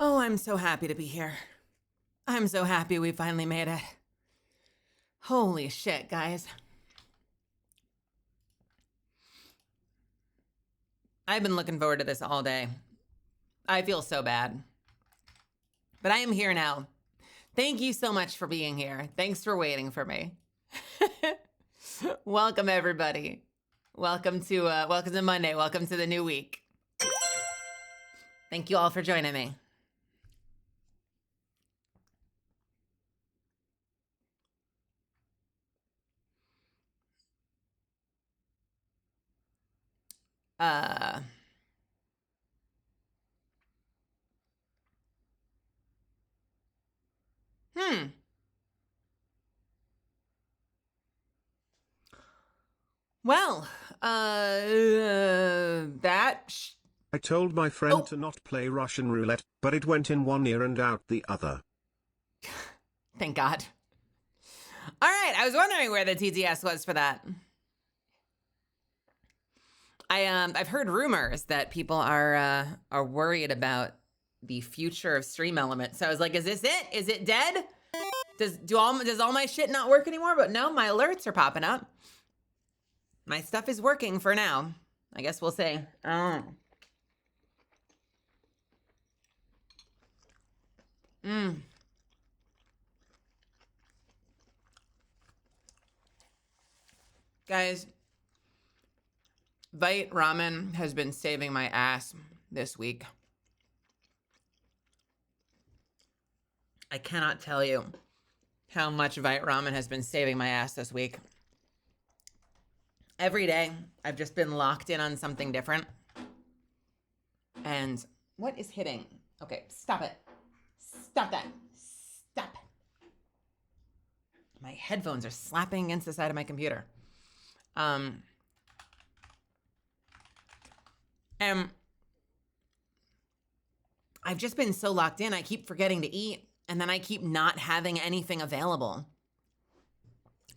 Oh, I'm so happy to be here. I'm so happy we finally made it. Holy shit, guys. I've been looking forward to this all day. I feel so bad. But I am here now. Thank you so much for being here. Thanks for waiting for me. Welcome, everybody. Welcome to Monday. Welcome to the new week. Thank you all for joining me. Hmm. Well, that. I told my friend to not play Russian roulette, but it went in one ear and out the other. Thank God. All right, I was wondering where the TTS was for that. I've heard rumors that people are worried about the future of Stream Element. So I was like, is this it? Is it dead? Does all my shit not work anymore? But no, my alerts are popping up. My stuff is working for now. I guess we'll see. Oh. Guys, Vite Ramen has been saving my ass this week. I cannot tell you how much Vite Ramen has been saving my ass this week. Every day, I've just been locked in on something different. And what is hitting? Okay, stop it. Stop that. Stop. My headphones are slapping against the side of my computer. And I've just been so locked in, I keep forgetting to eat, and then I keep not having anything available.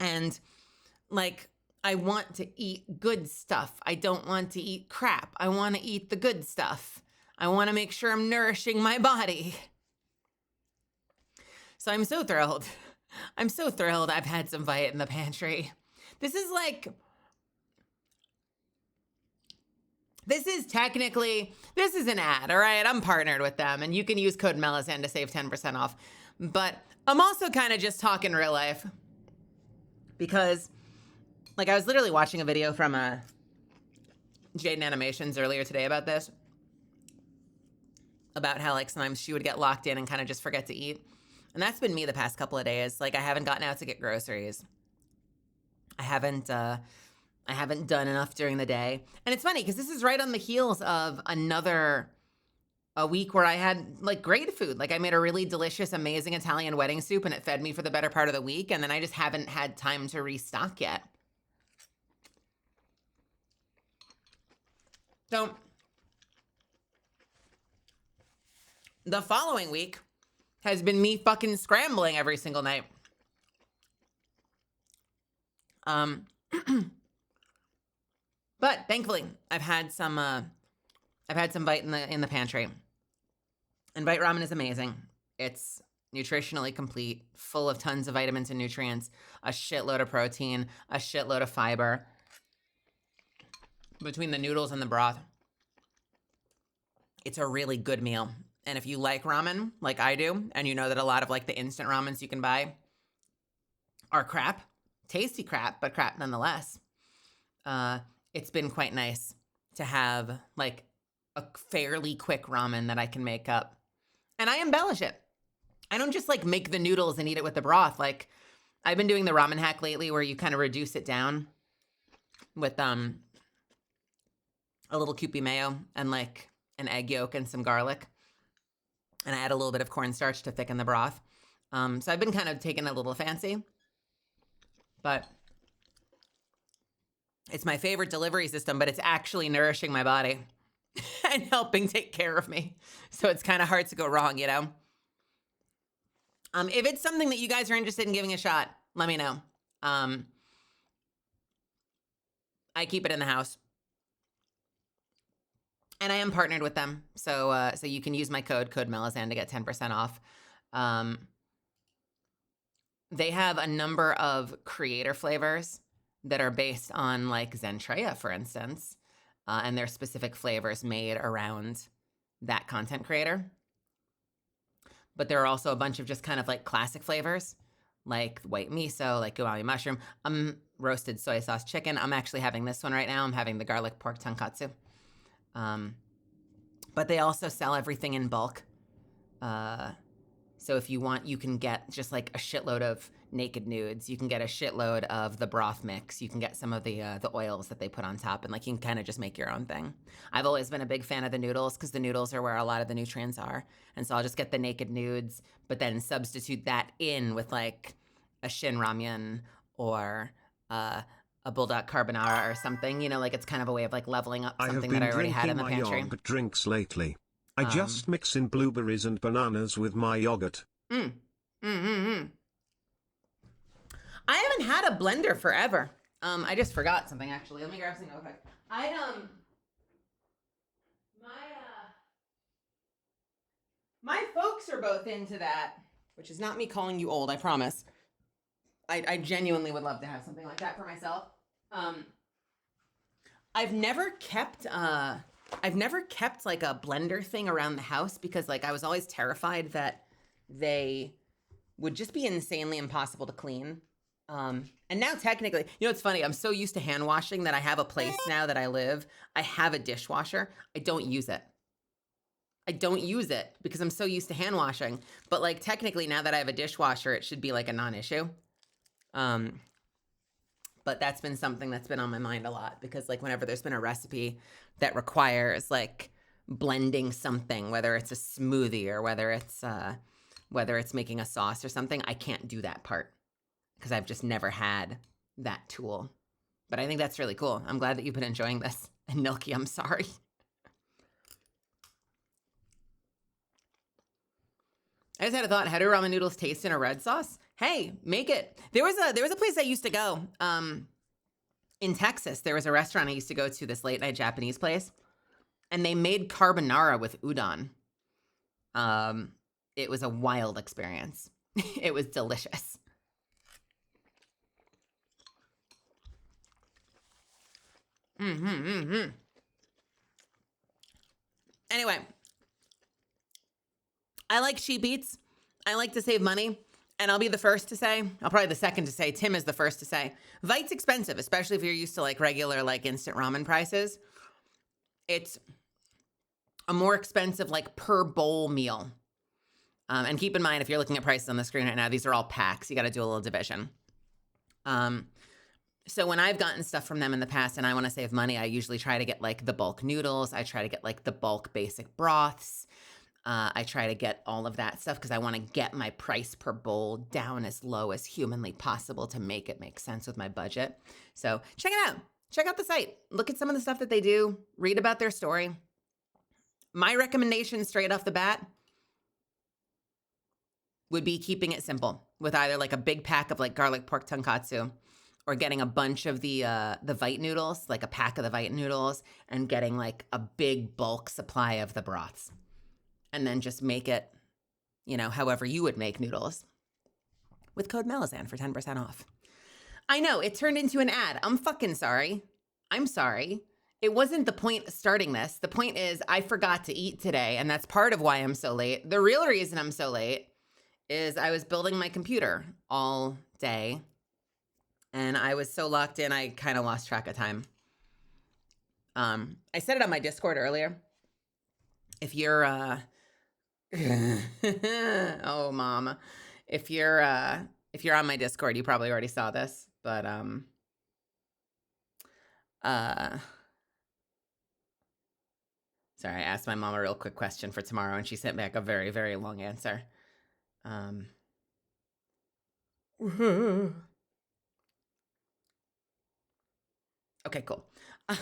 And like, I want to eat good stuff. I don't want to eat crap. I want to eat the good stuff. I want to make sure I'm nourishing my body. So I'm so thrilled. I'm so thrilled I've had some Vite in the pantry. This is an ad, all right? I'm partnered with them, and you can use code Melisande to save 10% off. But I'm also kind of just talking real life. Because, like, I was literally watching a video from Jaden Animations earlier today about this. About how, like, sometimes she would get locked in and kind of just forget to eat. And that's been me the past couple of days. Like, I haven't gotten out to get groceries. I haven't done enough during the day. And it's funny because this is right on the heels of a week where I had like great food. Like I made a really delicious, amazing Italian wedding soup and it fed me for the better part of the week. And then I just haven't had time to restock yet. So the following week has been me fucking scrambling every single night. But thankfully, I've had some Vite in the pantry. And Vite Ramen is amazing. It's nutritionally complete, full of tons of vitamins and nutrients, a shitload of protein, a shitload of fiber. Between the noodles and the broth, it's a really good meal. And if you like ramen, like I do, and you know that a lot of like the instant ramens you can buy are crap, tasty crap, but crap nonetheless, it's been quite nice to have like a fairly quick ramen that I can make up. And I embellish it. I don't just like make the noodles and eat it with the broth. Like I've been doing the ramen hack lately where you kind of reduce it down with a little Kewpie mayo and like an egg yolk and some garlic. And I add a little bit of cornstarch to thicken the broth. So I've been kind of taking it a little fancy. But it's my favorite delivery system, but it's actually nourishing my body and helping take care of me. So it's kind of hard to go wrong, you know? If it's something that you guys are interested in giving a shot, let me know. I keep it in the house. And I am partnered with them, so you can use my code Melizan to get 10% off. They have a number of creator flavors that are based on like Zentrea, for instance, and their specific flavors made around that content creator. But there are also a bunch of just kind of like classic flavors, like white miso, like umami mushroom, roasted soy sauce chicken. I'm actually having this one right now. I'm having the garlic pork tonkatsu. But they also sell everything in bulk. So if you want, you can get just like a shitload of naked nudes. You can get a shitload of the broth mix. You can get some of the oils that they put on top, and like you can kind of just make your own thing. I've always been a big fan of the noodles because the noodles are where a lot of the nutrients are. And so I'll just get the naked nudes, but then substitute that in with like a shin ramyun or a bulldog carbonara or something. You know, like it's kind of a way of like leveling up something that I already had in the pantry. I have been drinking my yogurt drinks lately. I just mix in blueberries and bananas with my yogurt. I haven't had a blender forever. I just forgot something actually. Let me grab something real quick. My folks are both into that, which is not me calling you old, I promise. I genuinely would love to have something like that for myself. I've never kept like a blender thing around the house because like I was always terrified that they would just be insanely impossible to clean. And now technically, you know, it's funny. I'm so used to hand washing that I have a place now that I live. I have a dishwasher. I don't use it. Because I'm so used to hand washing. But like technically now that I have a dishwasher, it should be like a non-issue. But that's been something that's been on my mind a lot because like whenever there's been a recipe that requires like blending something, whether it's a smoothie or whether it's making a sauce or something, I can't do that part because I've just never had that tool. But I think that's really cool. I'm glad that you've been enjoying this. And Milky, I'm sorry. I just had a thought. How do ramen noodles taste in a red sauce? Hey, make it. There was a place I used to go in Texas. There was a restaurant I used to go to, this late night Japanese place, and they made carbonara with udon. It was a wild experience. It was delicious. Anyway, I like cheap eats. I like to save money. And I'll be the first to say, I'll probably the second to say, Tim is the first to say, Vite's expensive, especially if you're used to like regular like instant ramen prices. It's a more expensive like per bowl meal. And keep in mind, if you're looking at prices on the screen right now, these are all packs. You got to do a little division. So when I've gotten stuff from them in the past and I want to save money, I usually try to get like the bulk noodles. I try to get like the bulk basic broths. I try to get all of that stuff because I want to get my price per bowl down as low as humanly possible to make it make sense with my budget. So check it out. Check out the site. Look at some of the stuff that they do. Read about their story. My recommendation straight off the bat would be keeping it simple with either like a big pack of like garlic pork tonkatsu or getting a bunch of the vite noodles, like a pack of the vite noodles, and getting like a big bulk supply of the broths. And then just make it, you know, however you would make noodles with code Melizan for 10% off. I know, it turned into an ad. I'm fucking sorry. I'm sorry. It wasn't the point of starting this. The point is I forgot to eat today, and that's part of why I'm so late. The real reason I'm so late is I was building my computer all day, and I was so locked in, I kind of lost track of time. I said it on my Discord earlier. If you're, oh, mom, if you're on my Discord, you probably already saw this, but, sorry, I asked my mom a real quick question for tomorrow, and she sent back a very, very long answer. Okay, cool. A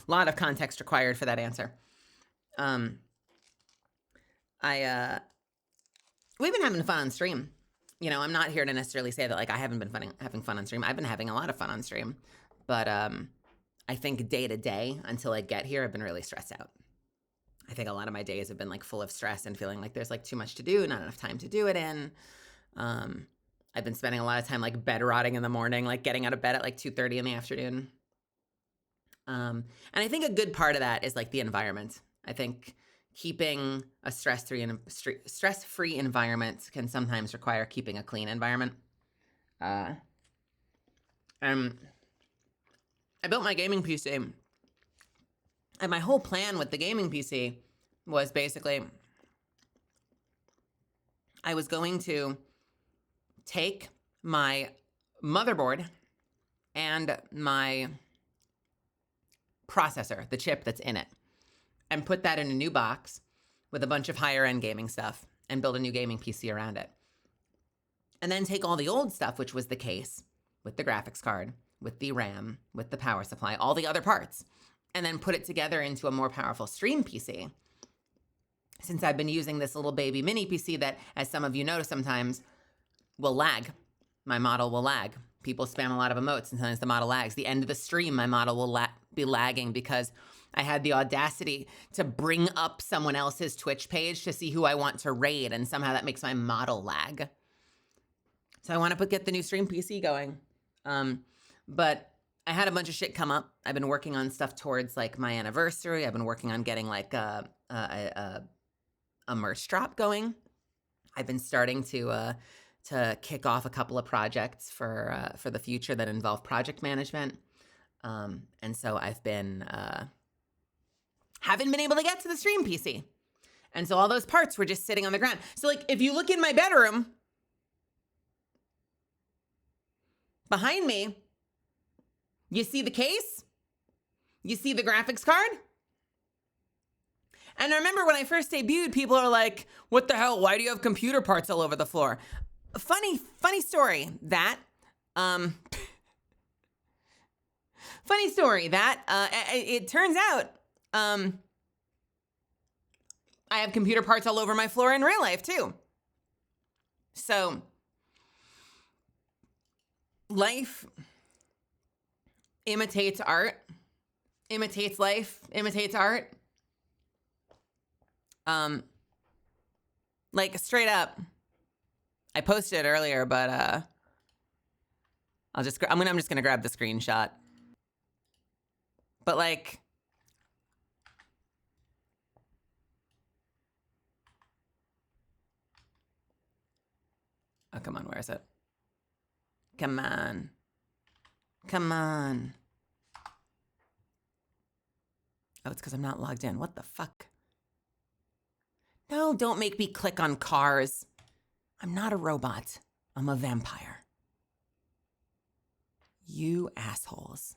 lot of context required for that answer. We've been having fun on stream. You know, I'm not here to necessarily say that like I haven't been having fun on stream. I've been having a lot of fun on stream, but I think day to day until I get here, I've been really stressed out. I think a lot of my days have been like full of stress and feeling like there's like too much to do, not enough time to do it in. I've been spending a lot of time like bed rotting in the morning, like getting out of bed at like 2:30 in the afternoon. And I think a good part of that is like the environment. I think keeping a stress-free environment can sometimes require keeping a clean environment. And I built my gaming PC, and my whole plan with the gaming PC was basically I was going to take my motherboard and my processor, the chip that's in it, and put that in a new box with a bunch of higher end gaming stuff and build a new gaming PC around it. And then take all the old stuff, which was the case with the graphics card, with the RAM, with the power supply, all the other parts, and then put it together into a more powerful stream PC. Since I've been using this little baby mini PC that, as some of you know sometimes, will lag. My model will lag. People spam a lot of emotes and sometimes the model lags. The end of the stream, my model will be lagging because I had the audacity to bring up someone else's Twitch page to see who I want to raid, and somehow that makes my model lag. So I want to get the new stream PC going. But I had a bunch of shit come up. I've been working on stuff towards like my anniversary. I've been working on getting like a merch drop going. I've been starting to kick off a couple of projects for the future that involve project management. And so I've been haven't been able to get to the stream PC. And so all those parts were just sitting on the ground. So like if you look in my bedroom, behind me, you see the case, you see the graphics card. And I remember when I first debuted, people are like, what the hell? Why do you have computer parts all over the floor? Funny story that, it turns out, I have computer parts all over my floor in real life too. So life imitates art, imitates life, imitates art. Like straight up, I posted it earlier, but I'm just gonna grab the screenshot. But like, oh come on, where is it? Come on, come on. Oh, it's because I'm not logged in. What the fuck? No, don't make me click on cars. I'm not a robot. I'm a vampire. You assholes.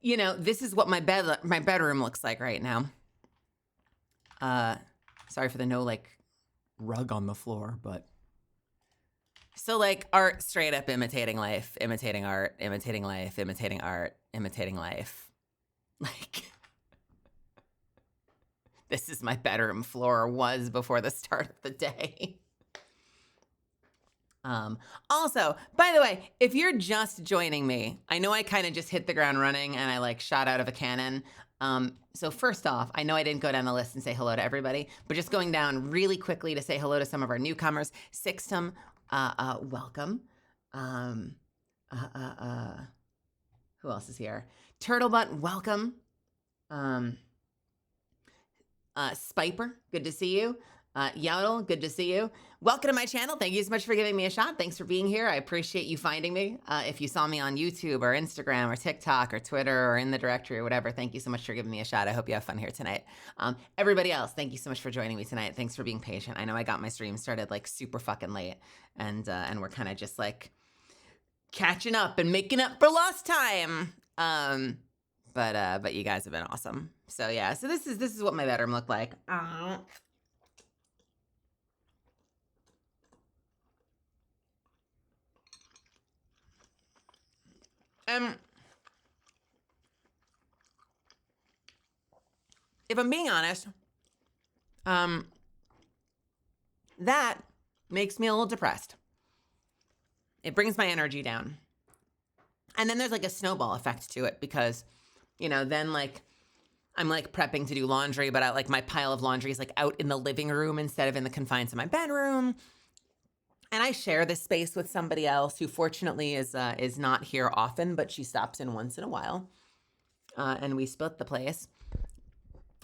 You know, this is what my bedroom looks like right now. Sorry for the no like rug on the floor, but so like art straight up imitating life, imitating art, imitating life, imitating art, imitating life. Like this is my bedroom floor, or was before the start of the day. Also, by the way, if you're just joining me, I know I kind of just hit the ground running and I like shot out of a cannon. So first off, I know I didn't go down the list and say hello to everybody, but just going down really quickly to say hello to some of our newcomers. Sixtum, welcome. Who else is here? Turtlebutt, welcome. Spiper, good to see you. Yodel, good to see you. Welcome to my channel. Thank you so much for giving me a shot. Thanks for being here. I appreciate you finding me. If you saw me on YouTube or Instagram or TikTok or Twitter or in the directory or whatever, thank you so much for giving me a shot. I hope you have fun here tonight. Everybody else, thank you so much for joining me tonight. Thanks for being patient. I know I got my stream started like super fucking late, and we're kind of just like catching up and making up for lost time. But you guys have been awesome. So yeah, so this is what my bedroom looked like. If I'm being honest, that makes me a little depressed. It brings my energy down. And then there's like a snowball effect to it because, then like I'm like prepping to do laundry, but like my pile of laundry is like out in the living room instead of in the confines of my bedroom. And I share this space with somebody else who fortunately is not here often, but she stops in once in a while. And we split the place.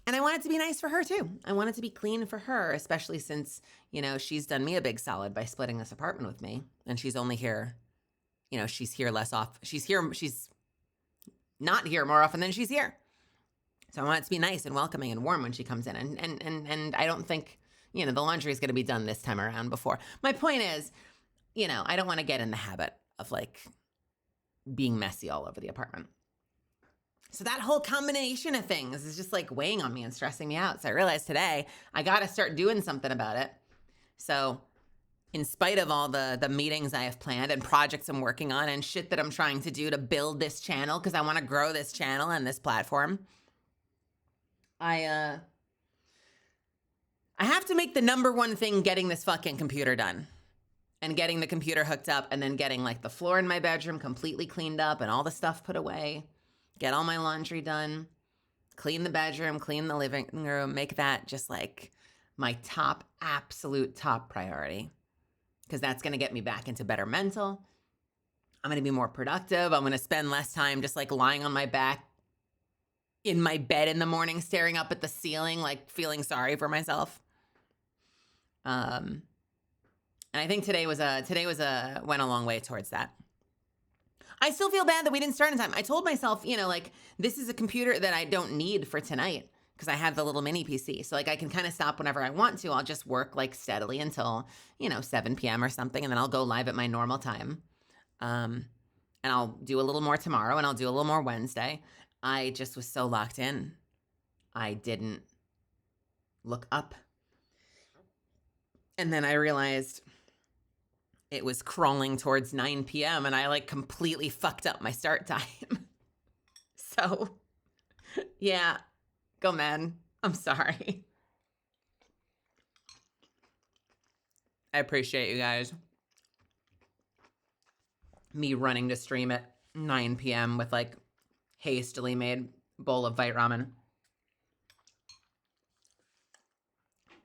And I want it to be nice for her too. I want it to be clean for her, especially since, she's done me a big solid by splitting this apartment with me. And she's only here, she's here less off. She's not here more often than she's here. So I want it to be nice and welcoming and warm when she comes in. And I don't think, the laundry is going to be done this time around before. My point is, I don't want to get in the habit of like being messy all over the apartment. So that whole combination of things is just like weighing on me and stressing me out. So I realized today I got to start doing something about it. So in spite of all the meetings I have planned and projects I'm working on and shit that I'm trying to do to build this channel, because I want to grow this channel and this platform, I have to make the number one thing getting this fucking computer done and getting the computer hooked up and then getting like the floor in my bedroom completely cleaned up and all the stuff put away, get all my laundry done, clean the bedroom, clean the living room, make that just like my absolute top priority, because that's going to get me back into better mental. I'm going to be more productive. I'm going to spend less time just like lying on my back in my bed in the morning, staring up at the ceiling, like feeling sorry for myself. And I think today went a long way towards that. I still feel bad that we didn't start in time. I told myself, like this is a computer that I don't need for tonight because I have the little mini PC. So like I can kind of stop whenever I want to. I'll just work like steadily until, 7 p.m. or something. And then I'll go live at my normal time. And I'll do a little more tomorrow and I'll do a little more Wednesday. I just was so locked in. I didn't look up. And then I realized it was crawling towards 9 p.m. and I like completely fucked up my start time. So, yeah, go man. I'm sorry. I appreciate you guys. Me running to stream at 9 p.m. with like hastily made bowl of vite ramen.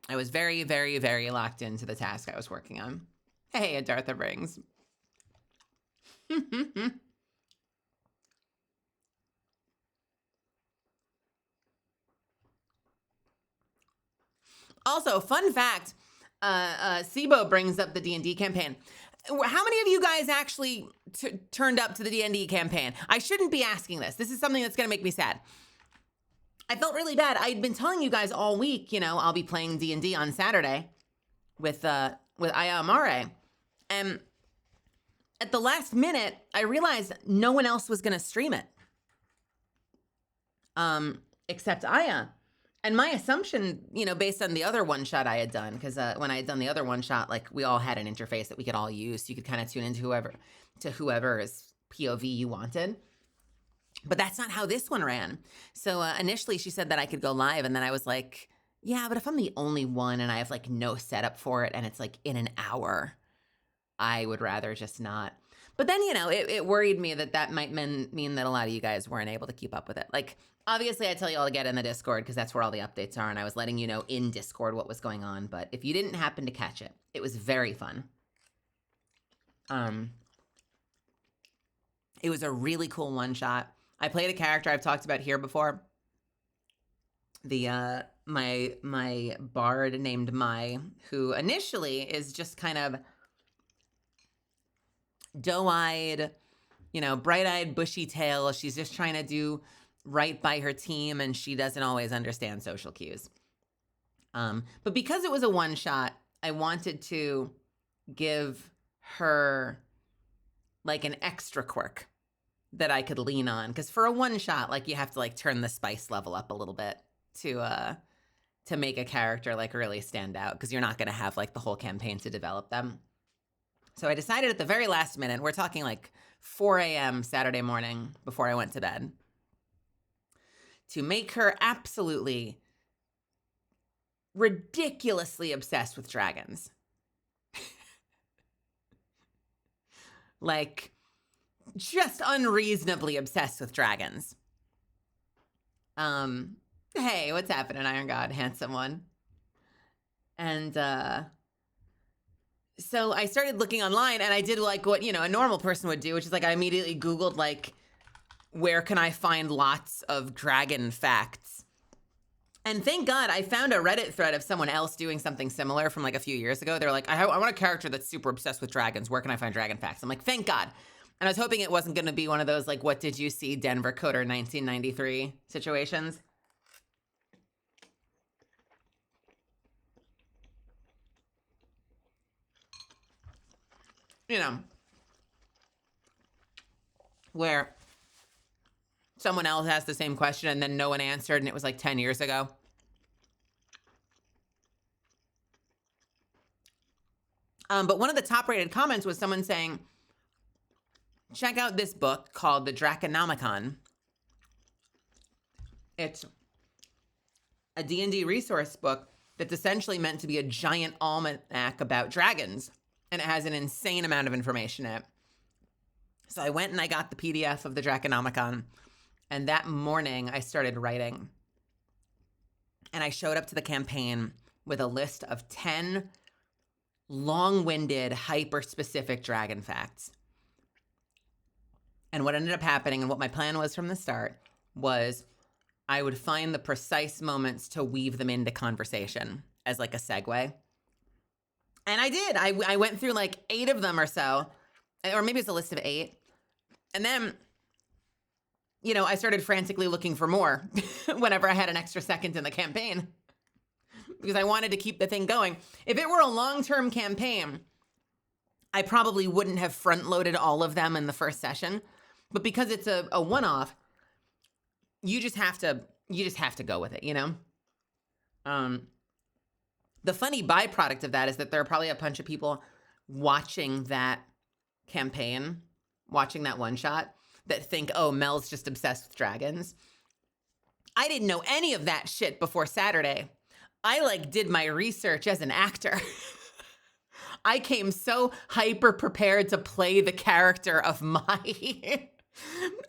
I was very, very, very locked into the task I was working on. Hey, Adartha Rings. Also, fun fact, Sibo brings up the D&D campaign. How many of you guys actually turned up to the D&D campaign? I shouldn't be asking this. This is something that's going to make me sad. I felt really bad. I'd been telling you guys all week, I'll be playing D&D on Saturday with Aya Amare. And at the last minute, I realized no one else was going to stream it. Except Aya. And my assumption, based on the other one shot I had done, because when I had done the other one shot, like we all had an interface that we could all use. So you could kind of tune into whoever's POV you wanted. But that's not how this one ran. So initially she said that I could go live. And then I was like, yeah, but if I'm the only one and I have like no setup for it and it's like in an hour, I would rather just not. But then, it worried me that might mean that a lot of you guys weren't able to keep up with it. Like, obviously, I tell you all to get in the Discord because that's where all the updates are. And I was letting you know in Discord what was going on. But if you didn't happen to catch it, it was very fun. It was a really cool one-shot. I played a character I've talked about here before. The my bard named Mai, who initially is just kind of doe-eyed, bright-eyed, bushy tail. She's just trying to do right by her team, and she doesn't always understand social cues. But because it was a one-shot, I wanted to give her like an extra quirk that I could lean on. Because for a one-shot, like you have to like turn the spice level up a little bit to make a character like really stand out, because you're not going to have like the whole campaign to develop them. So I decided at the very last minute, we're talking like 4 a.m. Saturday morning before I went to bed, to make her absolutely ridiculously obsessed with dragons. Like just unreasonably obsessed with dragons. Hey, what's happening, Iron God, handsome one? And so I started looking online, and I did like what, a normal person would do, which is like I immediately Googled like, where can I find lots of dragon facts? And thank God I found a Reddit thread of someone else doing something similar from like a few years ago. They're like, I want a character that's super obsessed with dragons. Where can I find dragon facts? I'm like, thank God. And I was hoping it wasn't going to be one of those like, what did you see, Denver Coder 1993 situations. Where someone else asked the same question and then no one answered, and it was like 10 years ago. But one of the top rated comments was someone saying, check out this book called The Draconomicon. It's a D&D resource book that's essentially meant to be a giant almanac about dragons. And it has an insane amount of information in it. So I went and I got the PDF of The Draconomicon. And that morning I started writing. And I showed up to the campaign with a list of 10 long-winded, hyper-specific dragon facts. And what ended up happening, and what my plan was from the start, was I would find the precise moments to weave them into conversation as like a segue. And I did. I went through like 8 of them or so, or maybe it's a list of 8. And then, I started frantically looking for more whenever I had an extra second in the campaign, because I wanted to keep the thing going. If it were a long-term campaign, I probably wouldn't have front-loaded all of them in the first session. But because it's a one-off, you just have to go with it, The funny byproduct of that is that there are probably a bunch of people watching that campaign, watching that one-shot, that think, oh, Mel's just obsessed with dragons. I didn't know any of that shit before Saturday. I did my research as an actor. I came so hyper prepared to play the character of Mai.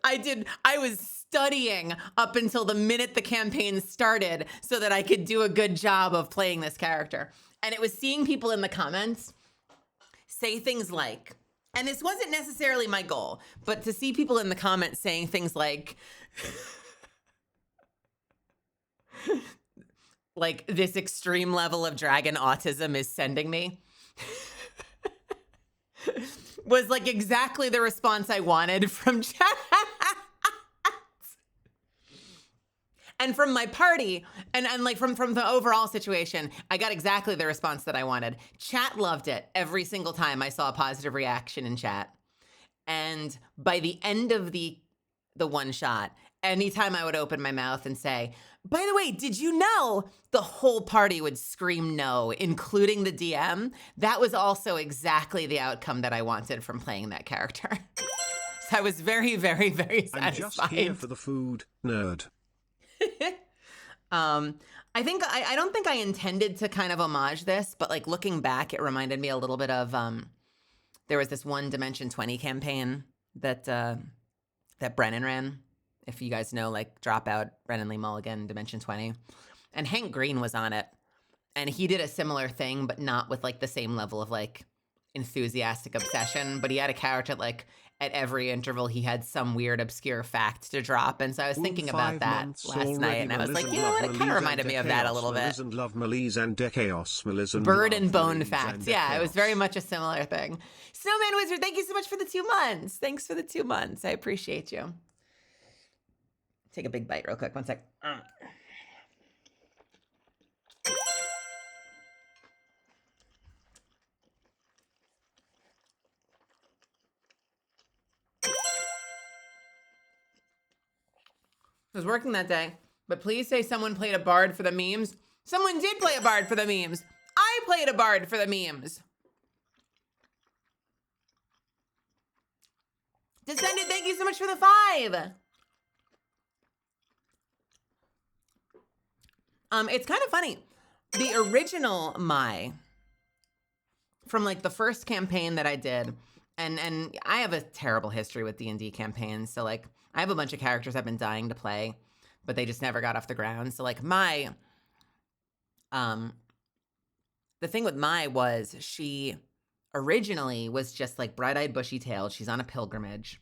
I was studying up until the minute the campaign started so that I could do a good job of playing this character. And it was seeing people in the comments say things like, and this wasn't necessarily my goal, but to see people in the comments saying things like, like, this extreme level of dragon autism is sending me, was like exactly the response I wanted from chat. And from my party, and like from the overall situation, I got exactly the response that I wanted. Chat loved it every single time I saw a positive reaction in chat. And by the end of the one shot, anytime I would open my mouth and say, by the way, did you know, the whole party would scream no, including the DM. That was also exactly the outcome that I wanted from playing that character. So I was very, very, very satisfied. I'm just here for the food, nerd. I don't think I intended to kind of homage this, but like looking back, it reminded me a little bit of there was this one Dimension 20 campaign that Brennan ran. If you guys know, like Dropout, Brennan Lee Mulligan, Dimension 20. And Hank Green was on it. And he did a similar thing, but not with like the same level of like enthusiastic obsession. But he had a character like at every interval, he had some weird obscure fact to drop. And so I was thinking about that last night. And I was like, you know what? It kind of reminded me of that a little bit. Bird and bone facts. Yeah, it was very much a similar thing. Snowman Wizard, thank you so much for the 2 months. Thanks for the 2 months. I appreciate you. Take a big bite real quick. One sec. I was working that day, but please say someone played a bard for the memes. Someone did play a bard for the memes. I played a bard for the memes. Descended, thank you so much for the 5. It's kind of funny. The original Mai, from like the first campaign that I did, and I have a terrible history with D&D campaigns. So like I have a bunch of characters I've been dying to play, but they just never got off the ground. So like the thing with Mai was she originally was just like bright-eyed, bushy-tailed. She's on a pilgrimage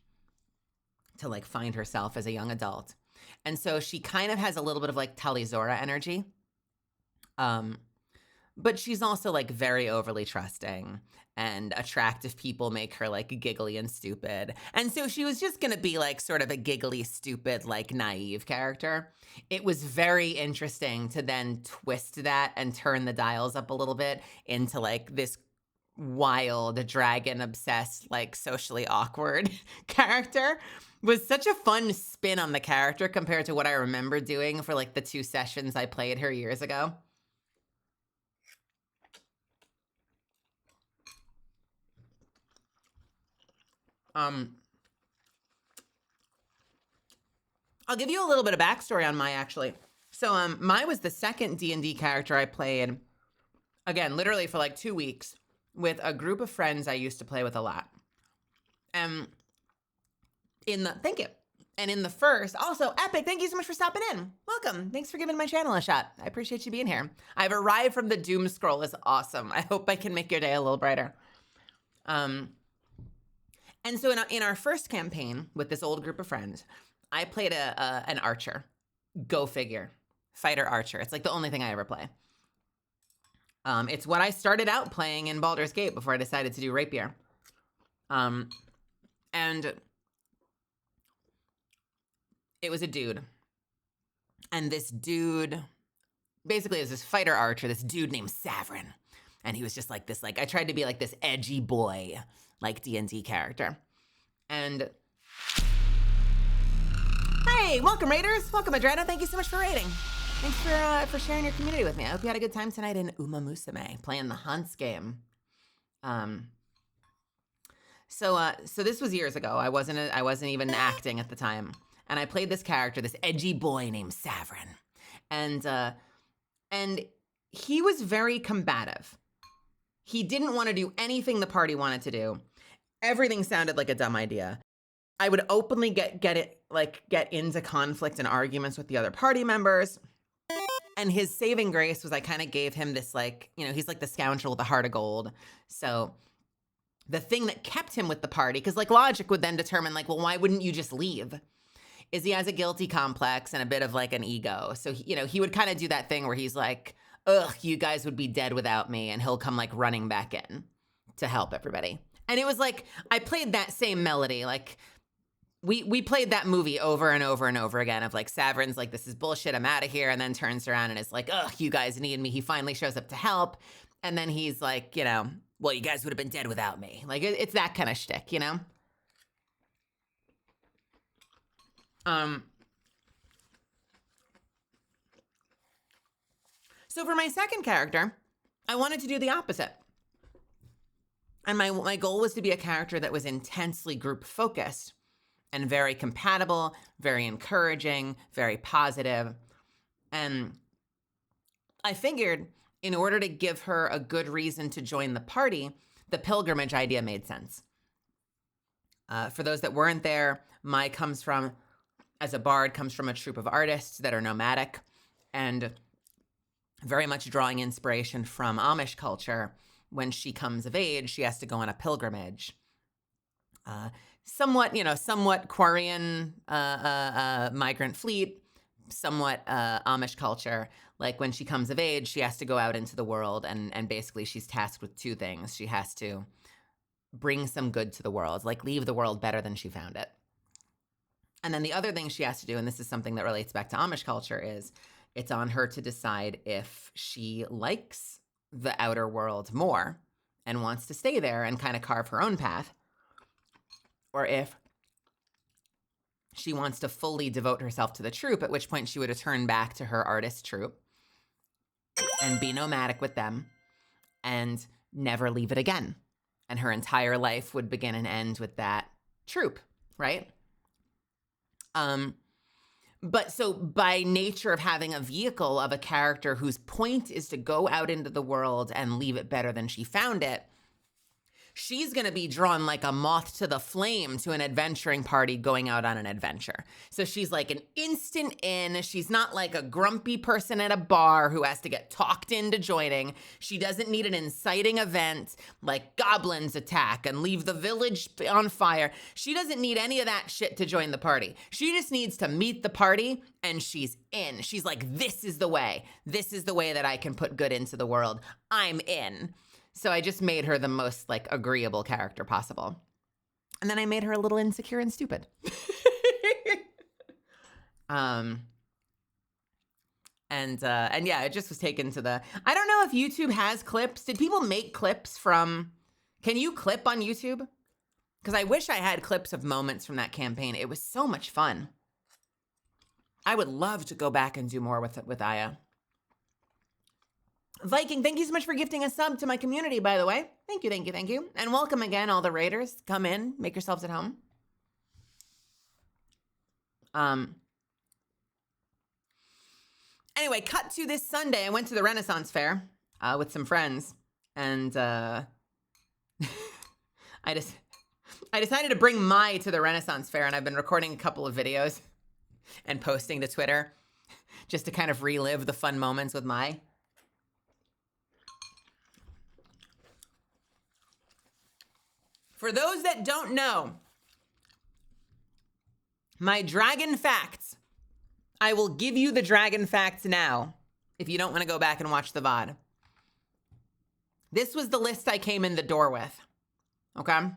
to like find herself as a young adult. And so she kind of has a little bit of like Talizora energy. But she's also like very overly trusting, and attractive people make her like giggly and stupid. And so she was just going to be like sort of a giggly, stupid, like naive character. It was very interesting to then twist that and turn the dials up a little bit into like this wild, dragon obsessed, like socially awkward character. Was such a fun spin on the character compared to what I remember doing for like the 2 sessions I played her years ago. I'll give you a little bit of backstory on Mai, actually. So, Mai was the second D&D character I played, again, literally for like 2 weeks, with a group of friends I used to play with a lot. Thank you. And in the first, also, Epic, thank you so much for stopping in. Welcome. Thanks for giving my channel a shot. I appreciate you being here. I've arrived from the doom scroll. Is awesome. I hope I can make your day a little brighter. And so in our first campaign with this old group of friends, I played an archer. Go figure. Fighter archer. It's like the only thing I ever play. It's what I started out playing in Baldur's Gate before I decided to do rapier. And it was a dude. And this dude basically is this fighter archer, this dude named Savrin. And he was just like this, like, I tried to be like this edgy boy, like D&D character. And hey, welcome Raiders. Welcome Adrena. Thank you so much for raiding. Thanks for sharing your community with me. I hope you had a good time tonight in Uma Musume, playing the Hunts game. So this was years ago. I wasn't even acting at the time. And I played this character, this edgy boy named Savrin. And he was very combative. He didn't want to do anything the party wanted to do. Everything sounded like a dumb idea. I would openly get into conflict and arguments with the other party members. And his saving grace was I kind of gave him this, like, you know, he's like the scoundrel with the heart of gold. So the thing that kept him with the party, because like logic would then determine like, well, why wouldn't you just leave? Is he has a guilty complex and a bit of like an ego. So, he would kind of do that thing where he's like, ugh, you guys would be dead without me. And he'll come like running back in to help everybody. And it was like, I played that same melody. Like we played that movie over and over and over again of like Savrin's like, this is bullshit, I'm out of here. And then turns around and is like, ugh, you guys need me. He finally shows up to help. And then he's like, well, you guys would have been dead without me. Like it's that kind of shtick, So for my second character, I wanted to do the opposite. And my goal was to be a character that was intensely group focused and very compatible, very encouraging, very positive. And I figured in order to give her a good reason to join the party, the pilgrimage idea made sense. For those that weren't there, Mai as a bard, comes from a troupe of artists that are nomadic and very much drawing inspiration from Amish culture. When she comes of age, she has to go on a pilgrimage. Somewhat Quarian migrant fleet, somewhat Amish culture. Like when she comes of age, she has to go out into the world and basically she's tasked with 2 things. She has to bring some good to the world, like leave the world better than she found it. And then the other thing she has to do, and this is something that relates back to Amish culture, is it's on her to decide if she likes the outer world more and wants to stay there and kind of carve her own path, or if she wants to fully devote herself to the troupe, at which point she would return back to her artist troupe and be nomadic with them and never leave it again. And her entire life would begin and end with that troupe, right? But so by nature of having a vehicle of a character whose point is to go out into the world and leave it better than she found it, she's going to be drawn like a moth to the flame to an adventuring party going out on an adventure. So she's like an instant in. She's not like a grumpy person at a bar who has to get talked into joining. She doesn't need an inciting event like goblins attack and leave the village on fire. She doesn't need any of that shit to join the party. She just needs to meet the party and she's in. She's like, this is the way. This is the way that I can put good into the world. I'm in. So I just made her the most like agreeable character possible. And then I made her a little insecure and stupid. And yeah, it just was taken to the, I don't know if YouTube has clips. Did people make clips from, can you clip on YouTube? Because I wish I had clips of moments from that campaign. It was so much fun. I would love to go back and do more with Aya. Viking, thank you so much for gifting a sub to my community, by the way. Thank you, thank you, thank you. And welcome again, all the raiders. Come in, make yourselves at home. Anyway, cut to this Sunday. I went to the Renaissance Fair with some friends. And I decided to bring Mai to the Renaissance Fair. And I've been recording a couple of videos and posting to Twitter just to kind of relive the fun moments with Mai. For those that don't know, my dragon facts, I will give you the dragon facts now if you don't want to go back and watch the VOD. This was the list I came in the door with, okay?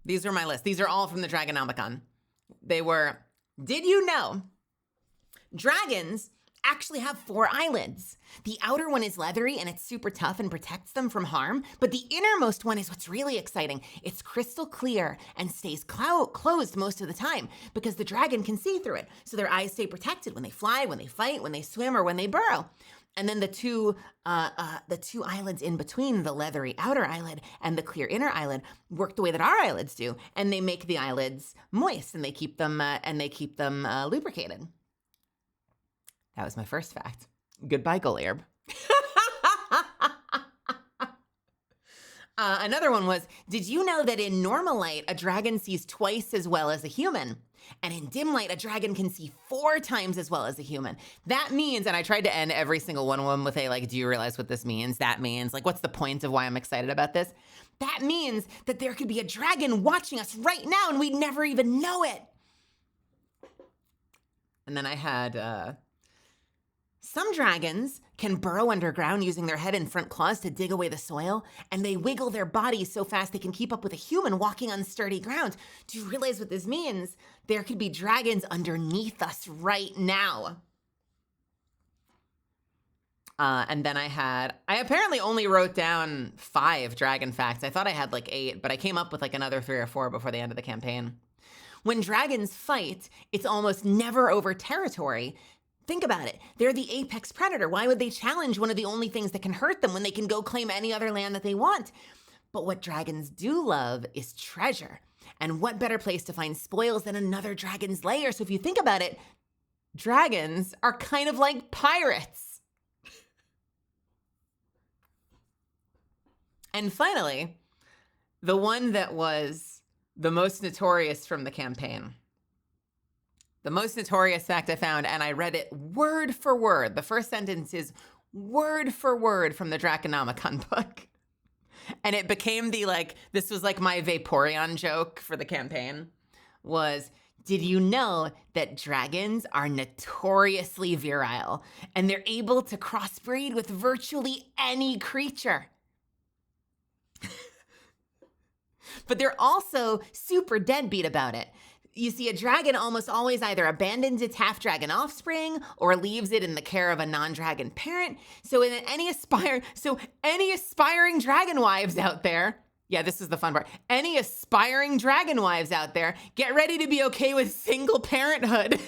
These are my list. These are all from the Dragonomicon. They were, did you know dragons actually have 4 eyelids? The outer one is leathery and it's super tough and protects them from harm, but the innermost one is what's really exciting. It's crystal clear and stays closed most of the time because the dragon can see through it. So their eyes stay protected when they fly, when they fight, when they swim, or when they burrow. And then the two eyelids in between, the leathery outer eyelid and the clear inner eyelid, work the way that our eyelids do, and they make the eyelids moist and they keep them lubricated. That was my first fact. Goodbye, Golierb. Another one was, did you know that in normal light, a dragon sees twice as well as a human? And in dim light, a dragon can see 4 times as well as a human. That means, and I tried to end every single one of them with a, like, do you realize what this means? That means, like, what's the point of why I'm excited about this? That means that there could be a dragon watching us right now and we'd never even know it. And then I had, some dragons can burrow underground using their head and front claws to dig away the soil, and they wiggle their bodies so fast they can keep up with a human walking on sturdy ground. Do you realize what this means? There could be dragons underneath us right now. And then I apparently only wrote down 5 dragon facts. I thought I had like 8, but I came up with like another 3 or 4 before the end of the campaign. When dragons fight, it's almost never over territory. Think about it. They're the apex predator. Why would they challenge one of the only things that can hurt them when they can go claim any other land that they want? But what dragons do love is treasure. And what better place to find spoils than another dragon's lair? So if you think about it, dragons are kind of like pirates. And finally, the one that was the most notorious from the campaign. The most notorious fact I found, and I read it word for word. The first sentence is word for word from the Draconomicon book. And it became the, like, this was like my Vaporeon joke for the campaign, was, did you know that dragons are notoriously virile and they're able to crossbreed with virtually any creature? But they're also super deadbeat about it. You see, a dragon almost always either abandons its half-dragon offspring or leaves it in the care of a non-dragon parent. So any aspiring dragon wives out there, yeah, this is the fun part. Any aspiring dragon wives out there, get ready to be okay with single parenthood.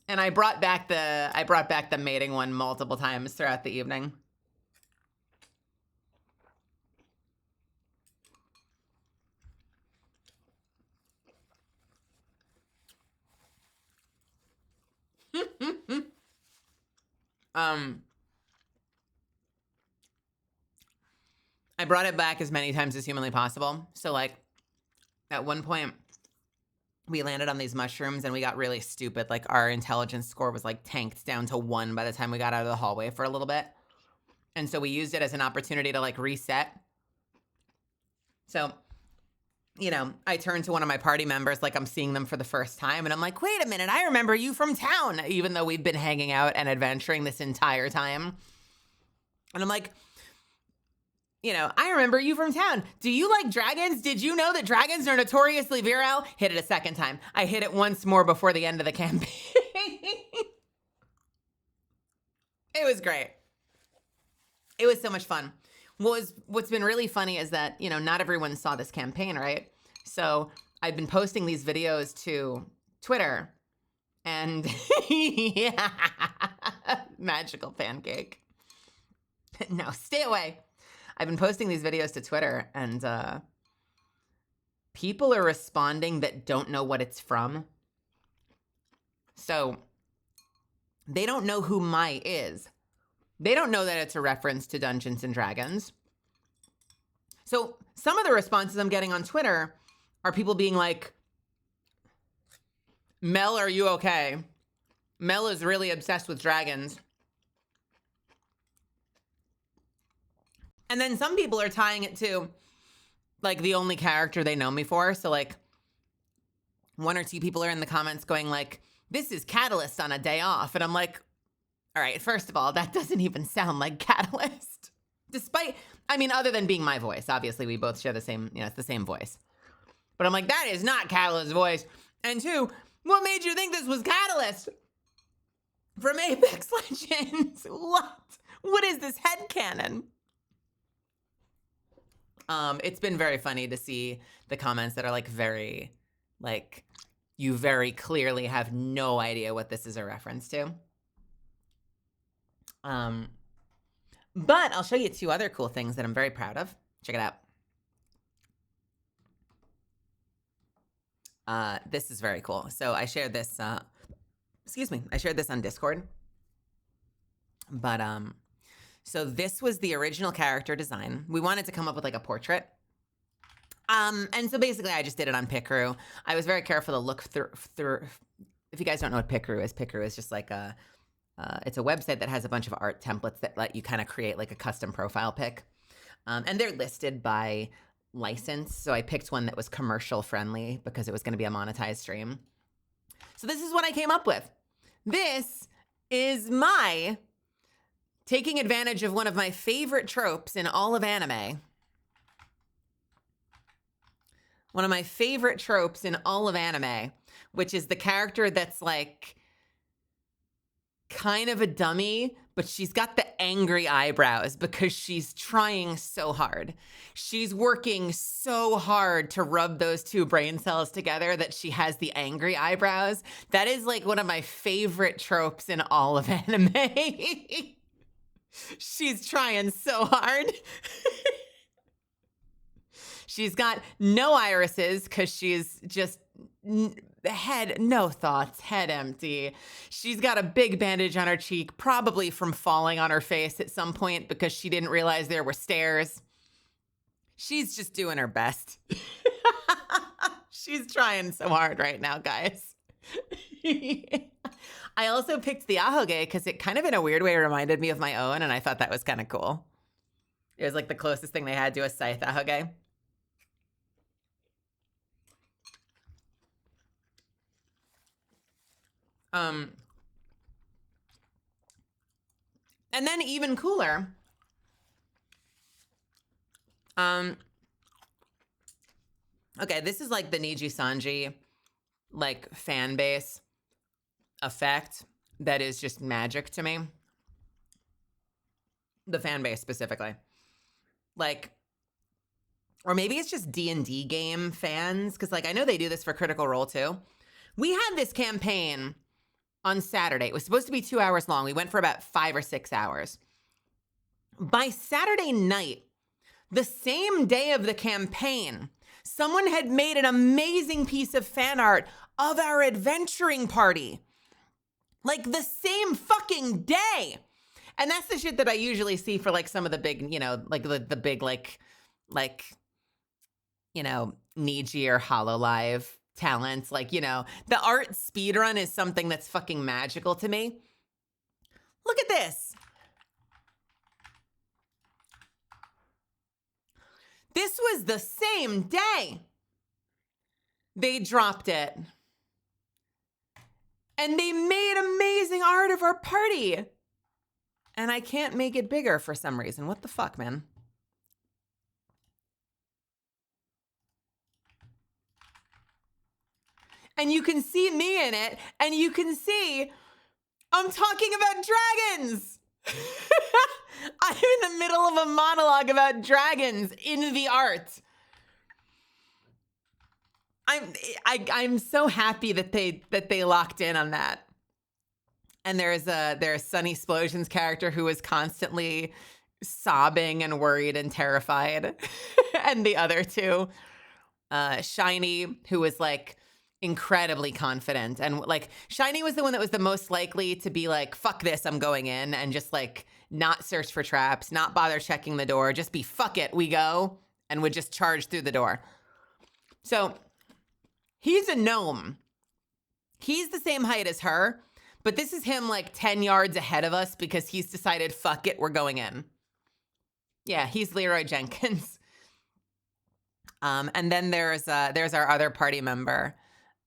And I brought back the mating one multiple times throughout the evening. I brought it back as many times as humanly possible. So like at one point we landed on these mushrooms and we got really stupid. Like our intelligence score was like tanked down to 1 by the time we got out of the hallway for a little bit. And so we used it as an opportunity to like reset. So, you know, I turned to one of my party members like I'm seeing them for the first time. And I'm like, wait a minute, I remember you from town, even though we've been hanging out and adventuring this entire time. And I'm like, you know, I remember you from town. Do you like dragons? Did you know that dragons are notoriously virile? Hit it a second time. I hit it once more before the end of the campaign. It was great. It was so much fun. What's been really funny is that, you know, not everyone saw this campaign, right? So I've been posting these videos to Twitter and yeah, magical pancake. No, stay away. I've been posting these videos to Twitter and people are responding that don't know what it's from. So they don't know who Mai is. They don't know that it's a reference to Dungeons and Dragons. So some of the responses I'm getting on Twitter are people being like, Mel, are you okay? Mel is really obsessed with dragons. And then some people are tying it to like the only character they know me for. So like 1 or 2 people are in the comments going like, this is Catalyst on a day off. And I'm like, all right, first of all, that doesn't even sound like Catalyst. Despite, I mean, other than being my voice, obviously we both share the same, you know, it's the same voice. But I'm like, that is not Catalyst's voice. And 2, what made you think this was Catalyst? From Apex Legends? What? What is this headcanon? It's been very funny to see the comments that are like very, like, you very clearly have no idea what this is a reference to. But I'll show you 2 other cool things that I'm very proud of. Check it out. This is very cool. So I shared this, I shared this on Discord. But, so this was the original character design. We wanted to come up with like a portrait. And so basically I just did it on Picrew. I was very careful to look through, if you guys don't know what Picrew is just like it's a website that has a bunch of art templates that let you kind of create like a custom profile pic. And they're listed by license. So I picked one that was commercial friendly because it was going to be a monetized stream. So this is what I came up with. This is my taking advantage of one of my favorite tropes in all of anime. One of my favorite tropes in all of anime, which is the character that's like kind of a dummy, but she's got the angry eyebrows because she's trying so hard. She's working so hard to rub those 2 brain cells together that she has the angry eyebrows. That is like one of my favorite tropes in all of anime. She's trying so hard. She's got no irises because she's just no thoughts, head empty. She's got a big bandage on her cheek, probably from falling on her face at some point because she didn't realize there were stairs. She's just doing her best. She's trying so hard right now, guys. I also picked the ahoge because it kind of in a weird way reminded me of my own, and I thought that was kind of cool. It was like the closest thing they had to a scythe ahoge. And then even cooler, okay, this is like the Niji Sanji, like fan base effect that is just magic to me. The fan base specifically. Like, or maybe it's just D&D game fans, because like I know they do this for Critical Role too. We had this campaign on Saturday. It was supposed to be 2 hours long. We went for about 5 or 6 hours. By Saturday night, the same day of the campaign, someone had made an amazing piece of fan art of our adventuring party. Like the same fucking day. And that's the shit that I usually see for like some of the big, you know, like the big like, you know, Niji or Hololive talents. Like, you know, the art speedrun is something that's fucking magical to me. Look at this. This was the same day they dropped it. And they made amazing art of our party. And I can't make it bigger for some reason. What the fuck, man? And you can see me in it, and you can see I'm talking about dragons. I'm in the middle of a monologue about dragons in the art. I'm so happy that they locked in on that. And there's Sunny Splosion's character who is constantly sobbing and worried and terrified. And the other two, Shiny, who was like incredibly confident. And like Shiny was the one that was the most likely to be like, fuck this, I'm going in, and just like not search for traps, not bother checking the door, just be fuck it, we go, and would just charge through the door. So he's a gnome. He's the same height as her, but this is him like 10 yards ahead of us because he's decided, fuck it, we're going in. Yeah, he's Leroy Jenkins. And then there's our other party member.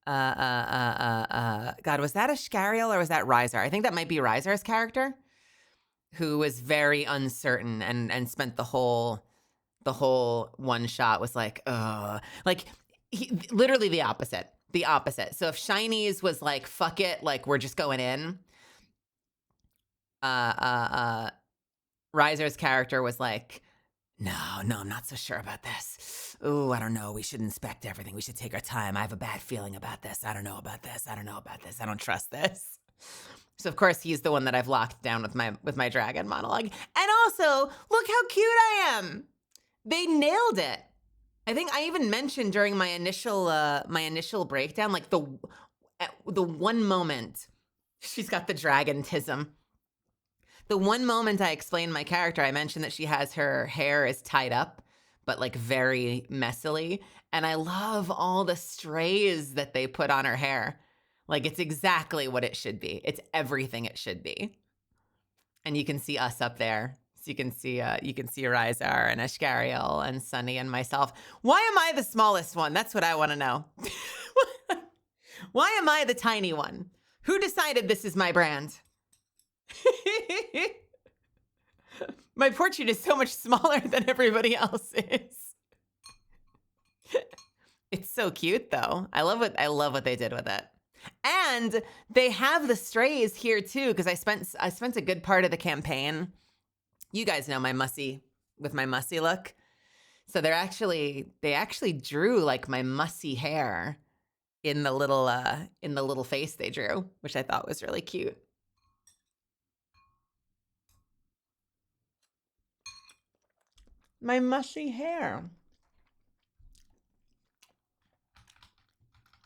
God, was that a Shkariel or was that Riser? I think that might be Riser's character, who was very uncertain and spent the whole one shot was like, literally the opposite. The opposite. So if Shiny's was like, fuck it, like we're just going in. Riser's character was like, no, I'm not so sure about this. Ooh, I don't know. We should inspect everything. We should take our time. I have a bad feeling about this. I don't know about this. I don't trust this. So of course he's the one that I've locked down with my dragon monologue. And also, look how cute I am. They nailed it. I think I even mentioned during my initial breakdown, like the one moment she's got the dragontism. The one moment I explained my character, I mentioned that she has her hair is tied up, but like very messily. And I love all the strays that they put on her hair. Like it's exactly what it should be. It's everything it should be. And you can see us up there. So you can see Riser and Ashkariel and Sunny and myself. Why am I the smallest one? That's what I want to know. Why am I the tiny one? Who decided this is my brand? My portrait is so much smaller than everybody else's. It's so cute though. I love what they did with it. And they have the strays here too, because I spent a good part of the campaign. You guys know my mussy look. So they actually drew like my mussy hair in the little face they drew, which I thought was really cute. My mushy hair.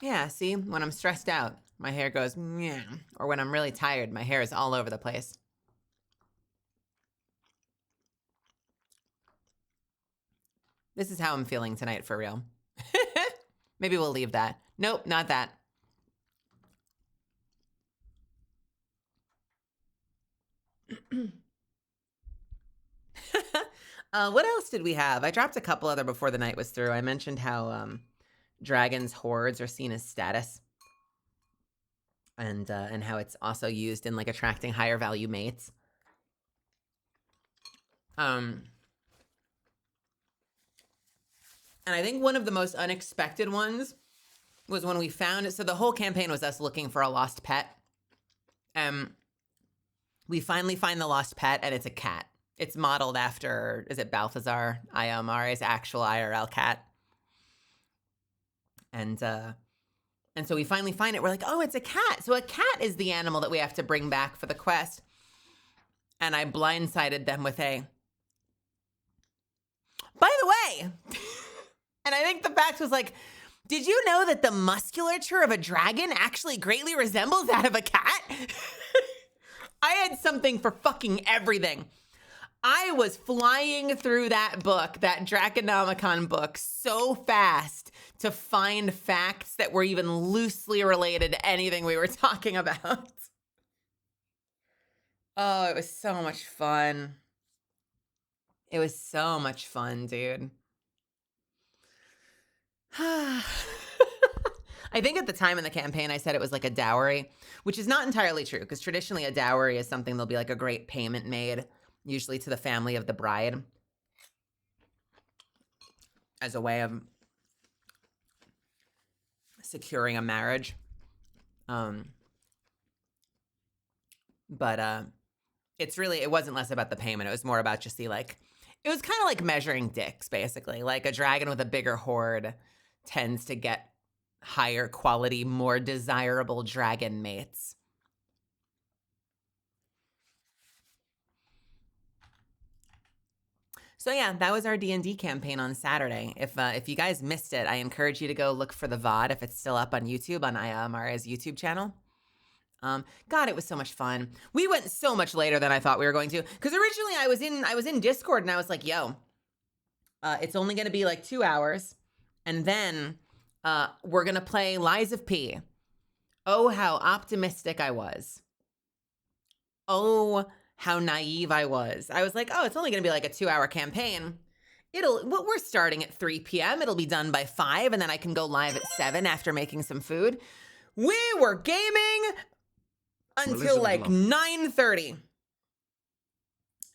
Yeah, see, when I'm stressed out, my hair goes, yeah. Or when I'm really tired, my hair is all over the place. This is how I'm feeling tonight for real. Maybe we'll leave that. Nope, not that. What else did we have? I dropped a couple other before the night was through. I mentioned how dragons' hordes are seen as status. And how it's also used in like attracting higher value mates. And I think one of the most unexpected ones was when we found it. So the whole campaign was us looking for a lost pet. We finally find the lost pet, and it's a cat. It's modeled after, is it Balthazar Ayamare's actual IRL cat? And so we finally find it. We're like, oh, it's a cat. So a cat is the animal that we have to bring back for the quest. And I blindsided them with a, by the way, and I think the fact was like, Did you know that the musculature of a dragon actually greatly resembles that of a cat? I had something for fucking everything. I was flying through that book, that Draconomicon book, so fast to find facts that were even loosely related to anything we were talking about. Oh, it was so much fun. It was so much fun, dude. I think at the time in the campaign, I said it was like a dowry, which is not entirely true, because traditionally a dowry is something there'll be like a great payment made, usually to the family of the bride, as a way of securing a marriage. But it wasn't less about the payment. It was more about just it was kind of like measuring dicks, basically. Like a dragon with a bigger horde tends to get higher quality, more desirable dragon mates. So yeah, that was our D&D campaign on Saturday. If you guys missed it, I encourage you to go look for the VOD if it's still up on YouTube, on Maria's YouTube channel. God, it was so much fun. We went so much later than I thought we were going to, because originally I was in Discord and I was like, yo, it's only going to be like 2 hours, and then we're going to play Lies of P. Oh, how optimistic I was. Oh, how naive I was. I was like, oh, it's only going to be like a 2-hour campaign. We're starting at 3 p.m. It'll be done by 5, and then I can go live at 7 after making some food. We were gaming until like 9:30.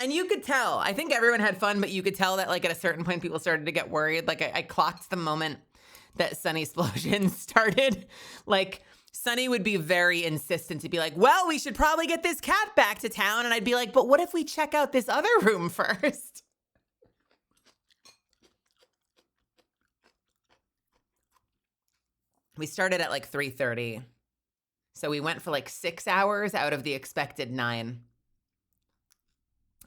And you could tell, I think everyone had fun, but you could tell that like at a certain point, people started to get worried. Like I clocked the moment that Sunny Explosion started. Like Sunny would be very insistent to be like, well, we should probably get this cat back to town. And I'd be like, but what if we check out this other room first? We started at like 3:30. So we went for like 6 hours out of the expected 9.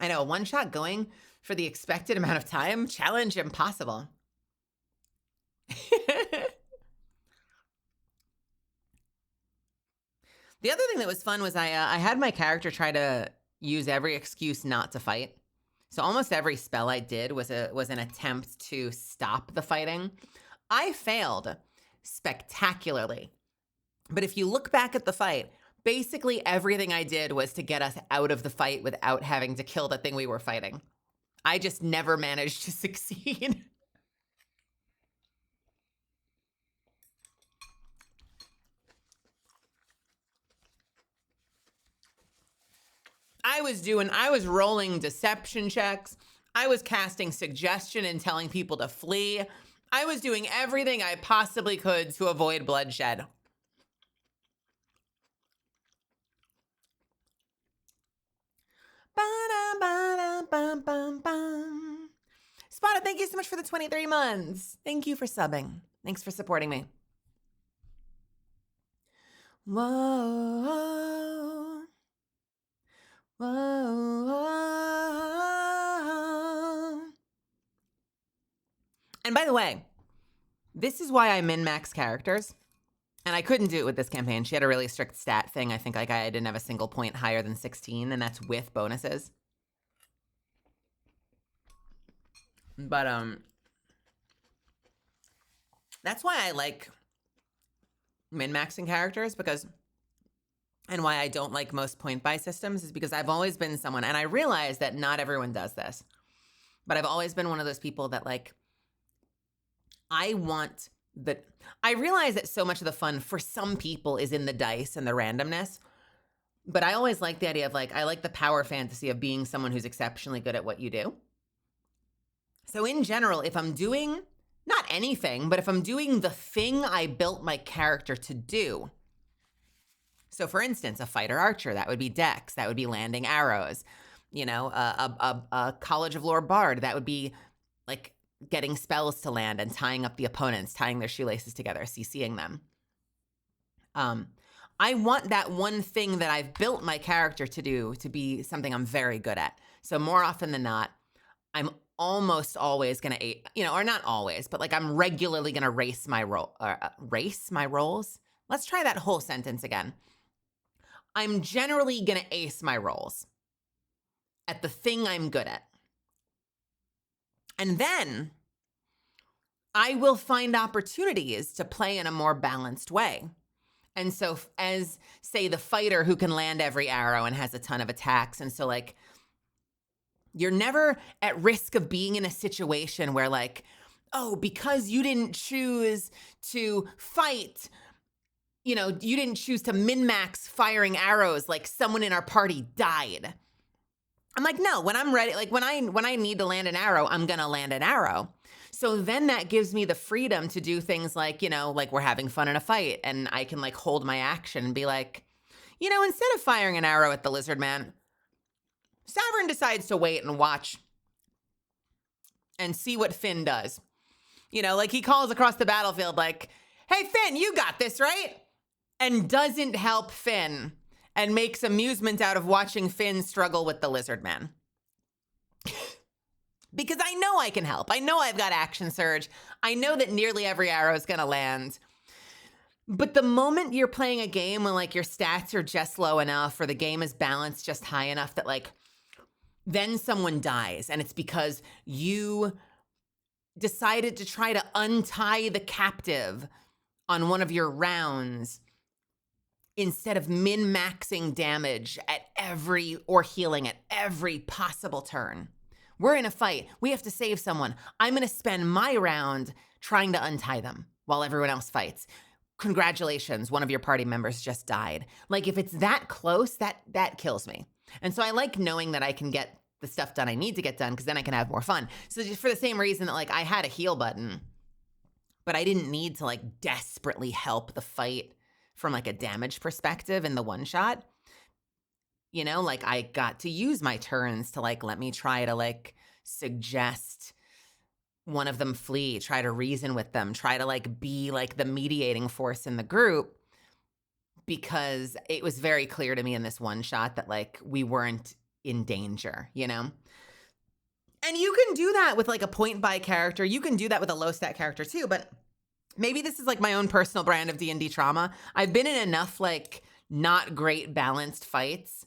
I know, one shot going for the expected amount of time, challenge impossible. The other thing that was fun was I had my character try to use every excuse not to fight. So almost every spell I did was an attempt to stop the fighting. I failed spectacularly. But if you look back at the fight, basically everything I did was to get us out of the fight without having to kill the thing we were fighting. I just never managed to succeed. I was rolling deception checks. I was casting suggestion and telling people to flee. I was doing everything I possibly could to avoid bloodshed. Spotted, thank you so much for the 23 months. Thank you for subbing. Thanks for supporting me. Whoa. Whoa. And by the way, this is why I min-max characters. And I couldn't do it with this campaign. She had a really strict stat thing. I think like I didn't have a single point higher than 16, and that's with bonuses. But that's why I like min-maxing characters, because, and why I don't like most point buy systems is because I've always been someone, and I realize that not everyone does this, but I've always been one of those people that like, I realize that so much of the fun for some people is in the dice and the randomness, but I always like the idea of like, I like the power fantasy of being someone who's exceptionally good at what you do. So in general, if I'm doing, not anything, but if I'm doing the thing I built my character to do. So for instance, a fighter archer, that would be dex, that would be landing arrows. You know, a College of Lore bard, that would be like getting spells to land and tying up the opponents, tying their shoelaces together, CCing them. I want that one thing that I've built my character to do to be something I'm very good at. So more often than not, I'm almost always going to, or not always, but like I'm regularly going to race my rolls. Let's try that whole sentence again. I'm generally going to ace my rolls at the thing I'm good at. And then I will find opportunities to play in a more balanced way. And so as, say, the fighter who can land every arrow and has a ton of attacks. And so, like, you're never at risk of being in a situation where, like, oh, because you didn't choose to fight, you didn't choose to min-max firing arrows, like someone in our party died. I'm like, no, when I'm ready, like when I need to land an arrow, I'm going to land an arrow. So then that gives me the freedom to do things like, like we're having fun in a fight and I can like hold my action and be like, instead of firing an arrow at the lizard man, Savern decides to wait and watch and see what Finn does. Like he calls across the battlefield like, hey, Finn, you got this, right? And doesn't help Finn and makes amusement out of watching Finn struggle with the lizard man. Because I know I can help. I know I've got action surge. I know that nearly every arrow is going to land. But the moment you're playing a game when like your stats are just low enough or the game is balanced just high enough that like then someone dies and it's because you decided to try to untie the captive on one of your rounds instead of min-maxing damage or healing at every possible turn. We're in a fight. We have to save someone. I'm going to spend my round trying to untie them while everyone else fights. Congratulations, one of your party members just died. Like if it's that close, that kills me. And so I like knowing that I can get the stuff done I need to get done because then I can have more fun. So just for the same reason that like I had a heal button, but I didn't need to like desperately help the fight from like a damage perspective in the one shot. Like I got to use my turns to like, let me try to like suggest one of them flee, try to reason with them, try to like be like the mediating force in the group because it was very clear to me in this one shot that like we weren't in danger, And you can do that with like a point buy character. You can do that with a low stat character too, but maybe this is like my own personal brand of D&D trauma. I've been in enough like not great balanced fights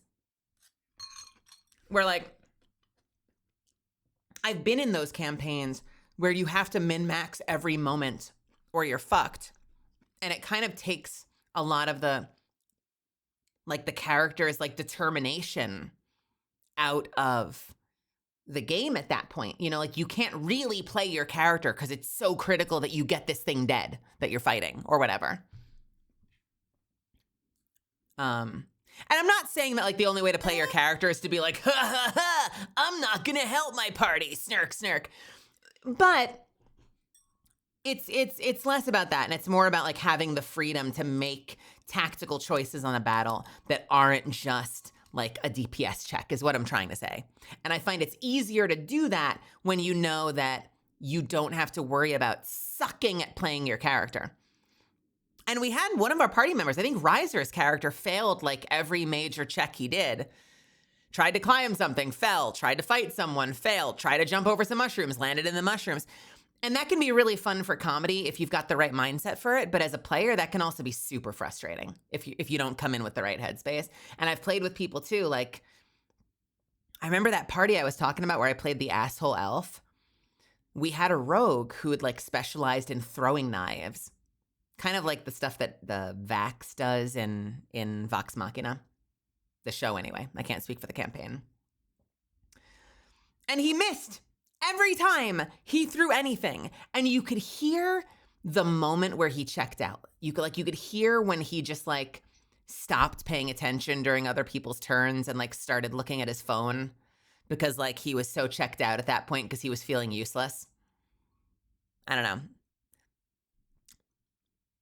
where like I've been in those campaigns where you have to min-max every moment or you're fucked. And it kind of takes a lot of the character's like determination out of the game at that point. Like you can't really play your character because it's so critical that you get this thing dead that you're fighting or whatever. And I'm not saying that like the only way to play your character is to be like, ha ha ha, I'm not gonna help my party, snark snark. But it's less about that, and it's more about like having the freedom to make tactical choices on a battle that aren't just like a DPS check is what I'm trying to say. And I find it's easier to do that when you know that you don't have to worry about sucking at playing your character. And we had one of our party members, I think Riser's character, failed like every major check he did. Tried to climb something, fell. Tried to fight someone, failed. Tried to jump over some mushrooms, landed in the mushrooms. And that can be really fun for comedy if you've got the right mindset for it. But as a player, that can also be super frustrating if you don't come in with the right headspace. And I've played with people too. Like, I remember that party I was talking about where I played the asshole elf. We had a rogue who had like specialized in throwing knives. Kind of like the stuff that the Vax does in Vox Machina. The show anyway. I can't speak for the campaign. And he missed every time he threw anything. And you could hear the moment where he checked out. You could hear when he just like stopped paying attention during other people's turns and like started looking at his phone because like he was so checked out at that point because he was feeling useless. I don't know.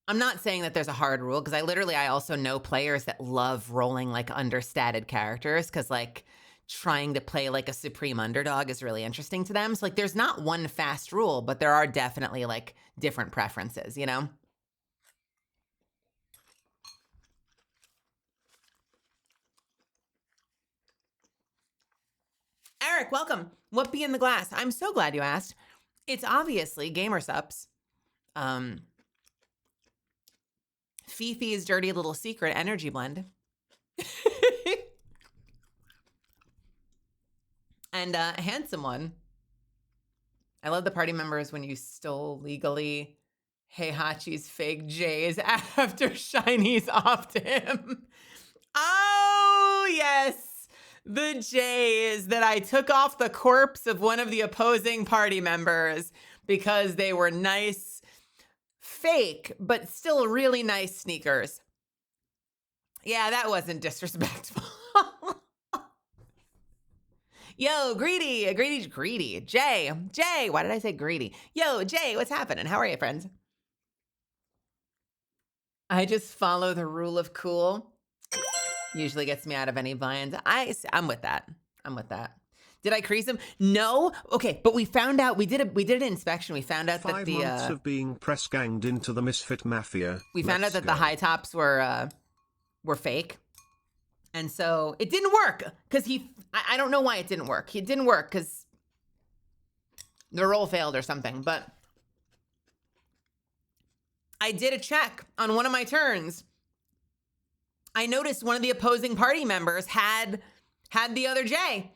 I'm not saying that there's a hard rule because I also know players that love rolling like understated characters because like trying to play like a supreme underdog is really interesting to them. So like there's not one fast rule, but there are definitely like different preferences, Eric, welcome. What be in the glass? I'm so glad you asked. It's obviously Gamer Sups. Fifi's Dirty Little Secret energy blend. And a handsome one. I love the party members when you stole legally Heihachi's fake J's after Shiny's offed him. Oh, yes. The J's that I took off the corpse of one of the opposing party members because they were nice, fake, but still really nice sneakers. Yeah, that wasn't disrespectful. Yo, greedy. Jay, why did I say greedy? Yo, Jay, what's happening? How are you, friends? I just follow the rule of cool. Usually gets me out of any binds. I'm with that. Did I crease them? No. Okay, but we found out we did an inspection. We found out that the 5 months of being press ganged into the Misfit Mafia. We found out that the high tops were fake. And so it didn't work because I don't know why it didn't work. It didn't work because the roll failed or something. But I did a check on one of my turns. I noticed one of the opposing party members had the other J.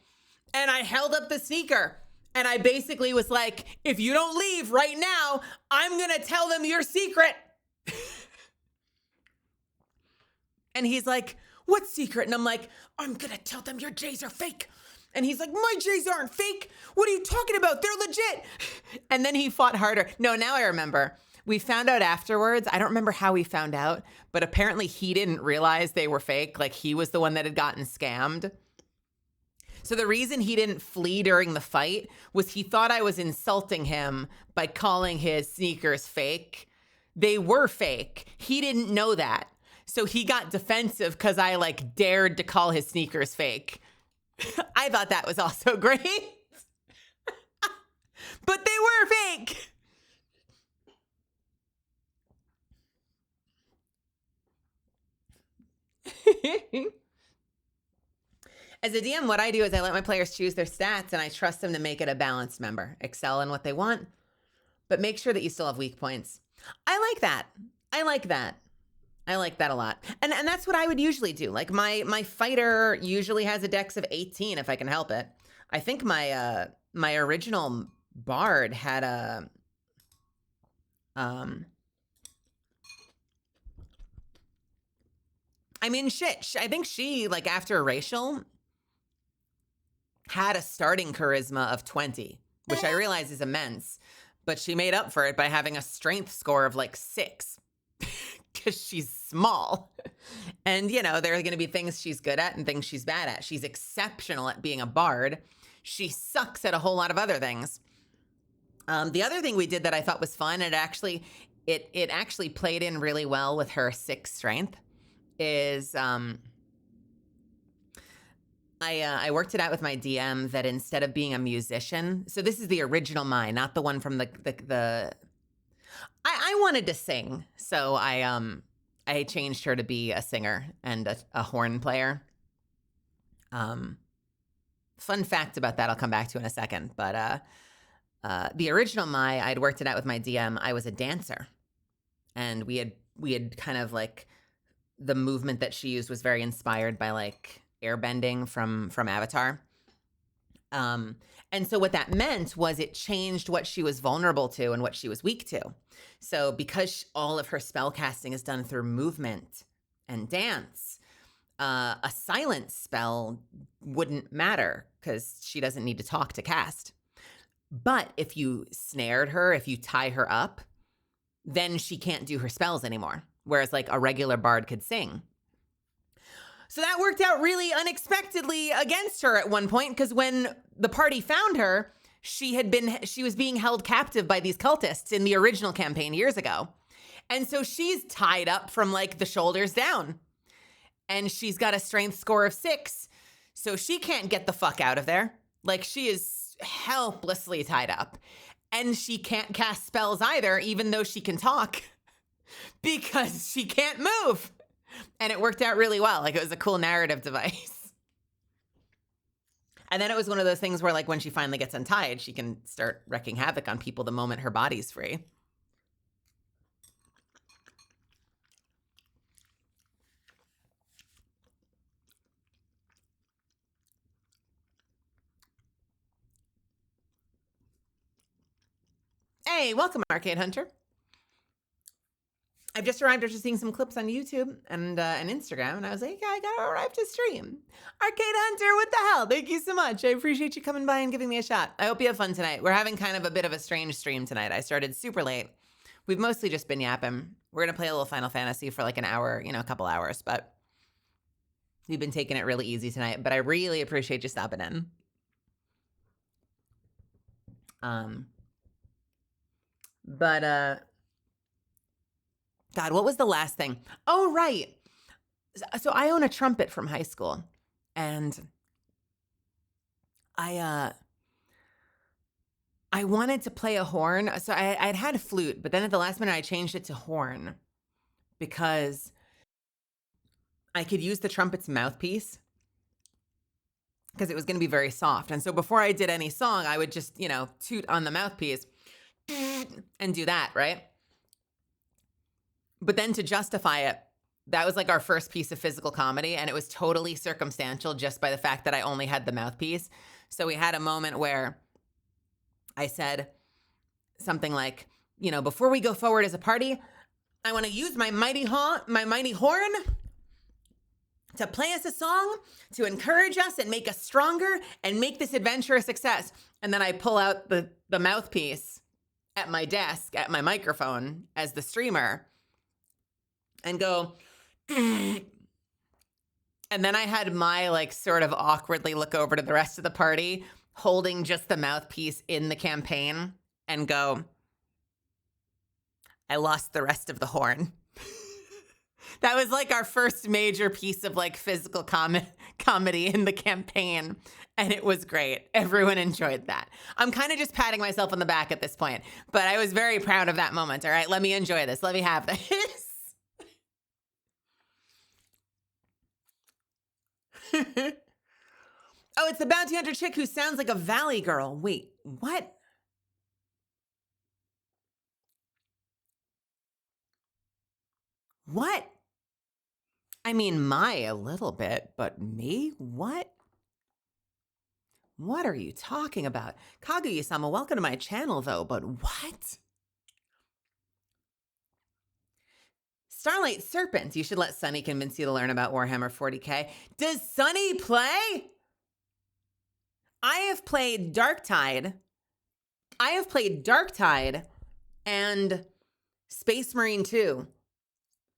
And I held up the sneaker. And I basically was like, if you don't leave right now, I'm going to tell them your secret. And he's like, what secret? And I'm like, I'm going to tell them your J's are fake. And he's like, my J's aren't fake. What are you talking about? They're legit. And then he fought harder. No, now I remember. We found out afterwards. I don't remember how we found out, but apparently he didn't realize they were fake. Like he was the one that had gotten scammed. So the reason he didn't flee during the fight was he thought I was insulting him by calling his sneakers fake. They were fake. He didn't know that. So he got defensive because I like dared to call his sneakers fake. I thought that was also great. But they were fake. As a DM, what I do is I let my players choose their stats and I trust them to make it a balanced member. Excel in what they want, but make sure that you still have weak points. I like that. I like that a lot. And that's what I would usually do. Like my fighter usually has a dex of 18 if I can help it. I think my original bard had a I mean shit, I think she like after racial had a starting charisma of 20, which I realize is immense, but she made up for it by having a strength score of like 6. Because she's small. And, you know, there are going to be things she's good at and things she's bad at. She's exceptional at being a bard. She sucks at a whole lot of other things. The other thing we did that I thought was fun, and it actually played in really well with her 6 strength, is I worked it out with my DM that instead of being a musician, so this is the original Mai, not the one from the I wanted to sing, so I changed her to be a singer and a horn player. Fun fact about that I'll come back to in a second, but the original Mai, I'd worked it out with my DM. I was a dancer, and we had kind of like the movement that she used was very inspired by like airbending from Avatar. And so what that meant was it changed what she was vulnerable to and what she was weak to. So because all of her spell casting is done through movement and dance, a silent spell wouldn't matter because she doesn't need to talk to cast. But if you snared her, if you tie her up, then she can't do her spells anymore. Whereas like a regular bard could sing. So that worked out really unexpectedly against her at one point, because when the party found her, she was being held captive by these cultists in the original campaign years ago. And so she's tied up from like the shoulders down. And she's got a strength score of 6. So she can't get the fuck out of there. Like she is helplessly tied up. And she can't cast spells either, even though she can talk, because she can't move. And it worked out really well. Like it was a cool narrative device. And then it was one of those things where, like, when she finally gets untied, she can start wreaking havoc on people the moment her body's free. Hey, welcome, Arcade Hunter. I've just arrived after seeing some clips on YouTube and Instagram, and I was like, yeah, I gotta arrive to stream. Arcade Hunter, what the hell? Thank you so much. I appreciate you coming by and giving me a shot. I hope you have fun tonight. We're having kind of a bit of a strange stream tonight. I started super late. We've mostly just been yapping. We're gonna play a little Final Fantasy for like an hour, a couple hours, but we've been taking it really easy tonight. But I really appreciate you stopping in. God, what was the last thing? Oh, right. So I own a trumpet from high school, and I wanted to play a horn. So I'd had a flute, but then at the last minute I changed it to horn because I could use the trumpet's mouthpiece because it was going to be very soft. And so before I did any song, I would just, toot on the mouthpiece and do that, right? But then to justify it, that was like our first piece of physical comedy, and it was totally circumstantial just by the fact that I only had the mouthpiece. So we had a moment where I said something like, before we go forward as a party, I want to use my mighty horn to play us a song to encourage us and make us stronger and make this adventure a success. And then I pull out the mouthpiece at my desk, at my microphone as the streamer, and go, and then I had my like sort of awkwardly look over to the rest of the party holding just the mouthpiece in the campaign and go, I lost the rest of the horn. That was like our first major piece of like physical comedy in the campaign. And it was great. Everyone enjoyed that. I'm kind of just patting myself on the back at this point, but I was very proud of that moment. All right, let me enjoy this. Let me have this. Oh, it's the bounty hunter chick who sounds like a valley girl. Wait, what? What? I mean, a little bit, but me? What? What are you talking about? Kaguya-sama, welcome to my channel, though, but what? Starlight Serpent, you should let Sunny convince you to learn about Warhammer 40k. Does Sunny play? I have played Darktide. And Space Marine 2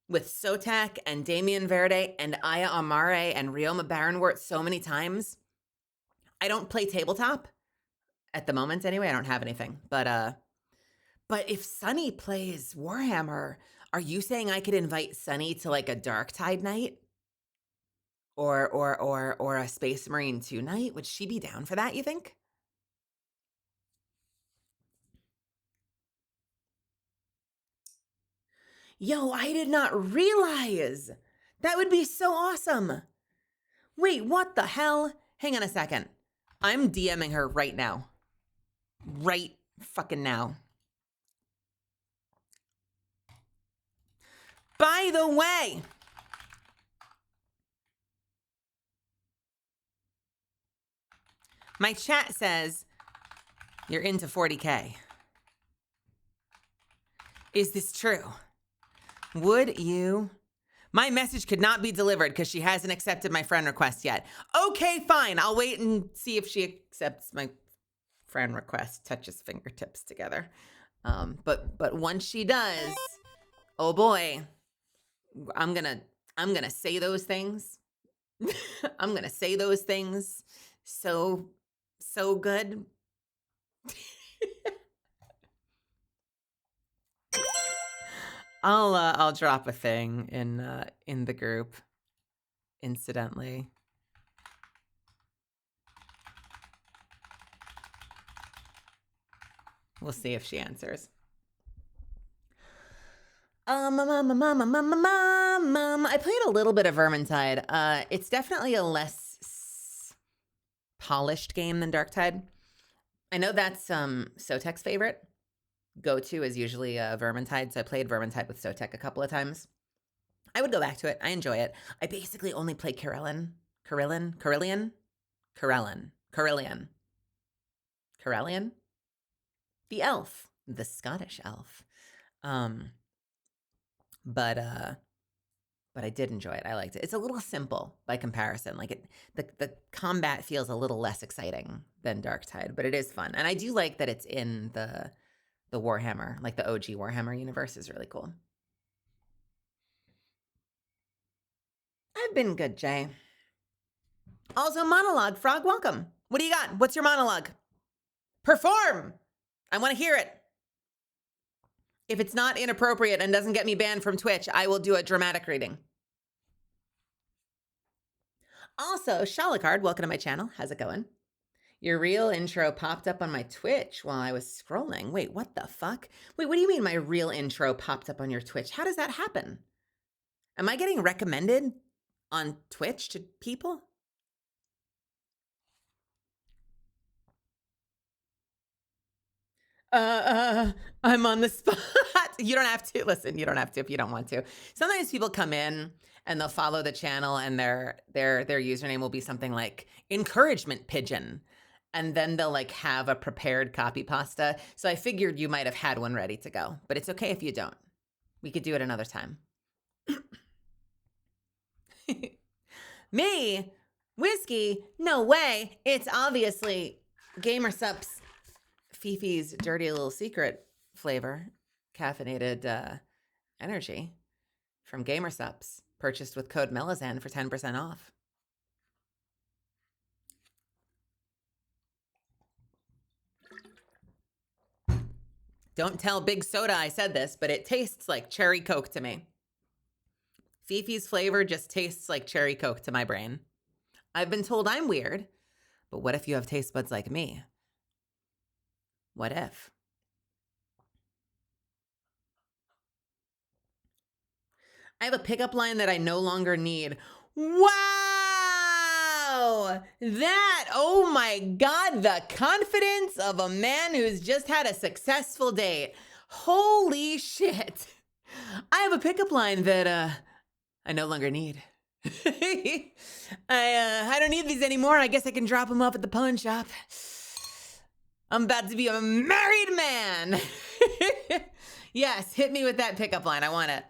with Sotak and Damian Verde and Aya Amare and Rioma Baronwort so many times. I don't play tabletop at the moment anyway. I don't have anything. But if Sunny plays Warhammer, are you saying I could invite Sunny to like a Darktide night? Or a Space Marine 2 night? Would she be down for that, you think? Yo, I did not realize. That would be so awesome. Wait, what the hell? Hang on a second. I'm DMing her right now. Right fucking now. By the way, my chat says you're into 40k. Is this true? Would you? My message could not be delivered because she hasn't accepted my friend request yet. Okay, fine. I'll wait and see if she accepts my friend request. Touches fingertips together. But once she does, oh boy, I'm gonna say those things. I'm gonna say those things so good. I'll drop a thing in the group, incidentally. We'll see if she answers. I played a little bit of Vermintide. It's definitely a less polished game than Darktide. I know that's Sotek's favorite. Go-to is usually Vermintide, so I played Vermintide with Sotek a couple of times. I would go back to it. I enjoy it. I basically only play Carillion. The elf. The Scottish elf. But I did enjoy it. I liked it. It's a little simple by comparison. Like the combat feels a little less exciting than Darktide, but it is fun. And I do like that it's in the Warhammer, like the OG Warhammer universe is really cool. I've been good, Jay. Also, monologue. Frog, welcome. What do you got? What's your monologue? Perform! I want to hear it. If it's not inappropriate and doesn't get me banned from Twitch, I will do a dramatic reading. Also, Shalakard, welcome to my channel. How's it going? Your real intro popped up on my Twitch while I was scrolling. Wait, what the fuck? Wait, what do you mean my real intro popped up on your Twitch? How does that happen? Am I getting recommended on Twitch to people? I'm on the spot. You don't have to. Listen, you don't have to if you don't want to. Sometimes people come in and they'll follow the channel and their username will be something like encouragement pigeon. And then they'll like have a prepared copy pasta. So I figured you might have had one ready to go, but it's okay if you don't. We could do it another time. Me? Whiskey? No way. It's obviously GamerSup's Fifi's dirty little secret flavor, caffeinated energy from GamerSup's, purchased with code Melazan for 10% off. Don't tell Big Soda I said this, but it tastes like cherry Coke to me. Fifi's flavor just tastes like cherry Coke to my brain. I've been told I'm weird, but what if you have taste buds like me? What if? I have a pickup line that I no longer need. Wow! Oh my God, the confidence of a man who's just had a successful date. Holy shit. I have a pickup line that I no longer need. I don't need these anymore. I guess I can drop them off at the pawn shop. I'm about to be a married man. Yes, hit me with that pickup line. I want it.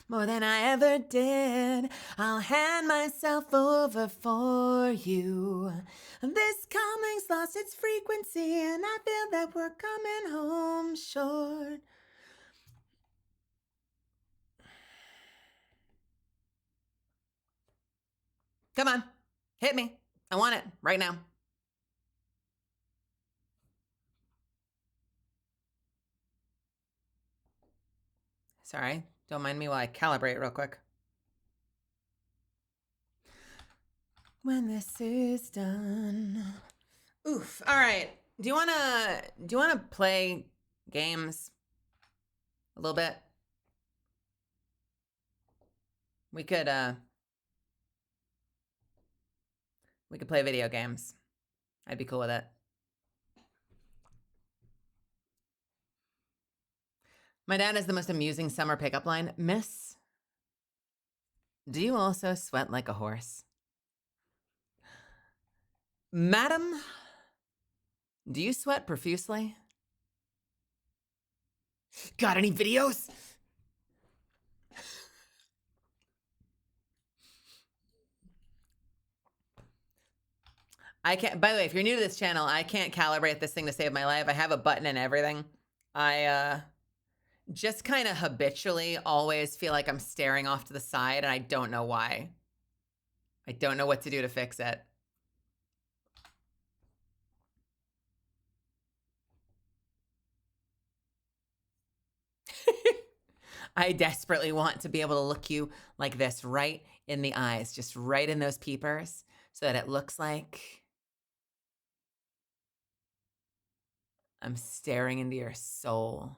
More than I ever did, I'll hand myself over for you. This coming's lost its frequency, and I feel that we're coming home short. Come on, hit me. I want it right now. Sorry, don't mind me while I calibrate real quick. When this is done. Oof. All right. Do you wanna play games a little bit? We could play video games. I'd be cool with it. My dad has the most amusing summer pickup line. Miss, do you also sweat like a horse? Madam, do you sweat profusely? Got any videos? I can't, by the way, if you're new to this channel, I can't calibrate this thing to save my life. I have a button and everything. I just kind of habitually always feel like I'm staring off to the side, and I don't know why. I don't know what to do to fix it. I desperately want to be able to look you like this, right in the eyes, just right in those peepers, so that it looks like I'm staring into your soul.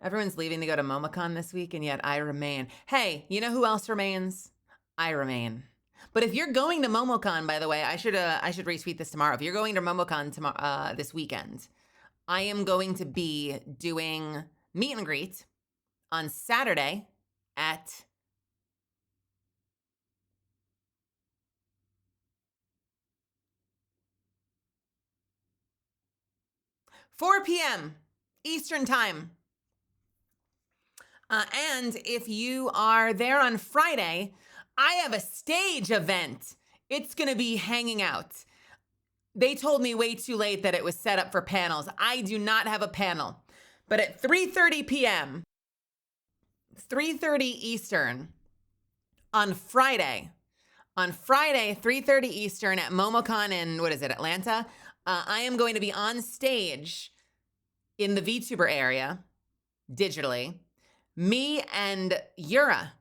Everyone's leaving to go to MomoCon this week, and yet I remain. Hey, you know who else remains? I remain. But if you're going to MomoCon, by the way, I should retweet this tomorrow. If you're going to MomoCon tomorrow, this weekend, I am going to be doing meet and greet on Saturday at 4 p.m. Eastern Time. And if you are there on Friday, I have a stage event. It's going to be hanging out. They told me way too late that it was set up for panels. I do not have a panel. But at 3:30 p.m., 3:30 Eastern, on Friday, 3:30 Eastern at MomoCon in, Atlanta, I am going to be on stage in the VTuber area, digitally. Me and Yura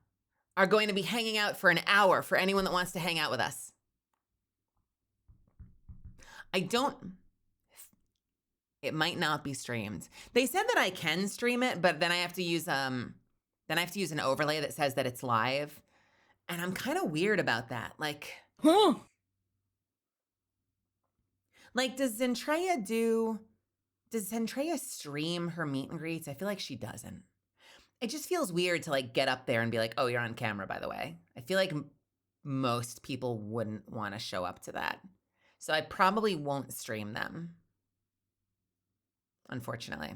are going to be hanging out for an hour for anyone that wants to hang out with us. It might not be streamed. They said that I can stream it, but then I have to use an overlay that says that it's live. And I'm kind of weird about that. Like, does Zentreya stream her meet and greets? I feel like she doesn't. It just feels weird to like get up there and be like, oh, you're on camera, by the way. I feel like most people wouldn't want to show up to that. So I probably won't stream them, unfortunately.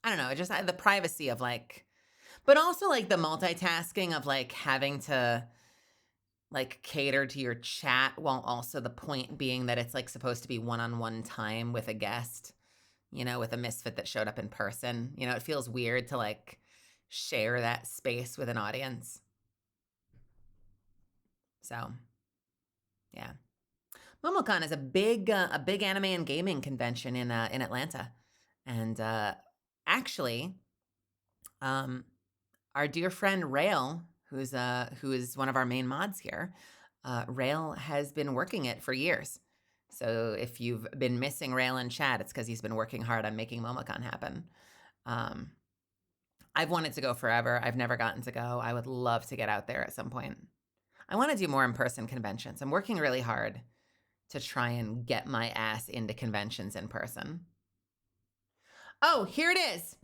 I don't know, the privacy of like, but also like the multitasking of like having to like cater to your chat while also the point being that it's like supposed to be one-on-one time with a guest, with a misfit that showed up in person. It feels weird to like share that space with an audience. So, yeah. MomoCon is a big anime and gaming convention in Atlanta. And actually, our dear friend Rail, who is one of our main mods here, Rail has been working it for years. So if you've been missing Rail in chat, it's because he's been working hard on making MomoCon happen. I've wanted to go forever. I've never gotten to go. I would love to get out there at some point. I want to do more in-person conventions. I'm working really hard to try and get my ass into conventions in person. Oh, here it is.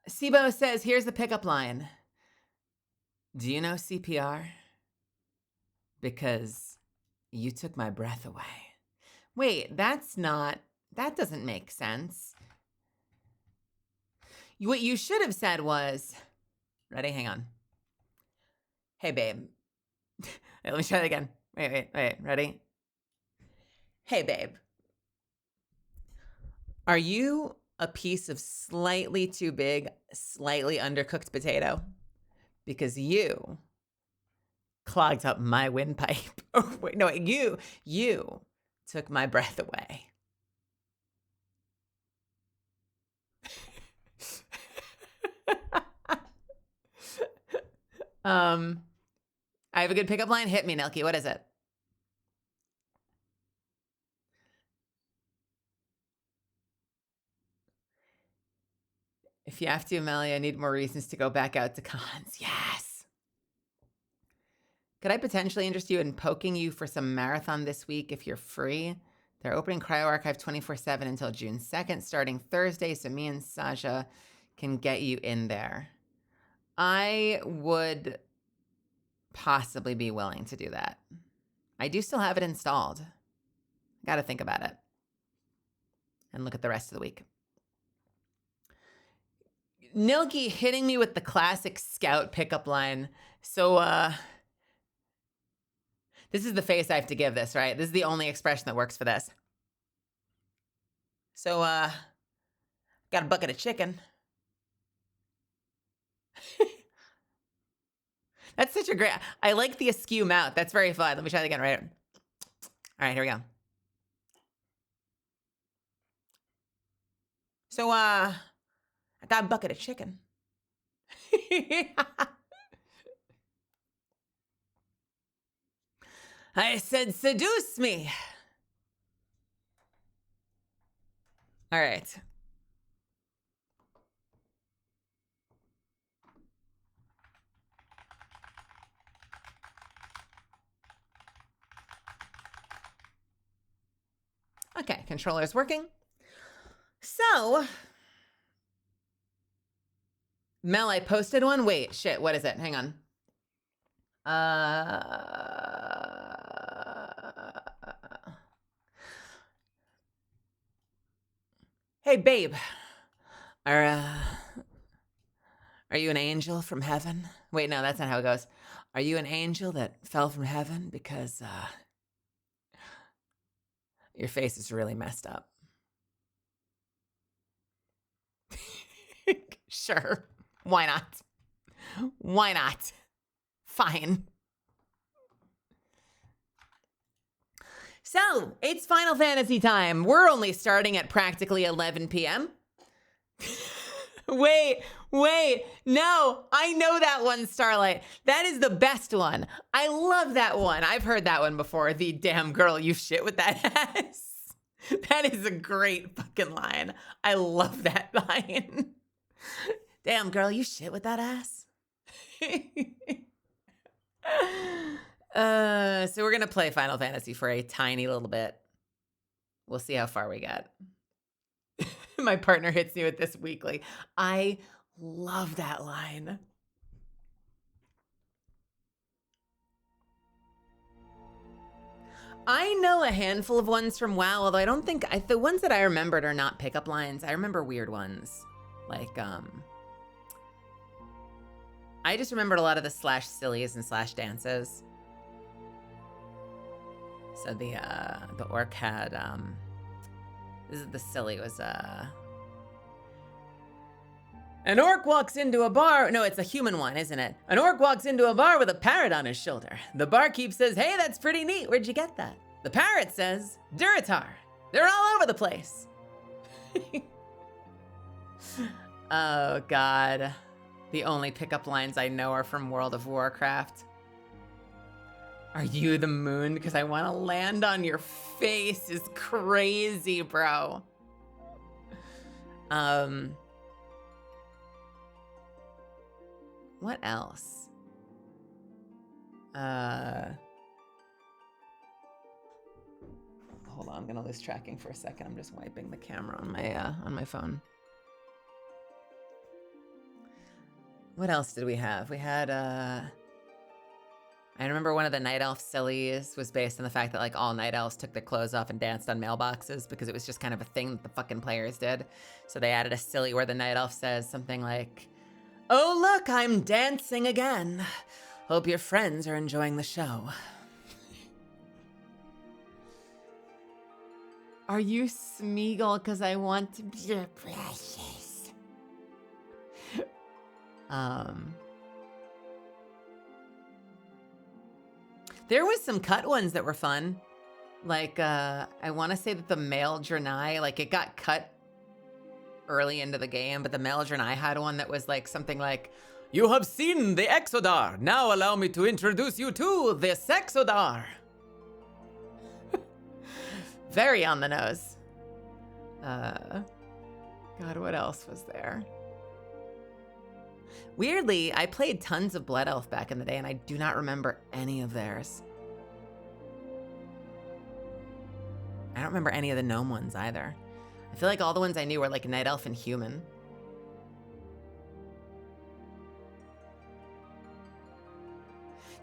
Sibo says, here's the pickup line. Do you know CPR? Because you took my breath away. Wait, that doesn't make sense. What you should have said was, ready? Hang on. Hey, babe. Let me try that again. Wait. Ready? Hey, babe. Are you a piece of slightly too big, slightly undercooked potato? Because you clogged up my windpipe. Oh, wait, no, you took my breath away. I have a good pickup line. Hit me, Nelky. What is it? If you have to, Melly, I need more reasons to go back out to cons. Yes. Could I potentially interest you in poking you for some marathon this week if you're free? They're opening Cryo Archive 24/7 until June 2nd, starting Thursday, so me and Sasha can get you in there. I would possibly be willing to do that. I do still have it installed. Got to think about it and look at the rest of the week. Nilky hitting me with the classic Scout pickup line. So, this is the face I have to give this, right? This is the only expression that works for this. So, got a bucket of chicken. That's such a great, I like the askew mouth. That's very fun. Let me try that again, right? All right, here we go. So, I got a bucket of chicken. I said seduce me. All right. Okay, controller's working. So, Mel, I posted one. Wait, shit, what is it? Hang on. Hey, babe. Are you an angel from heaven? Wait, no, that's not how it goes. Are you an angel that fell from heaven? Because your face is really messed up. Sure. Why not? Why not? Fine. So, it's Final Fantasy time. We're only starting at practically 11 p.m. Wait, no, I know that one, Starlight. That is the best one. I love that one. I've heard that one before. The damn girl, you shit with that ass. That is a great fucking line. I love that line. Damn girl, you shit with that ass. So we're gonna play Final Fantasy for a tiny little bit. We'll see how far we get. My partner hits me with this weekly. I love that line. I know a handful of ones from WoW, although I don't think the ones that I remembered are not pickup lines. I remember weird ones, like I just remembered a lot of the slash sillies and slash dances. So the orc had this is the silly was an orc walks into a bar. No, it's a human one, isn't it? An orc walks into a bar with a parrot on his shoulder. The barkeep says, "Hey, that's pretty neat. Where'd you get that?" The parrot says, "Duratar. They're all over the place." Oh, God. The only pickup lines I know are from World of Warcraft. Are you the moon? Because I want to land on your face is crazy, bro. What else? Hold on, I'm gonna lose tracking for a second. I'm just wiping the camera on my phone. What else did we have? We had I remember one of the Night Elf sillies was based on the fact that like all Night Elves took their clothes off and danced on mailboxes because it was just kind of a thing that the fucking players did. So they added a silly where the Night Elf says something like, "Oh look, I'm dancing again. Hope your friends are enjoying the show." Are you Smeagol? Because I want to be your precious. There was some cut ones that were fun. Like, I want to say that the male Draenei, like it got cut early into the game, but the male Draenei had one that was like something like, "You have seen the Exodar. Now allow me to introduce you to the Sexodar." Very on the nose. God, what else was there? Weirdly, I played tons of Blood Elf back in the day, and I do not remember any of theirs. I don't remember any of the gnome ones either. I feel like all the ones I knew were like Night Elf and Human.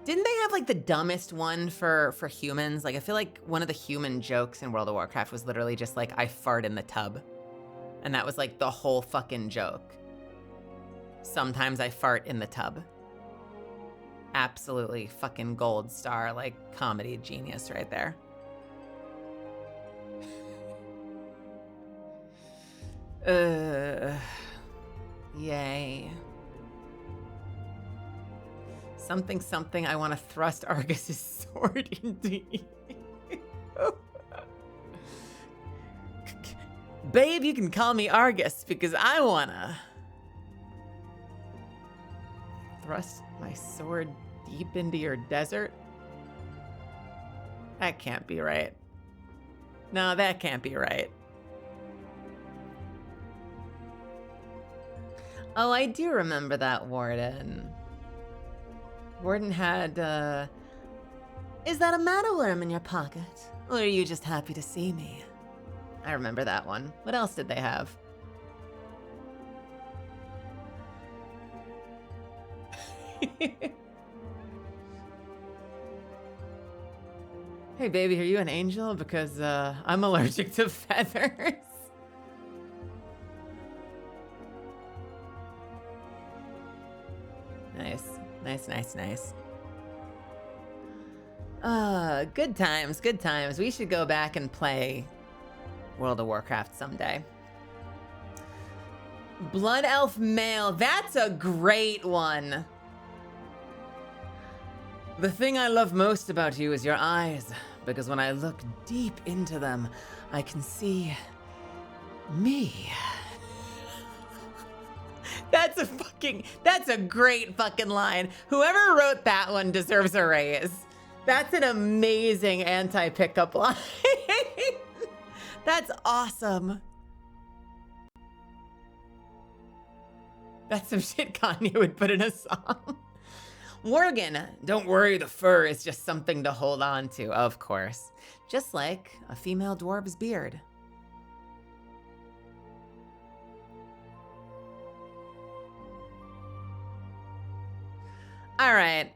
Didn't they have like the dumbest one for humans? Like I feel like one of the human jokes in World of Warcraft was literally just like, "I fart in the tub." And that was like the whole fucking joke. Sometimes I fart in the tub. Absolutely fucking gold star, like comedy genius right there. Yay. Something, I want to thrust Argus's sword into you. Babe, you can call me Argus because I wanna thrust my sword deep into your desert. That can't be right. No, that can't be right. Oh, I do remember that Warden. Warden had, is that a madworm in your pocket? Or are you just happy to see me? I remember that one. What else did they have? Hey baby, are you an angel? Because I'm allergic to feathers. Nice. Nice, nice, nice. Good times, good times. We should go back and play World of Warcraft someday. Blood Elf Male, that's a great one. The thing I love most about you is your eyes, because when I look deep into them, I can see me. That's a great fucking line. Whoever wrote that one deserves a raise. That's an amazing anti-pickup line. That's awesome. That's some shit Kanye would put in a song. Worgen, don't worry, the fur is just something to hold on to, of course. Just like a female dwarf's beard. All right.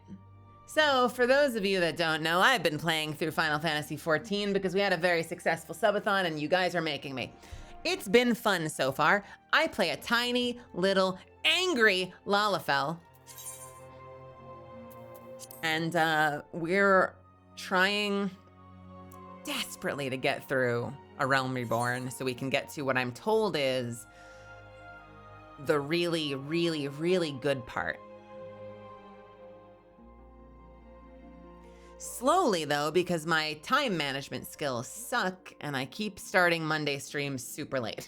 So, for those of you that don't know, I've been playing through Final Fantasy XIV because we had a very successful subathon and you guys are making me. It's been fun so far. I play a tiny, little, angry Lalafell. And we're trying desperately to get through A Realm Reborn so we can get to what I'm told is the really, really, really good part. Slowly, though, because my time management skills suck and I keep starting Monday streams super late.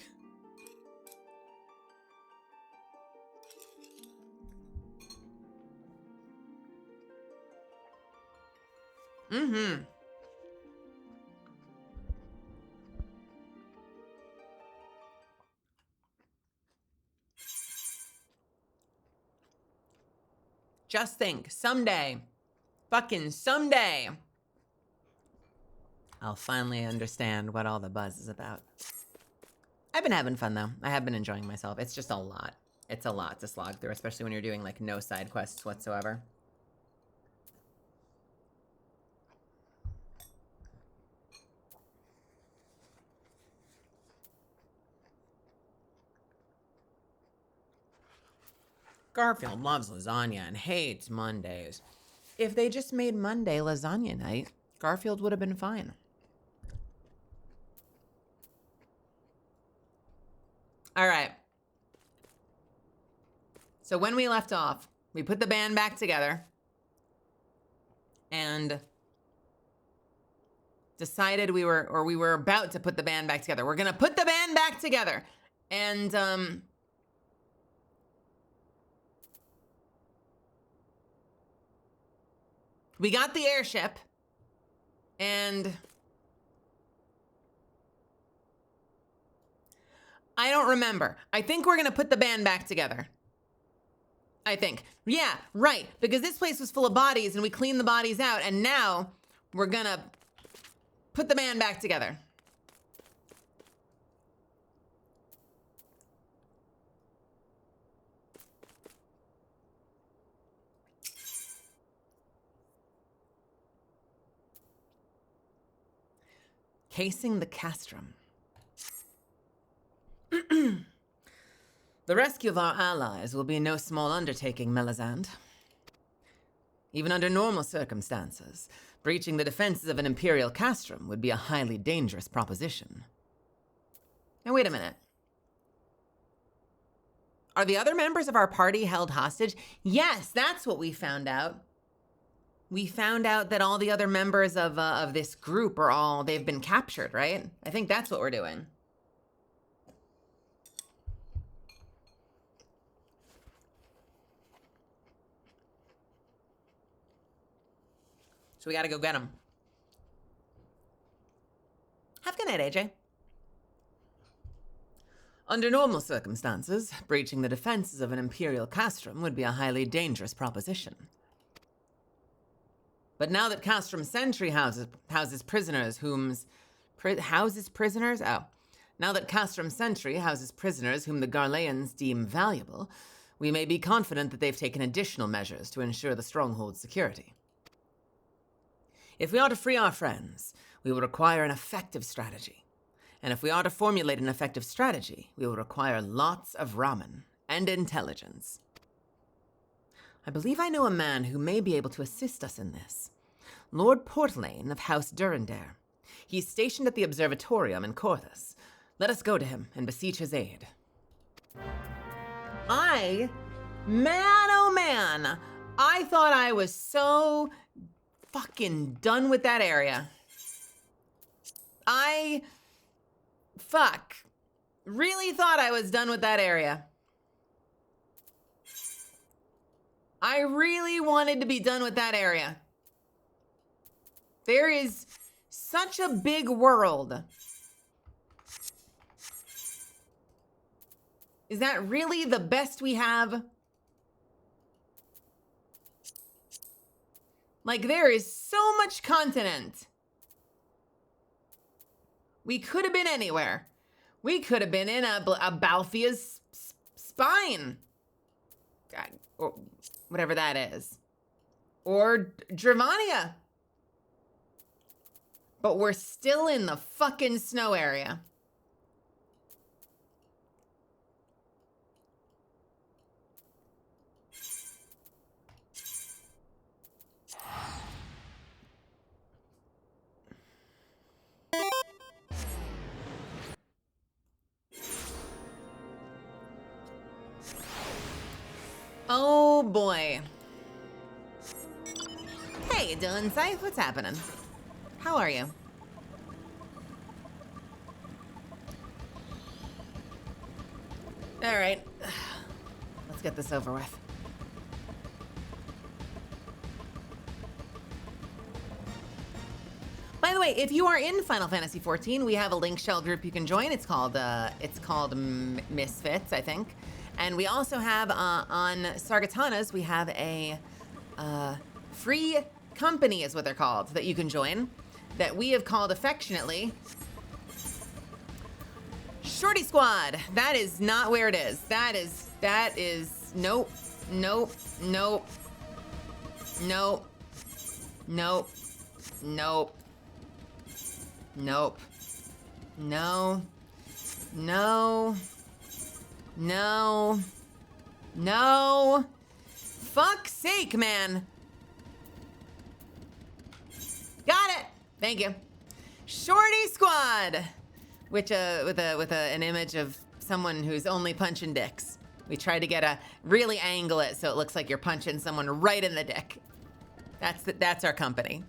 Mm-hmm. Just think, someday, fucking someday, I'll finally understand what all the buzz is about. I've been having fun, though. I have been enjoying myself. It's just a lot. It's a lot to slog through, especially when you're doing, like, no side quests whatsoever. Garfield loves lasagna and hates Mondays. If they just made Monday lasagna night, Garfield would have been fine. All right. So when we left off, we put the band back together and decided we were about to put the band back together. We're going to put the band back together. And we got the airship and I don't remember. I think we're going to put the band back together. I think. Yeah, right. Because this place was full of bodies and we cleaned the bodies out and now we're going to put the band back together. Casing the castrum. The rescue of our allies will be no small undertaking, Melisande. Even under normal circumstances, breaching the defenses of an Imperial castrum would be a highly dangerous proposition. Now wait a minute. Are the other members of our party held hostage? Yes, that's what we found out. We found out that all the other members of this group they've been captured, right? I think that's what we're doing. So we gotta go get them. Say it, AJ. Under normal circumstances, breaching the defenses of an imperial castrum would be a highly dangerous proposition. But now that Castrum Sentry houses prisoners houses prisoners? Oh. Now that Castrum Sentry houses prisoners whom the Garleans deem valuable, we may be confident that they've taken additional measures to ensure the stronghold's security. If we are to free our friends, we will require an effective strategy. And if we are to formulate an effective strategy, we will require lots of ramen and intelligence. I believe I know a man who may be able to assist us in this. Lord Portlane of House Durandare. He's stationed at the Observatorium in Corthus. Let us go to him and beseech his aid. Man, oh man, I thought I was so fucking done with that area. Really thought I was done with that area. I really wanted to be done with that area. There is such a big world. Is that really the best we have? Like, there is so much continent. We could have been anywhere. We could have been in a Balthia's spine. God, or whatever that is. Or Dravania. But we're still in the fucking snow area. Oh boy. Hey, Dylan Scythe, what's happening? How are you? All right, let's get this over with. By the way, if you are in Final Fantasy XIV, we have a link shell group you can join. It's called Misfits, I think. And we also have on Sargatanas, we have a free company, is what they're called, that you can join, that we have called affectionately Shorty Squad. That is not where it is. That is nope, nope, nope, nope, nope, nope, nope, no, no, no, no. Fuck's sake, man. Got it. Thank you. Shorty Squad, which with an image of someone who's only punching dicks. We try to get a really angle it so it looks like you're punching someone right in the dick. That's our company.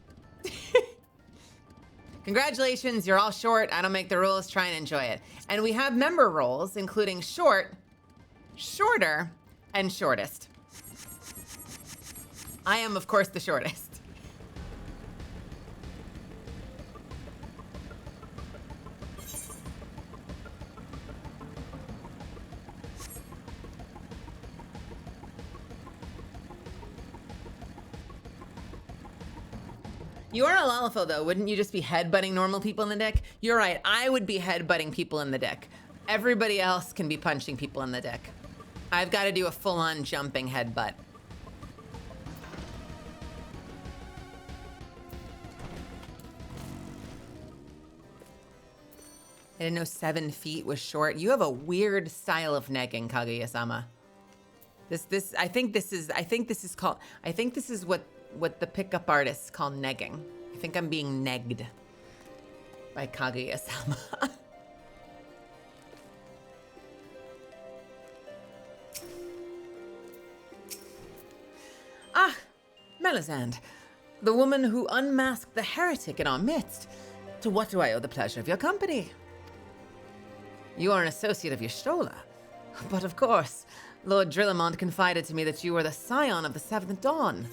Congratulations, you're all short. I don't make the rules. Try and enjoy it. And we have member roles, including short, shorter, and shortest. I am, of course, the shortest. You are a Lalafo, though. Wouldn't you just be headbutting normal people in the dick? You're right. I would be headbutting people in the dick. Everybody else can be punching people in the dick. I've got to do a full-on jumping headbutt. I didn't know 7 feet was short. You have a weird style of negging, Kaguya-sama. I think this is what the pickup artists call negging. I think I'm being negged by Kaguya-sama. Ah, Melisande, the woman who unmasked the heretic in our midst. To what do I owe the pleasure of your company? You are an associate of Y'shtola. But of course, Lord Drillamont confided to me that you were the scion of the Seventh Dawn.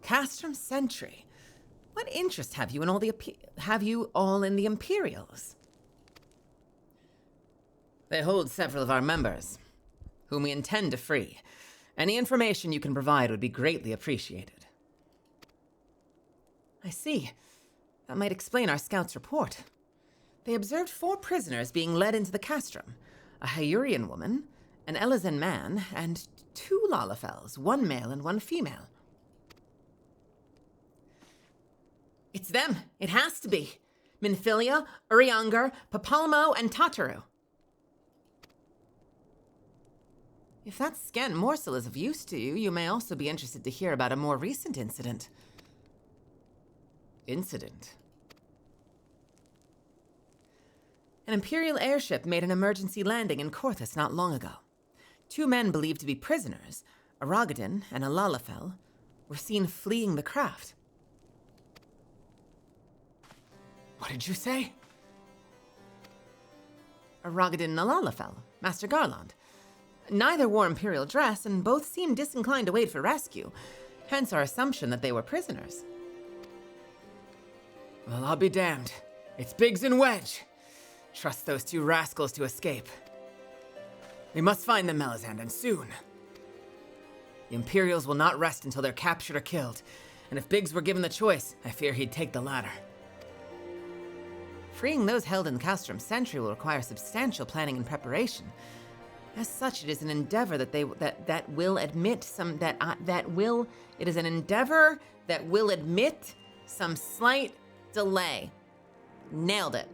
Castrum Sentry. What interest have you in all in the Imperials? They hold several of our members, whom we intend to free. Any information you can provide would be greatly appreciated. I see. That might explain our scout's report. They observed 4 prisoners being led into the castrum, a Hyurian woman, an Elysian man, and 2 Lalafels, 1 male and 1 female. It's them. It has to be. Minfilia, Urianger, Papalmo, and Tataru. If that scant morsel is of use to you, you may also be interested to hear about a more recent incident. Incident? An Imperial airship made an emergency landing in Korthus not long ago. 2 men believed to be prisoners, a Rogadin and a Lalafel, were seen fleeing the craft. What did you say? A Rogadin and a Lalafel, Master Garland. Neither wore Imperial dress, and both seemed disinclined to wait for rescue, hence our assumption that they were prisoners. Well, I'll be damned. It's Biggs and Wedge. Trust those 2 rascals to escape. We must find them, Melisande, and soon. The Imperials will not rest until they're captured or killed, and if Biggs were given the choice, I fear he'd take the latter. Freeing those held in Castrum Sentry will require substantial planning and preparation. As such, it is an endeavor that will admit some slight delay. Nailed it.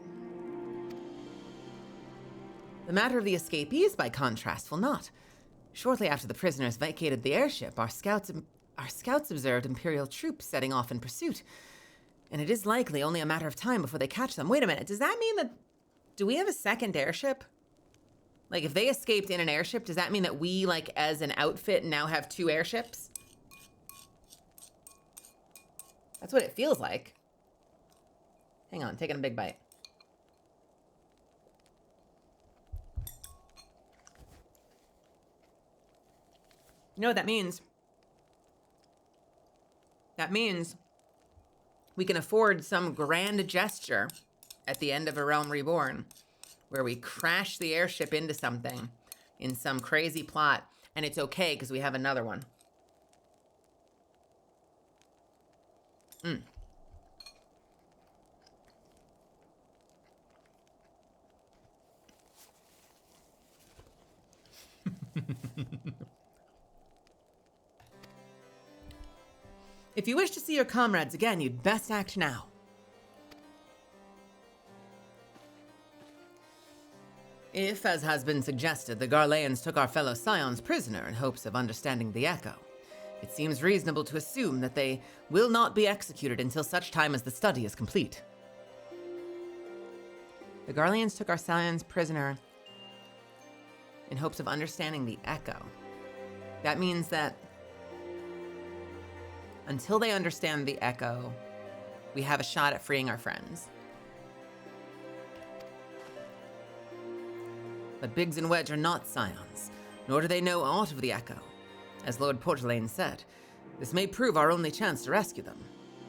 The matter of the escapees, by contrast, will not. Shortly after the prisoners vacated the airship, our scouts observed Imperial troops setting off in pursuit. And it is likely only a matter of time before they catch them. Wait a minute, does that mean that... Do we have a second airship? Like, if they escaped in an airship, does that mean that we, like, as an outfit, now have 2 airships? That's what it feels like. Hang on, taking a big bite. You know what that means? That means we can afford some grand gesture at the end of A Realm Reborn where we crash the airship into something in some crazy plot, and it's okay because we have another one. If you wish to see your comrades again, you'd best act now. If, as has been suggested, the Garleans took our fellow Scions prisoner in hopes of understanding the Echo, it seems reasonable to assume that they will not be executed until such time as the study is complete. The Garleans took our Scions prisoner in hopes of understanding the Echo. That means that until they understand the Echo, we have a shot at freeing our friends. But Biggs and Wedge are not Scions, nor do they know aught of the Echo. As Lord Portelaine said, this may prove our only chance to rescue them.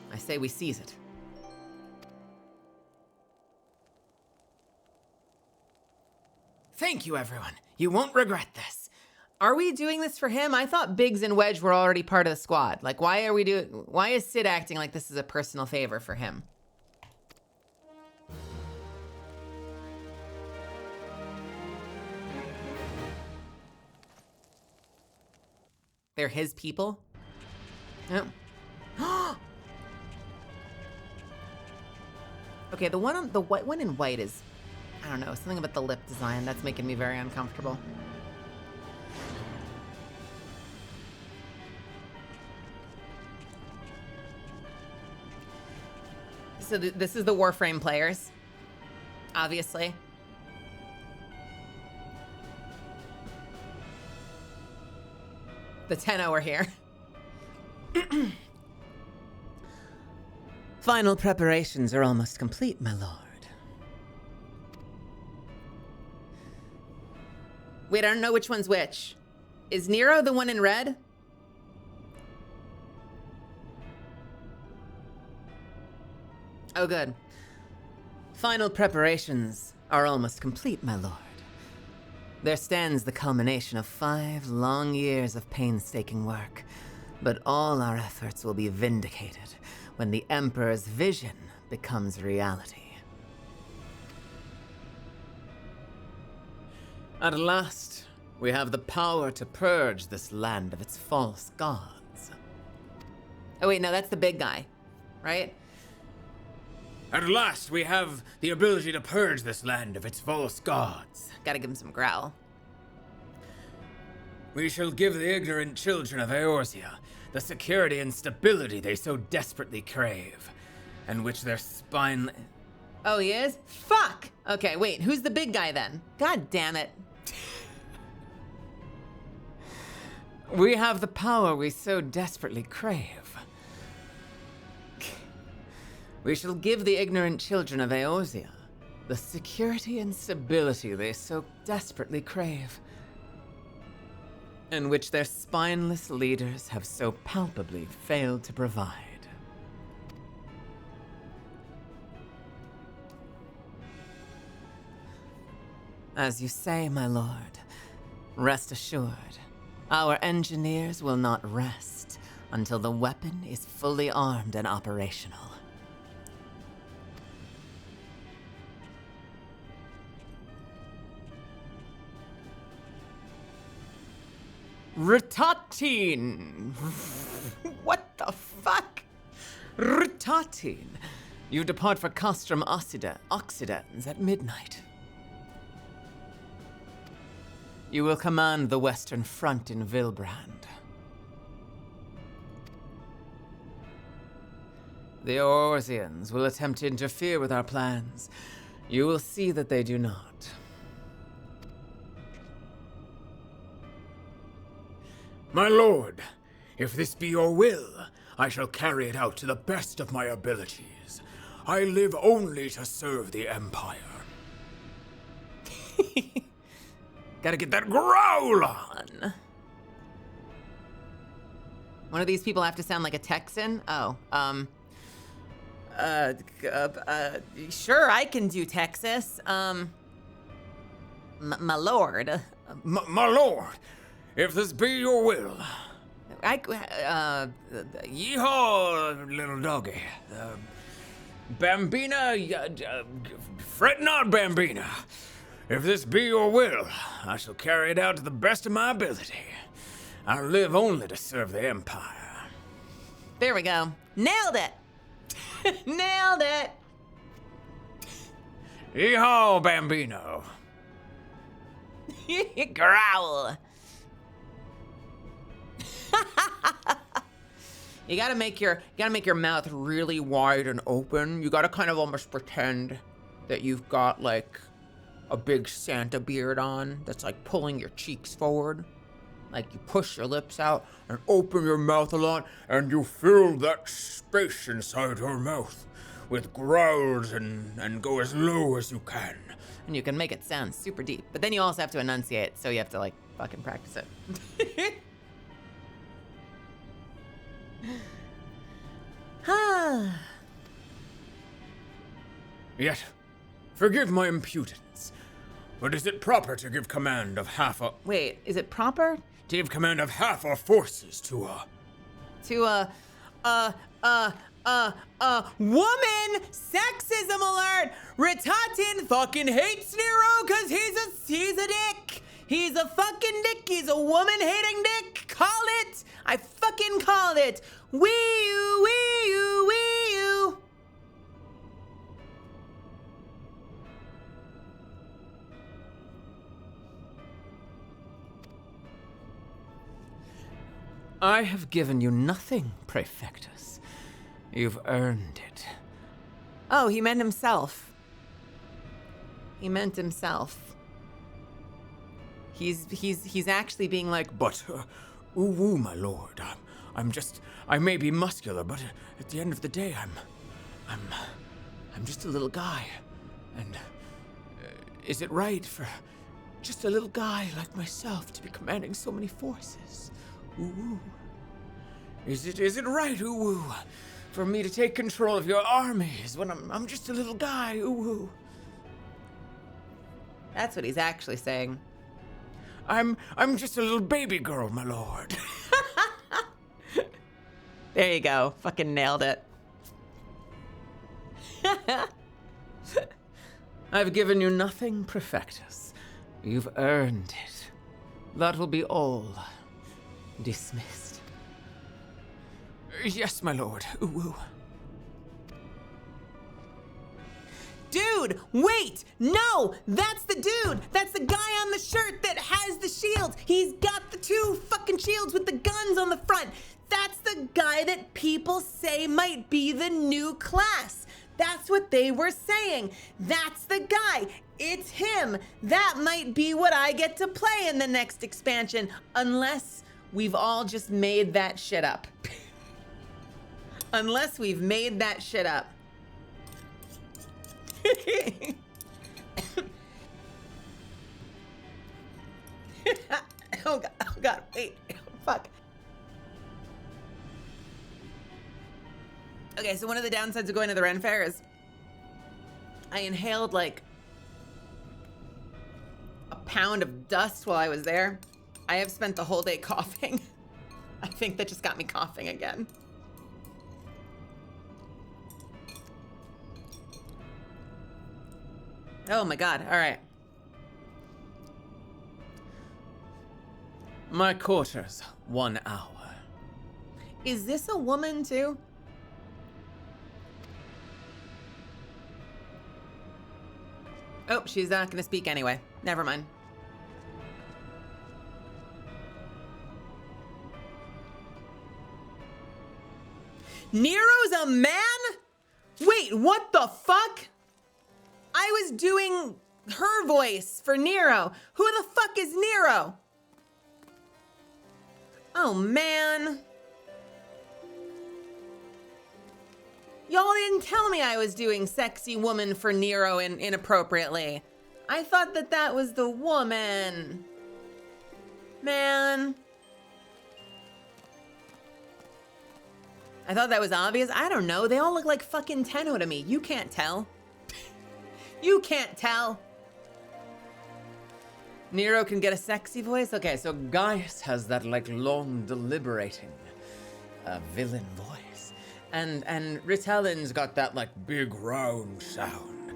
I say we seize it. Thank you, everyone. You won't regret this. Are we doing this for him? I thought Biggs and Wedge were already part of the squad. Like, why is Sid acting like this is a personal favor for him? They're his people? Oh. Okay, the white one in white is, I don't know, something about the lip design that's making me very uncomfortable. So this is the Warframe players, obviously. The Tenno are here. Final preparations are almost complete, my lord. Wait, I don't know which one's which. Is Nero the one in red? Oh, good. Final preparations are almost complete, my lord. There stands the culmination of 5 long years of painstaking work, but all our efforts will be vindicated when the Emperor's vision becomes reality. At last, we have the power to purge this land of its false gods. Oh wait, no, that's the big guy, right? At last, we have the ability to purge this land of its false gods. Gotta give him some growl. We shall give the ignorant children of Eorzea the security and stability they so desperately crave, and which their spine... Oh, he is? Fuck! Okay, wait, who's the big guy then? God damn it. We have the power we so desperately crave. We shall give the ignorant children of Eorzea the security and stability they so desperately crave, and which their spineless leaders have so palpably failed to provide. As you say, my lord, rest assured, our engineers will not rest until the weapon is fully armed and operational. Ritatin! What the fuck? Ritatin! You depart for Castrum Occidens at midnight. You will command the Western Front in Vilbrand. The Eorzeans will attempt to interfere with our plans. You will see that they do not. My lord, if this be your will, I shall carry it out to the best of my abilities. I live only to serve the Empire. Gotta get that growl on! One of these people have to sound like a Texan? Oh, sure, I can do Texas. My lord. My lord, if this be your will. Yeehaw, little doggy. Bambina, fret not, Bambina. If this be your will, I shall carry it out to the best of my ability. I live only to serve the Empire. There we go. Nailed it! Nailed it! Yeehaw, Bambino. Growl. You gotta make your mouth really wide and open. You gotta kind of almost pretend that you've got like a big Santa beard on that's like pulling your cheeks forward. Like you push your lips out and open your mouth a lot, and you fill that space inside your mouth with growls and go as low as you can. And you can make it sound super deep, but then you also have to enunciate, so you have to like fucking practice it. Yet, forgive my impudence, but is it proper to give command of half a... Wait, is it proper? To give command of half our forces to woman sexism alert! Ritatin fucking hates Nero cause he's a dick! He's a fucking dick, he's a woman-hating dick! Call it! I fucking called it! Wee you, wee you, wee you! I have given you nothing, Praefectus. You've earned it. Oh, he meant himself. He meant himself. He's actually being like, but, ooh, my lord, I may be muscular, but at the end of the day, I'm just a little guy, and is it right for just a little guy like myself to be commanding so many forces? Ooh, is it right, ooh, for me to take control of your armies when I'm just a little guy. Ooh. That's what he's actually saying. I'm just a little baby girl, my lord. There you go. Fucking nailed it. I've given you nothing, Perfectus. You've earned it. That will be all. Dismissed. Yes, my lord. Ooh. Dude, wait! No! That's the dude! That's the guy on the shirt that has the shield! He's got the 2 fucking shields with the guns on the front! That's the guy that people say might be the new class! That's what they were saying! That's the guy! It's him! That might be what I get to play in the next expansion, unless we've all just made that shit up. Unless we've made that shit up. Oh god, wait, fuck. Okay, so one of the downsides of going to the Ren Fair is I inhaled like a pound of dust while I was there. I have spent the whole day coughing. I think that just got me coughing again. Oh my god, all right. My quarters, 1 hour. Is this a woman too? Oh, she's not gonna speak anyway. Never mind. Nero's a man? Wait, what the fuck? I was doing her voice for Nero. Who the fuck is Nero? Oh, man. Y'all didn't tell me I was doing sexy woman for Nero inappropriately. I thought that that was the woman. Man. I thought that was obvious. I don't know. They all look like fucking Tenno to me. You can't tell. You can't tell. Nero can get a sexy voice? Okay, so Gaius has that, like, long, deliberating, villain voice. And Ritalin's got that, like, big, round sound.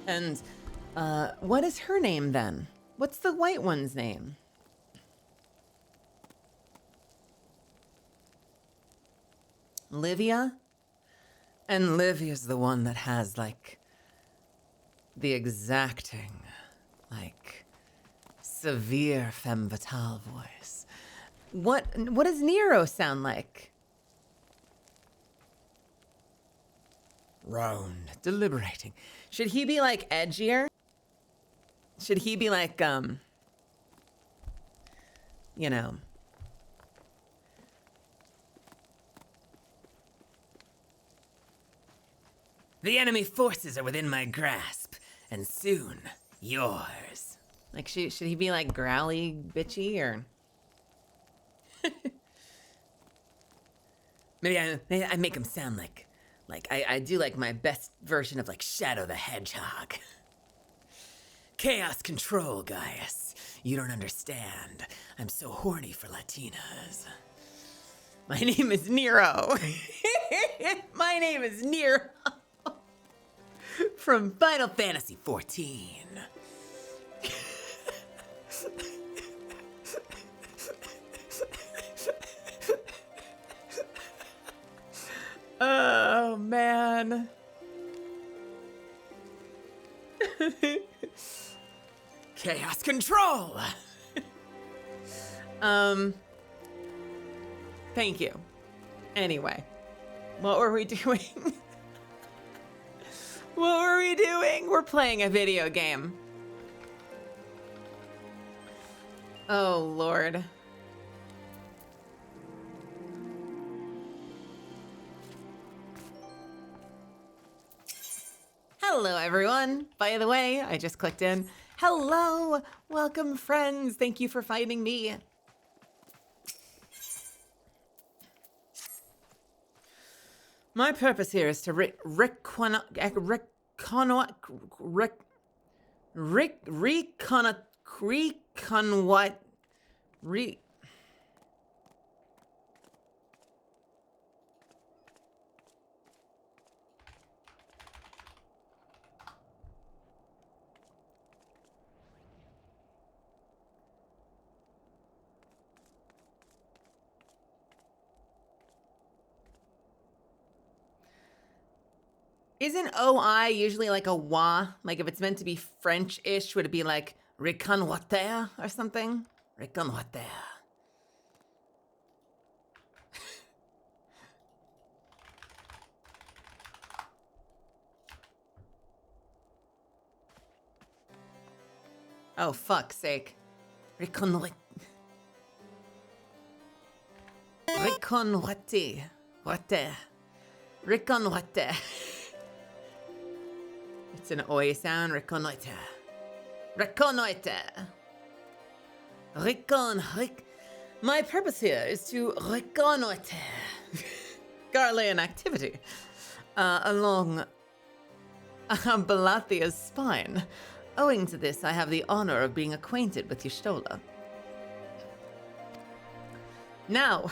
And, what is her name, then? What's the white one's name? Livia? And Livia's the one that has, like, the exacting, like, severe femme fatale voice. What does Nero sound like? Round, deliberating. Should he be like edgier? Should he be like, you know? The enemy forces are within my grasp, and soon, yours. Like, should he be like growly, bitchy, or? Maybe I make him sound like I do like my best version of like Shadow the Hedgehog. Chaos control, Gaius. You don't understand. I'm so horny for Latinas. My name is Nero. My name is Nero. From Final Fantasy 14. Oh, man. Chaos control. Thank you. Anyway, what were we doing? What were we doing? We're playing a video game. Oh, Lord. Hello, everyone. By the way, I just clicked in. Hello. Welcome, friends. Thank you for finding me. My purpose here is to recon what re. Isn't OI usually like a wa? Like if it's meant to be French-ish, would it be like reconnoiter or something? Reconnoiter. Oh, fuck's sake. Reconnoiter. Reconnoiter. Reconnoiter. It's an oi sound. Reconnoiter. Reconnoiter. My purpose here is to reconnoiter Garlean activity along Balathia's spine. Owing to this, I have the honor of being acquainted with Y'shtola. Now,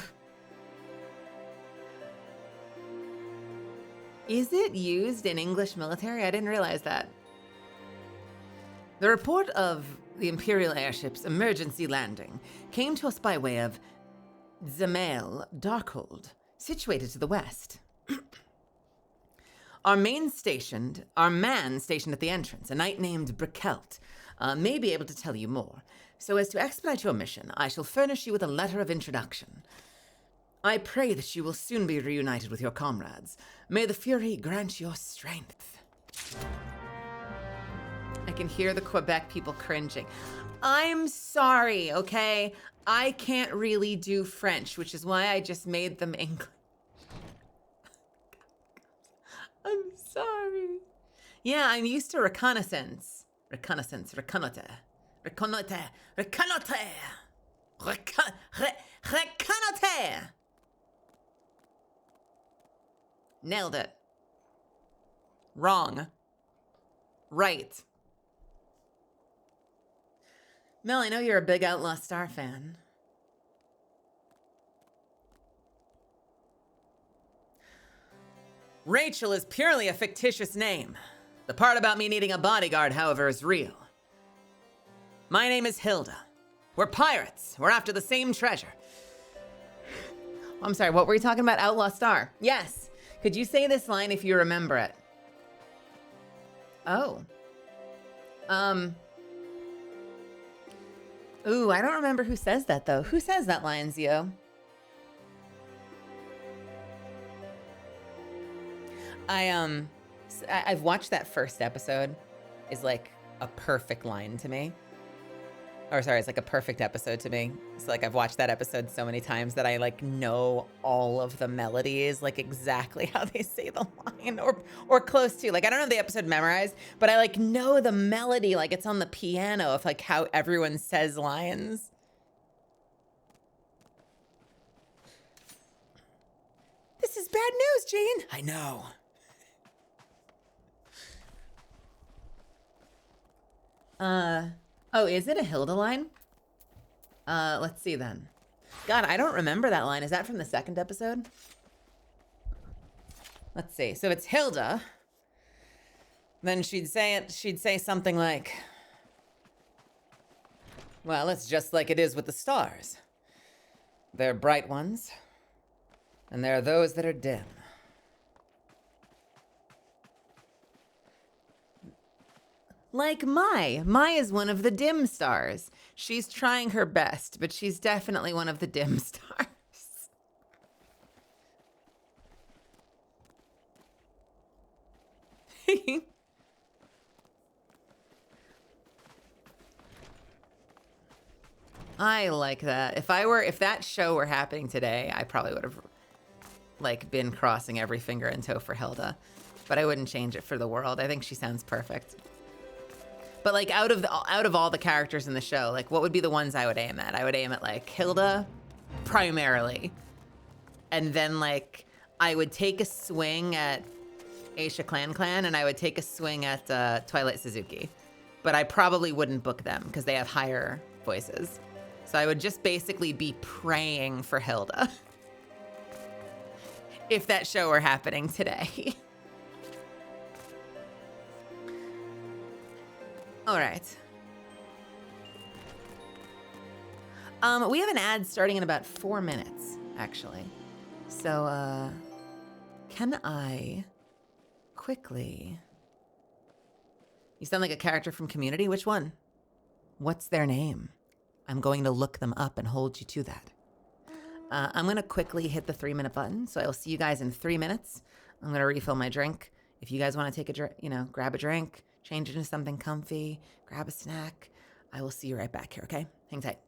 is it used in English military? I didn't realize that. The report of the Imperial airship's emergency landing came to us by way of Zemail Darkhold, situated to the west. Our man stationed at the entrance, a knight named Brickelt, may be able to tell you more. So as to expedite your mission, I shall furnish you with a letter of introduction. I pray that you will soon be reunited with your comrades. May the Fury grant your strength. I can hear the Quebec people cringing. I'm sorry, okay? I can't really do French, which is why I just made them English. I'm sorry. Yeah, I'm used to reconnaissance. Reconnaissance, reconnoiter. Reconnoiter, reconnoiter. Reconnoiter. Nailed it. Wrong. Right. Mel, I know you're a big Outlaw Star fan. Rachel is purely a fictitious name. The part about me needing a bodyguard, however, is real. My name is Hilda. We're pirates. We're after the same treasure. I'm sorry, what were you talking about? Outlaw Star. Yes. Could you say this line if you remember it? Oh. Ooh, I don't remember who says that, though. Who says that line, Zio? I've watched that first episode. Is like a perfect line to me. Or sorry, it's like a perfect episode to me. It's like I've watched that episode so many times that I like know all of the melodies, like exactly how they say the line or close to. Like I don't have the episode memorized, but I like know the melody like it's on the piano of like how everyone says lines. This is bad news, Jane. I know. Oh, is it a Hilda line? Let's see then. God, I don't remember that line. Is that from the second episode? Let's see. So it's Hilda. Then she'd say something like, well, it's just like it is with the stars. They're bright ones, and there are those that are dim. Like Mai. Mai is one of the dim stars. She's trying her best, but she's definitely one of the dim stars. I like that. If that show were happening today, I probably would have like been crossing every finger and toe for Hilda, but I wouldn't change it for the world. I think she sounds perfect. But like out of all the characters in the show, like what would be the ones I would aim at? I would aim at like Hilda primarily. And then like I would take a swing at Aisha Clan, and I would take a swing at Twilight Suzuki. But I probably wouldn't book them because they have higher voices. So I would just basically be praying for Hilda if that show were happening today. All right. We have an ad starting in about 4 minutes, actually. So, can I quickly... You sound like a character from Community. Which one? What's their name? I'm going to look them up and hold you to that. I'm going to quickly hit the 3-minute button. So I will see you guys in 3 minutes. I'm going to refill my drink. If you guys want to take a drink, grab a drink, change it into something comfy, grab a snack, I will see you right back here, okay? Hang tight.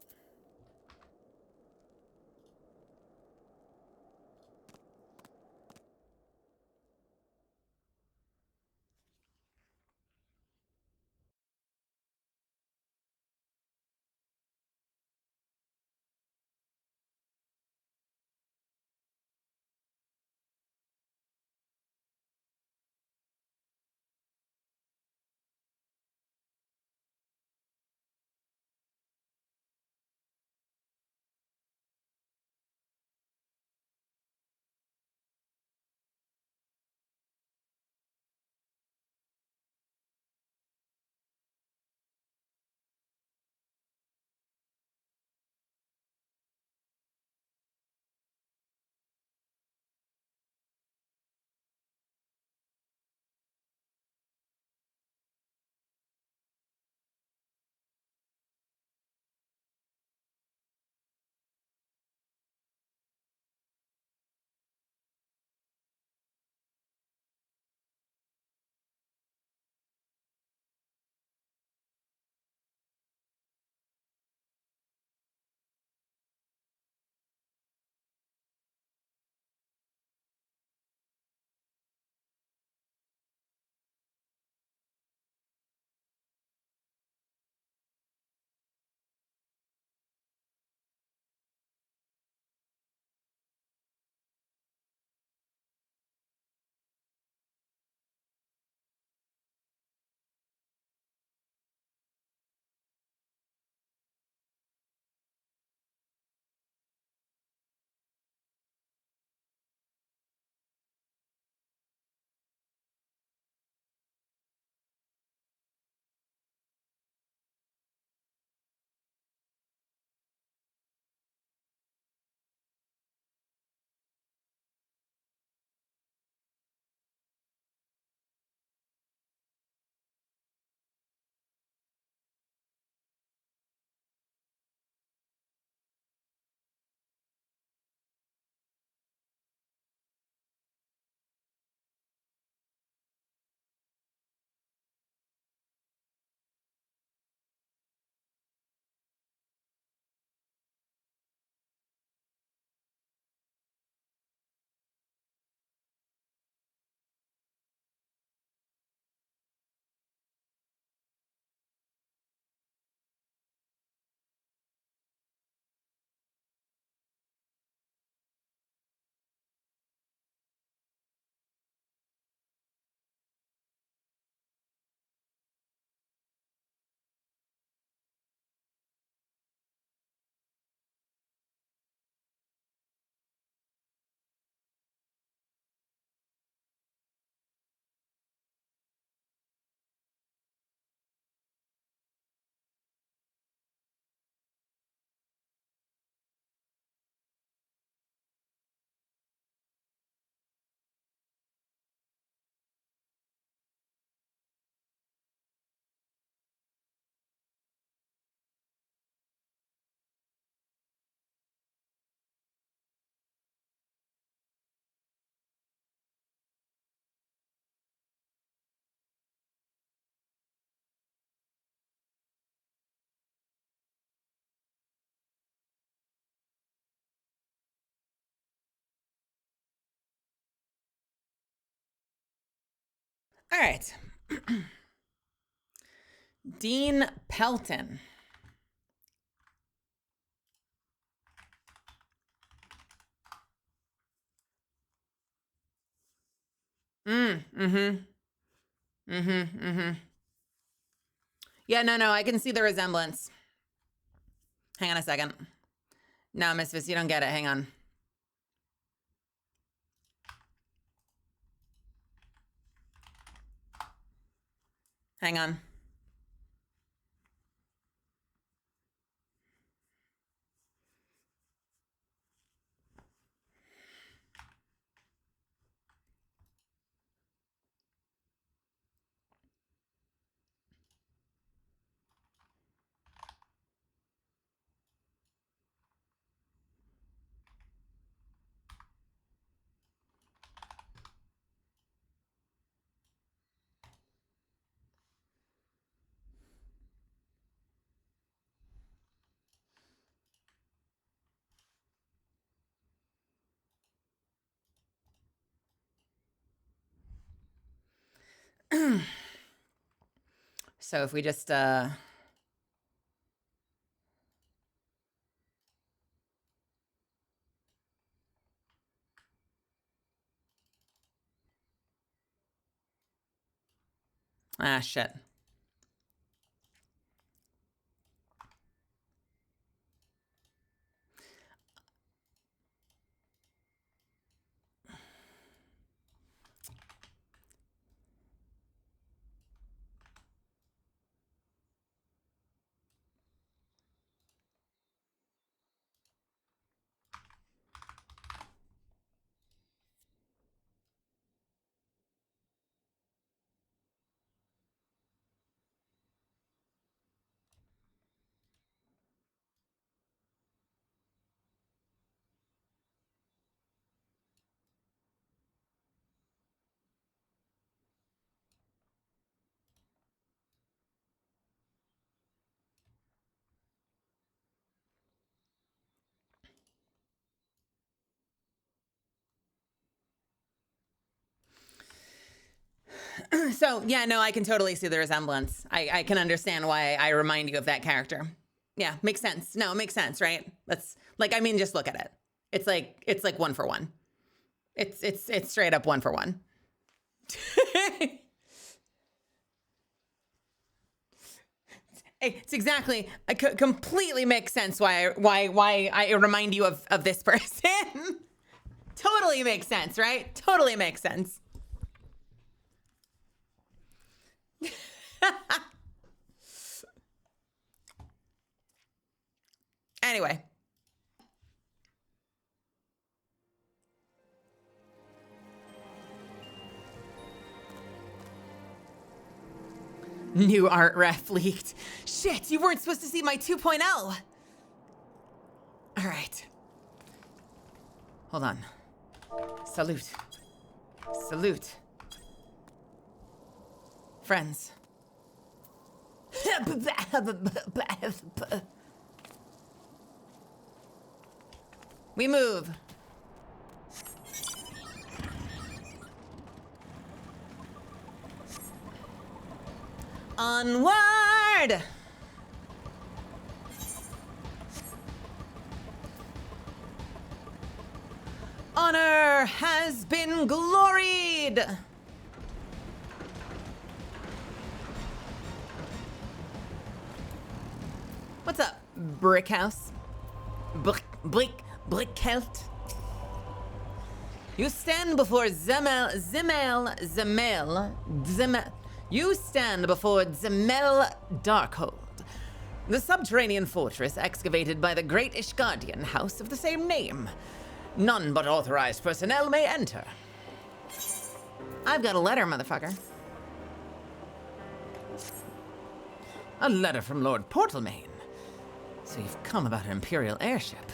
All right. Dean Pelton. Mm-hmm. Yeah, no, I can see the resemblance. Hang on a second. No, Misfits, you don't get it. Hang on. Hang on. So if we just, shit. So, yeah, no, I can totally see the resemblance. I can understand why I remind you of that character. Yeah, makes sense. No, it makes sense, right? That's like, I mean, just look at it. It's like one for one. It's straight up one for one. It's exactly, it completely makes sense why I remind you of this person. Totally makes sense, right? Totally makes sense. Anyway. New art ref leaked. Shit, you weren't supposed to see my 2.0. All right. Hold on. Salute. Salute. Friends. We move. Onward! Honor has been gloried! What's up, Brick House? Brick Helt? You stand before Zemel. You stand before Zemel Darkhold, the subterranean fortress excavated by the great Ishgardian house of the same name. None but authorized personnel may enter. I've got a letter, motherfucker. A letter from Lord Portalmain. So you've come about an Imperial airship.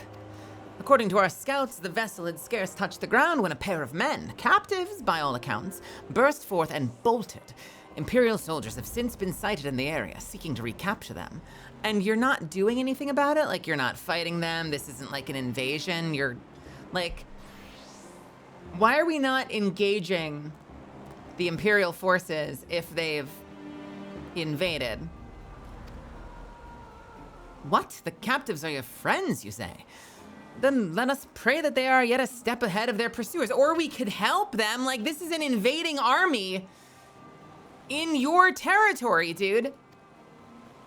According to our scouts, the vessel had scarce touched the ground when a pair of men, captives by all accounts, burst forth and bolted. Imperial soldiers have since been sighted in the area, seeking to recapture them. And you're not doing anything about it? Like, you're not fighting them? This isn't like an invasion? You're, like... Why are we not engaging the Imperial forces if they've invaded? What? The captives are your friends, you say? then let us pray that they are yet a step ahead of their pursuers. Or we could help them. Like, this is an invading army in your territory, dude.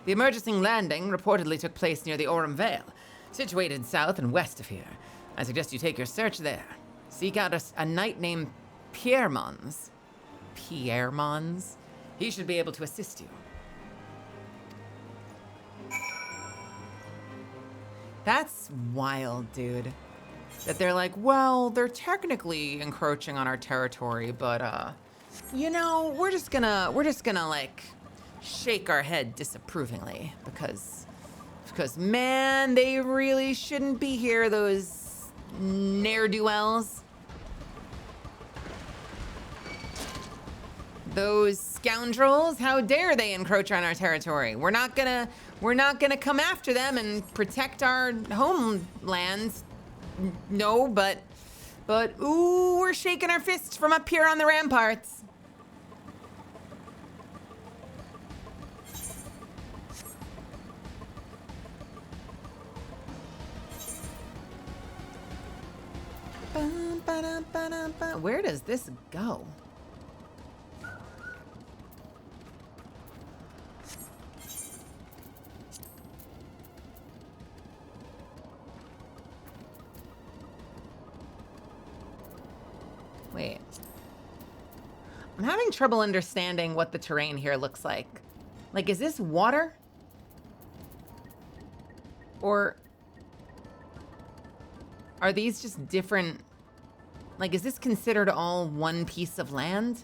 The emergency landing reportedly took place near the Orem Vale, situated south and west of here. I suggest you take your search there. Seek out a knight named Pierre Mons. Pierre Mons? He should be able to assist you. That's wild, dude. That they're like, well, they're technically encroaching on our territory, but you know, we're just gonna like shake our head disapprovingly because man, they really shouldn't be here, those ne'er-do-wells. Those scoundrels, how dare they encroach on our territory? We're not gonna come after them and protect our homelands. No, but ooh, we're shaking our fists from up here on the ramparts. Where does this go? Wait. I'm having trouble understanding what the terrain here looks like. Like, is this water? Or are these just different? Like, is this considered all one piece of land?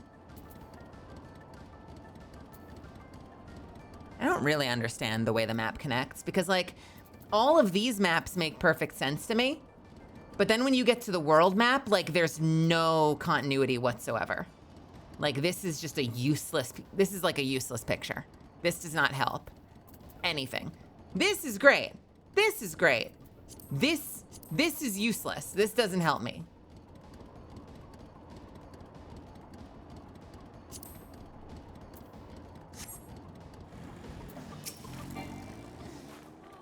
I don't really understand the way the map connects because, like, all of these maps make perfect sense to me. But then when you get to the world map, like, there's no continuity whatsoever. Like, this is just a useless, this is like a useless picture. This does not help anything. This is great. This is great. This is useless. This doesn't help me.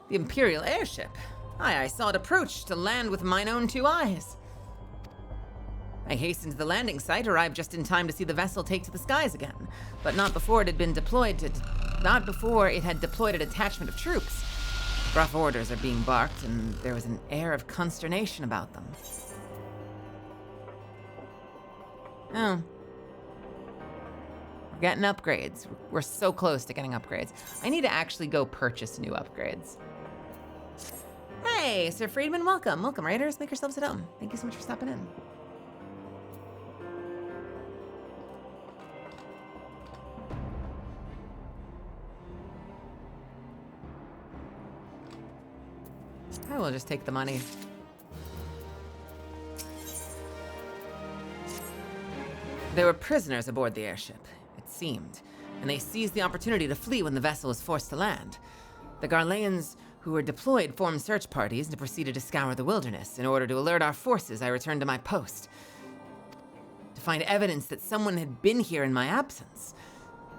The Imperial airship. I saw it approach to land with mine own two eyes. I hastened to the landing site, arrived just in time to see the vessel take to the skies again, but not before it had been deployed not before it had deployed a detachment of troops. Rough orders are being barked, and there was an air of consternation about them. Oh. We're getting upgrades. We're so close to getting upgrades. I need to actually go purchase new upgrades. Hey, Sir Friedman, welcome. Welcome, Raiders. Make yourselves at home. Thank you so much for stopping in. I will just take the money. There were prisoners aboard the airship, it seemed, and they seized the opportunity to flee when the vessel was forced to land. The Garleans who were deployed formed search parties and proceeded to scour the wilderness. In order to alert our forces, I returned to my post to find evidence that someone had been here in my absence.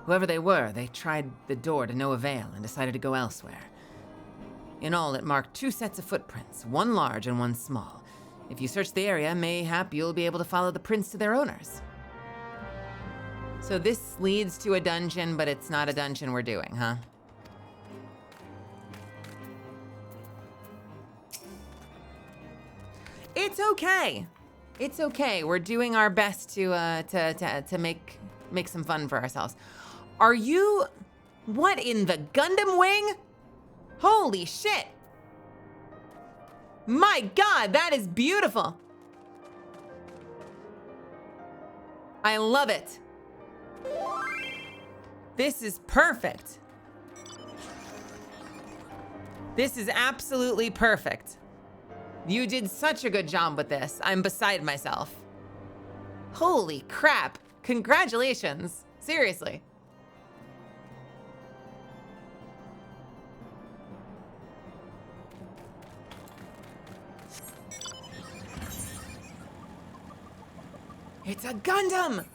Whoever they were, they tried the door to no avail and decided to go elsewhere. In all, it marked 2 sets of footprints, one large and one small. If you search the area, mayhap you'll be able to follow the prints to their owners. So this leads to a dungeon, but it's not a dungeon we're doing, huh? It's okay. It's okay. We're doing our best to make some fun for ourselves. Are you... What in the Gundam wing? Holy shit. My God, that is beautiful. I love it. This is perfect. This is absolutely perfect. You did such a good job with this. I'm beside myself. Holy crap. Congratulations. Seriously. It's a Gundam!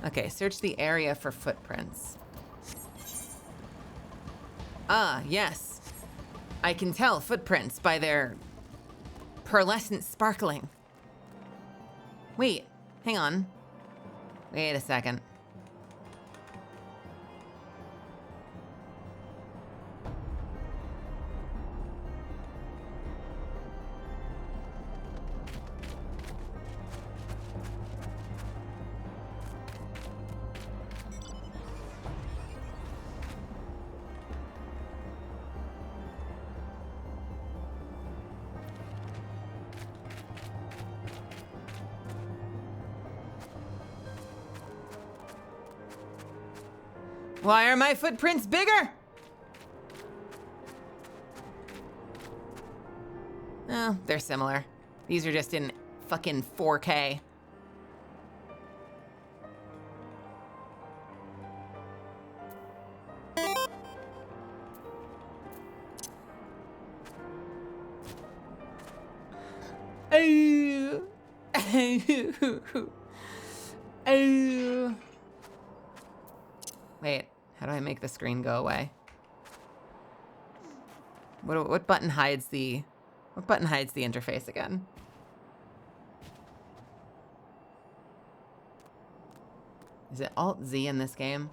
Okay, search the area for footprints. Ah, yes. I can tell footprints by their pearlescent sparkling. Wait, hang on. Wait a second. Why are my footprints bigger? Oh, they're similar. These are just in fucking 4K. Oh. Oh. Wait, how do I make the screen go away? What button hides the interface again? Is it Alt Z in this game?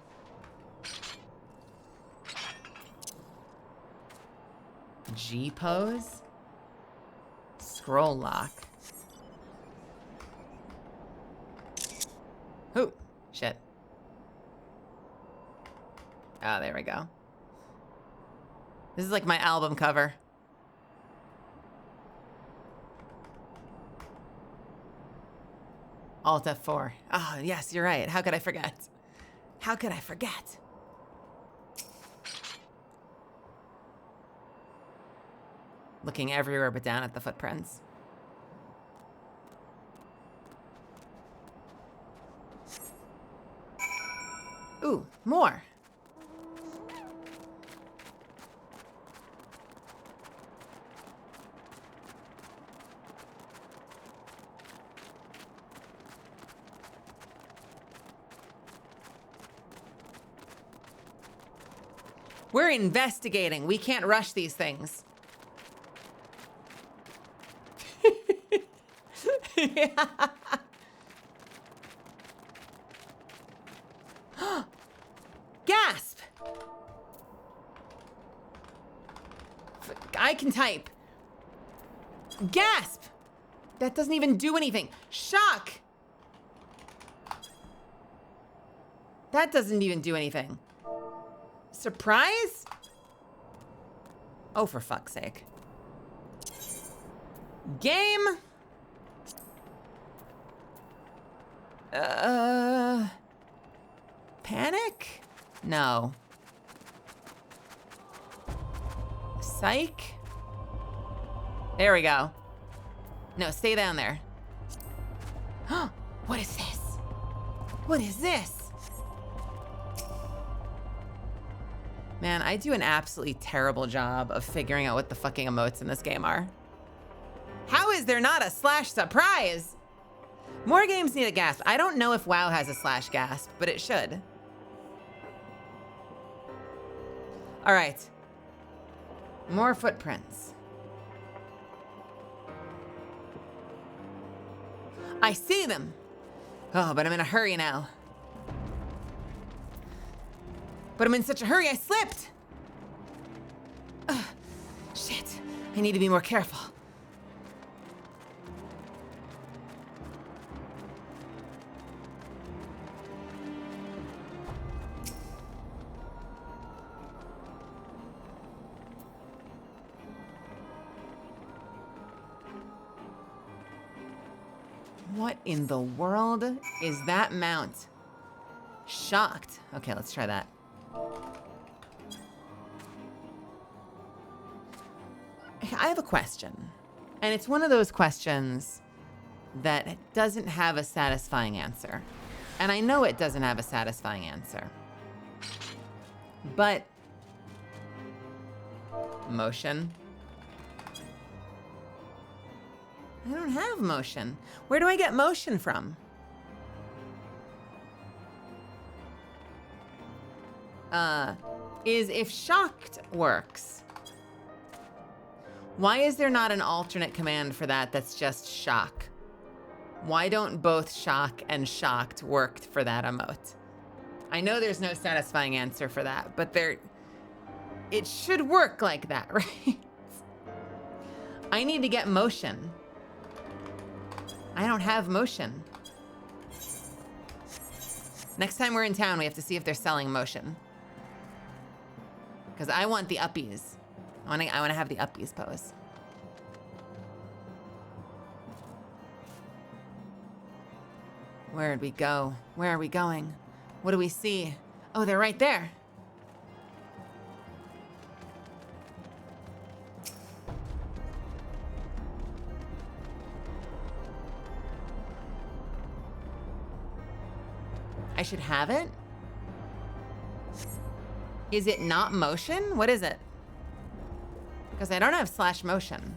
G pose? Scroll lock. Oh, shit. Oh, there we go. This is like my album cover. Alt F4. Oh, yes, you're right. How could I forget? How could I forget? Looking everywhere but down at the footprints. Ooh, more. We're investigating. We can't rush these things. Yeah. Gasp! I can type. Gasp! That doesn't even do anything. Shock! That doesn't even do anything. Surprise? Oh, for fuck's sake. Game? Panic? No. Psych? There we go. No, stay down there. What is this? What is this? Man, I do an absolutely terrible job of figuring out what the fucking emotes in this game are. How is there not a slash surprise? More games need a gasp. I don't know if WoW has a slash gasp, but it should. All right. More footprints. I see them. Oh, but I'm in a hurry now. But I'm in such a hurry, I slipped. Ugh, shit, I need to be more careful. What in the world is that mount? Shocked. Okay, let's try that. I have a question, and it's one of those questions that doesn't have a satisfying answer. And I know it doesn't have a satisfying answer. But motion? I don't have motion. Where do I get motion from? Is if shocked works. Why is there not an alternate command for that that's just shock? Why don't both shock and shocked work for that emote? I know there's no satisfying answer for that, but it should work like that, right? I need to get motion. I don't have motion. Next time we're in town, we have to see if they're selling motion. Because I want the uppies. I want to have the uppies pose. Where'd we go? Where are we going? What do we see? Oh, they're right there. I should have it? Is it not motion? What is it? Because I don't have slash motion.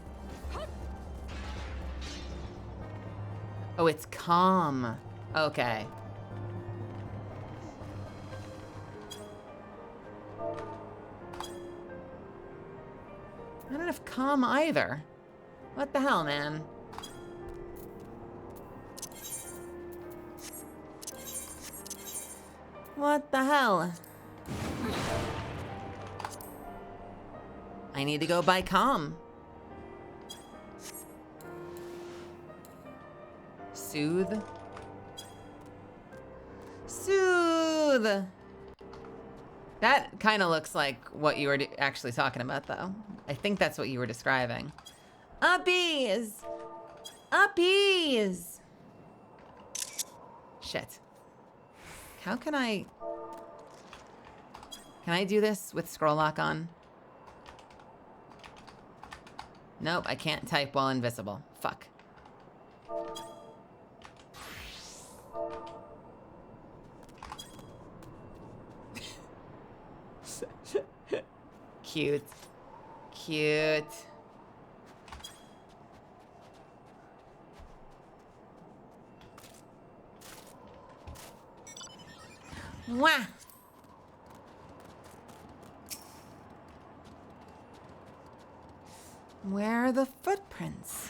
Oh, it's calm. Okay. I don't have calm either. What the hell, man? What the hell? I need to go buy calm. Soothe. Soothe. That kind of looks like what you were actually talking about, though. I think that's what you were describing. Uppies! Uppies! Shit. How can I... Can I do this with scroll lock on? Nope, I can't type while invisible. Fuck. Cute. Cute. Wah! Where are the footprints?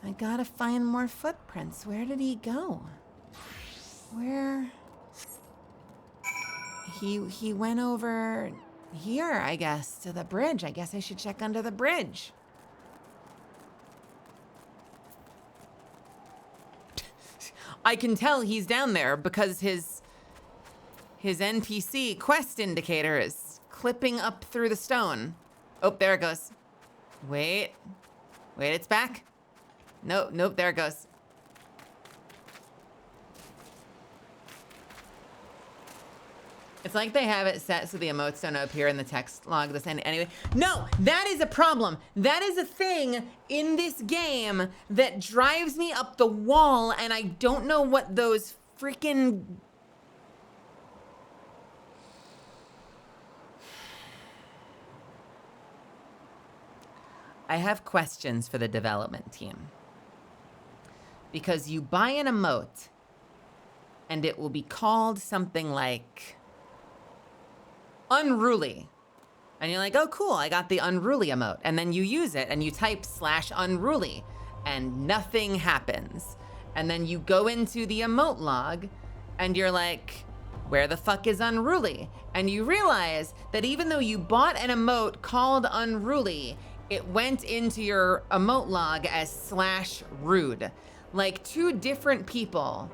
I gotta find more footprints. Where did he go? Where? He went over here, I guess, to the bridge. I guess I should check under the bridge. I can tell he's down there because his NPC quest indicator is clipping up through the stone. Oh, there it goes. Wait, it's back. Nope, there it goes. It's like they have it set so the emotes don't appear in the text log this end. Anyway, no, that is a problem. That is a thing in this game that drives me up the wall, and I don't know what those freaking... I have questions for the development team. Because you buy an emote, and it will be called something like unruly. And you're like, oh cool, I got the unruly emote. And then you use it and you type /unruly and nothing happens. And then you go into the emote log and you're like, where the fuck is unruly? And you realize that even though you bought an emote called unruly, it went into your emote log as /rude. Like two different people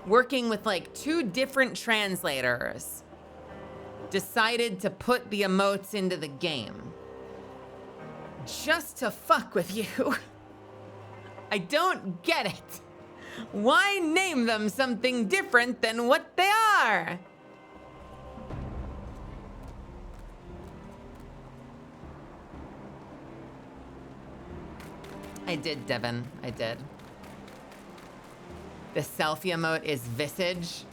working with like two different translators decided to put the emotes into the game just to fuck with you. I don't get it. Why name them something different than what they are? I did, Devin. I did. The selfie emote is visage.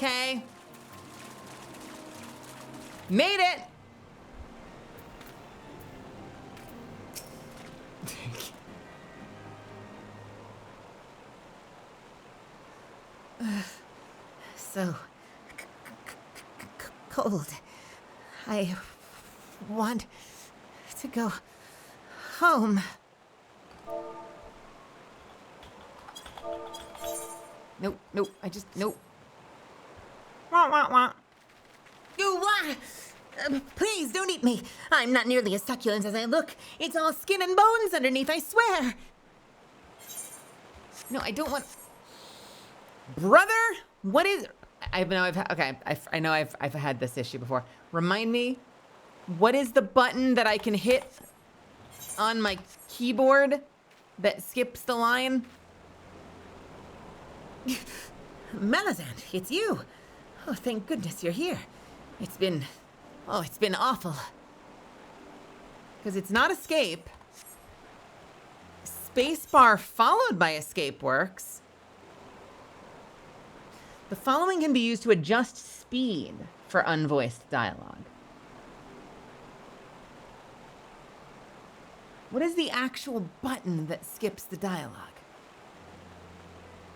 Okay. Made it. So cold. I want to go home. Nope, nope, nope. Wah, wah, wah. You what? Please don't eat me. I'm not nearly as succulent as I look. It's all skin and bones underneath, I swear. No, I don't want... Brother, what is... I know I've had this issue before. Remind me, what is the button that I can hit on my keyboard that skips the line? Malazan, it's you. Oh, thank goodness you're here. It's been awful. Because it's not escape. Spacebar followed by escape works. The following can be used to adjust speed for unvoiced dialogue. What is the actual button that skips the dialogue?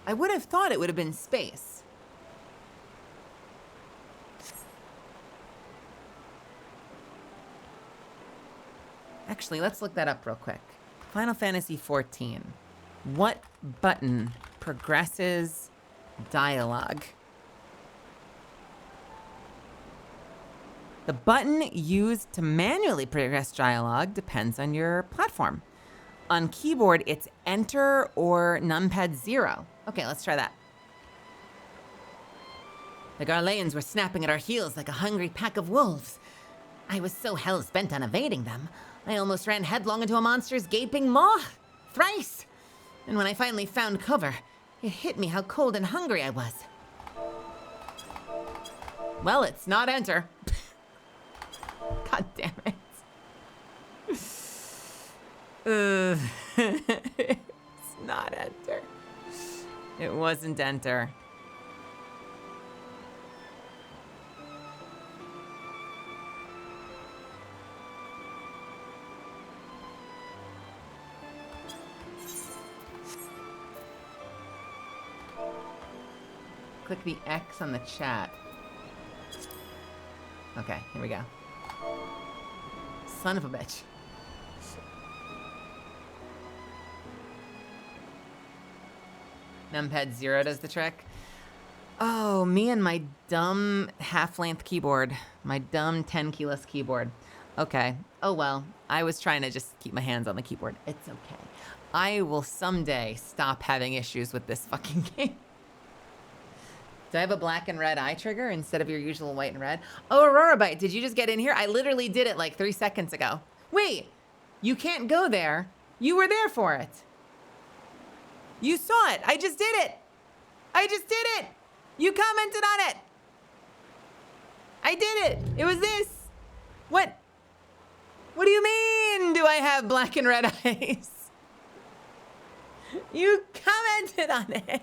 I would have thought it would have been space. Actually, let's look that up real quick. Final Fantasy XIV. What button progresses dialogue? The button used to manually progress dialogue depends on your platform. On keyboard, it's Enter or numpad 0. Okay, let's try that. The Garleans were snapping at our heels like a hungry pack of wolves. I was so hell-bent on evading them, I almost ran headlong into a monster's gaping maw. Thrice! And when I finally found cover, it hit me how cold and hungry I was. Well, it's not Enter. God damn it. It's not Enter. It wasn't Enter. Click the X on the chat. Okay, here we go. Son of a bitch. Numpad 0 does the trick. Oh, me and my dumb half-length keyboard. My dumb 10 keyless keyboard. Okay. Oh well, I was trying to just keep my hands on the keyboard. It's okay. I will someday stop having issues with this fucking game. Do I have a black and red eye trigger instead of your usual white and red? Oh, Aurora Bite, did you just get in here? I literally did it like 3 seconds ago. Wait, you can't go there. You were there for it. You saw it. I just did it. I just did it. You commented on it. I did it. It was this. What? What do you mean, do I have black and red eyes? You commented on it.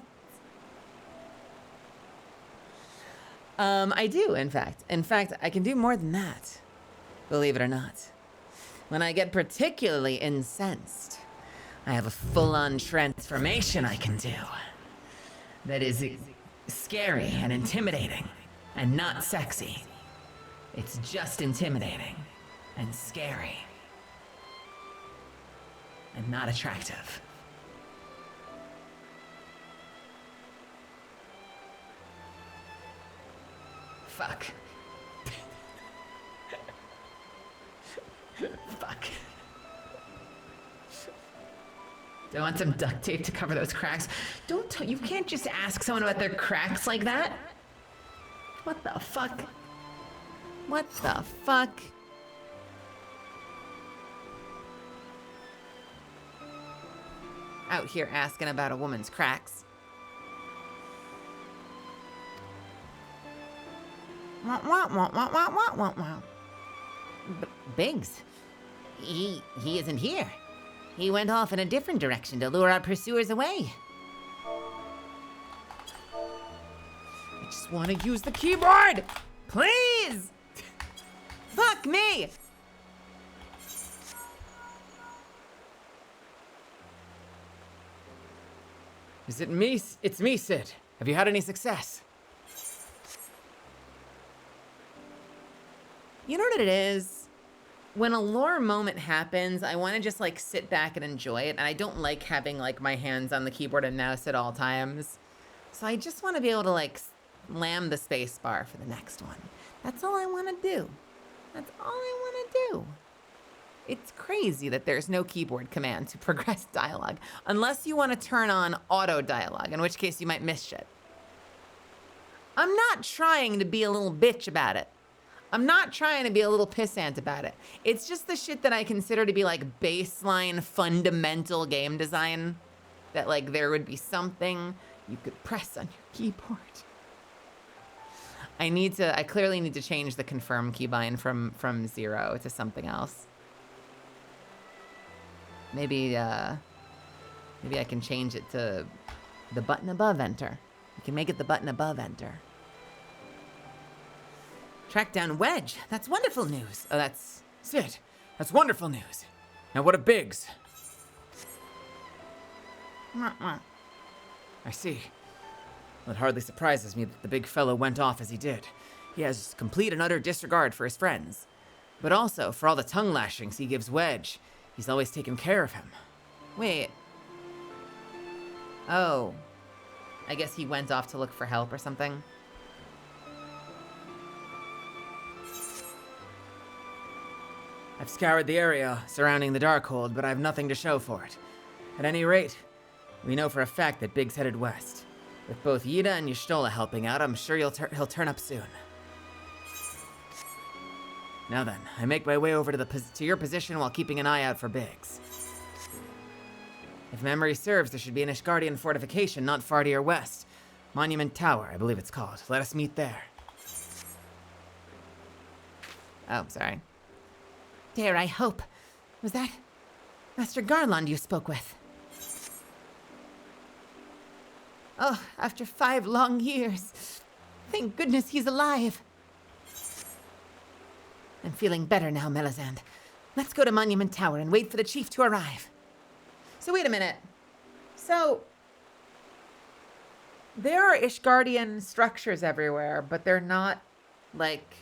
I do, in fact. In fact, I can do more than that. Believe it or not. When I get particularly incensed, I have a full-on transformation I can do. That is scary and intimidating and not sexy. It's just intimidating and scary and not attractive. Fuck. Fuck. Do I want some duct tape to cover those cracks? You can't just ask someone about their cracks like that. What the fuck? What the fuck? Out here asking about a woman's cracks. Biggs, he isn't here. He went off in a different direction to lure our pursuers away. I just want to use the keyboard! Please! Fuck me! Is it me? It's me, Sid. Have you had any success? You know what it is? When a lore moment happens, I want to just like sit back and enjoy it. And I don't like having like my hands on the keyboard and mouse at all times. So I just want to be able to like slam the space bar for the next one. That's all I want to do. That's all I want to do. It's crazy that there's no keyboard command to progress dialogue, unless you want to turn on auto dialogue, in which case you might miss shit. I'm not trying to be a little bitch about it. I'm not trying to be a little pissant about it. It's just the shit that I consider to be like baseline fundamental game design, that like there would be something you could press on your keyboard. I clearly need to change the confirm keybind from 0 to something else. Maybe I can change it to the button above enter. You can make it the button above enter. Track down Wedge. That's wonderful news. Oh, that's Sid, that's wonderful news. Now what of Biggs? I see. Well, it hardly surprises me that the big fellow went off as he did. He has complete and utter disregard for his friends. But also for all the tongue lashings he gives Wedge. He's always taken care of him. Wait. Oh. I guess he went off to look for help or something. I've scoured the area surrounding the Darkhold, but I have nothing to show for it. At any rate, we know for a fact that Biggs headed west. With both Yida and Y'shtola helping out, I'm sure he'll turn up soon. Now then, I make my way over to your position while keeping an eye out for Biggs. If memory serves, there should be an Ishgardian fortification not far to your west. Monument Tower, I believe it's called. Let us meet there. Oh, sorry. Dare I hope. Was that Master Garland you spoke with? Oh, after 5 long years. Thank goodness he's alive. I'm feeling better now, Melisande. Let's go to Monument Tower and wait for the chief to arrive. So wait a minute. So there are Ishgardian structures everywhere, but they're not like...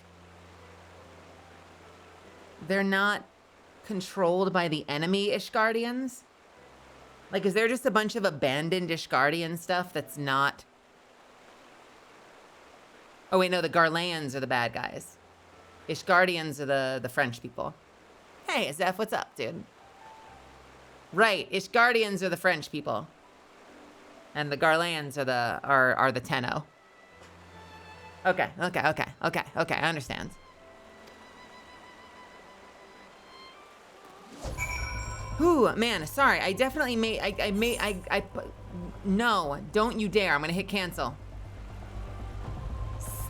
They're not controlled by the enemy Ishgardians? Like, is there just a bunch of abandoned Ishgardian stuff that's not... Oh wait, no, the Garleans are the bad guys. Ishgardians are the French people. Hey, Zeph, what's up, dude? Right, Ishgardians are the French people. And the Garleans are the Tenno. Okay, I understand. Ooh, man, sorry, I definitely no, don't you dare, I'm gonna hit cancel.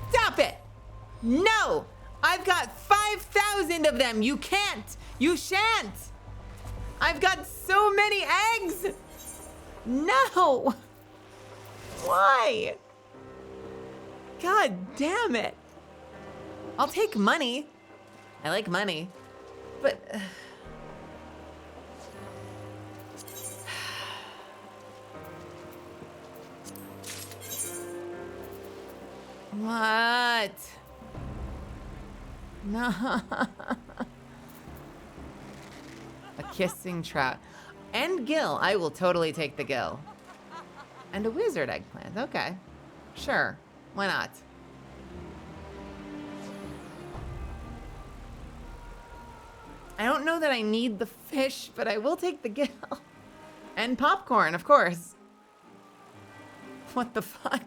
Stop it! No! I've got 5,000 of them, you can't! You shan't! I've got so many eggs! No! Why? God damn it. I'll take money. I like money, but... What? No. A kissing trout. And gill. I will totally take the gill. And a wizard eggplant. Okay. Sure. Why not? I don't know that I need the fish, but I will take the gill. And popcorn, of course. What the fuck?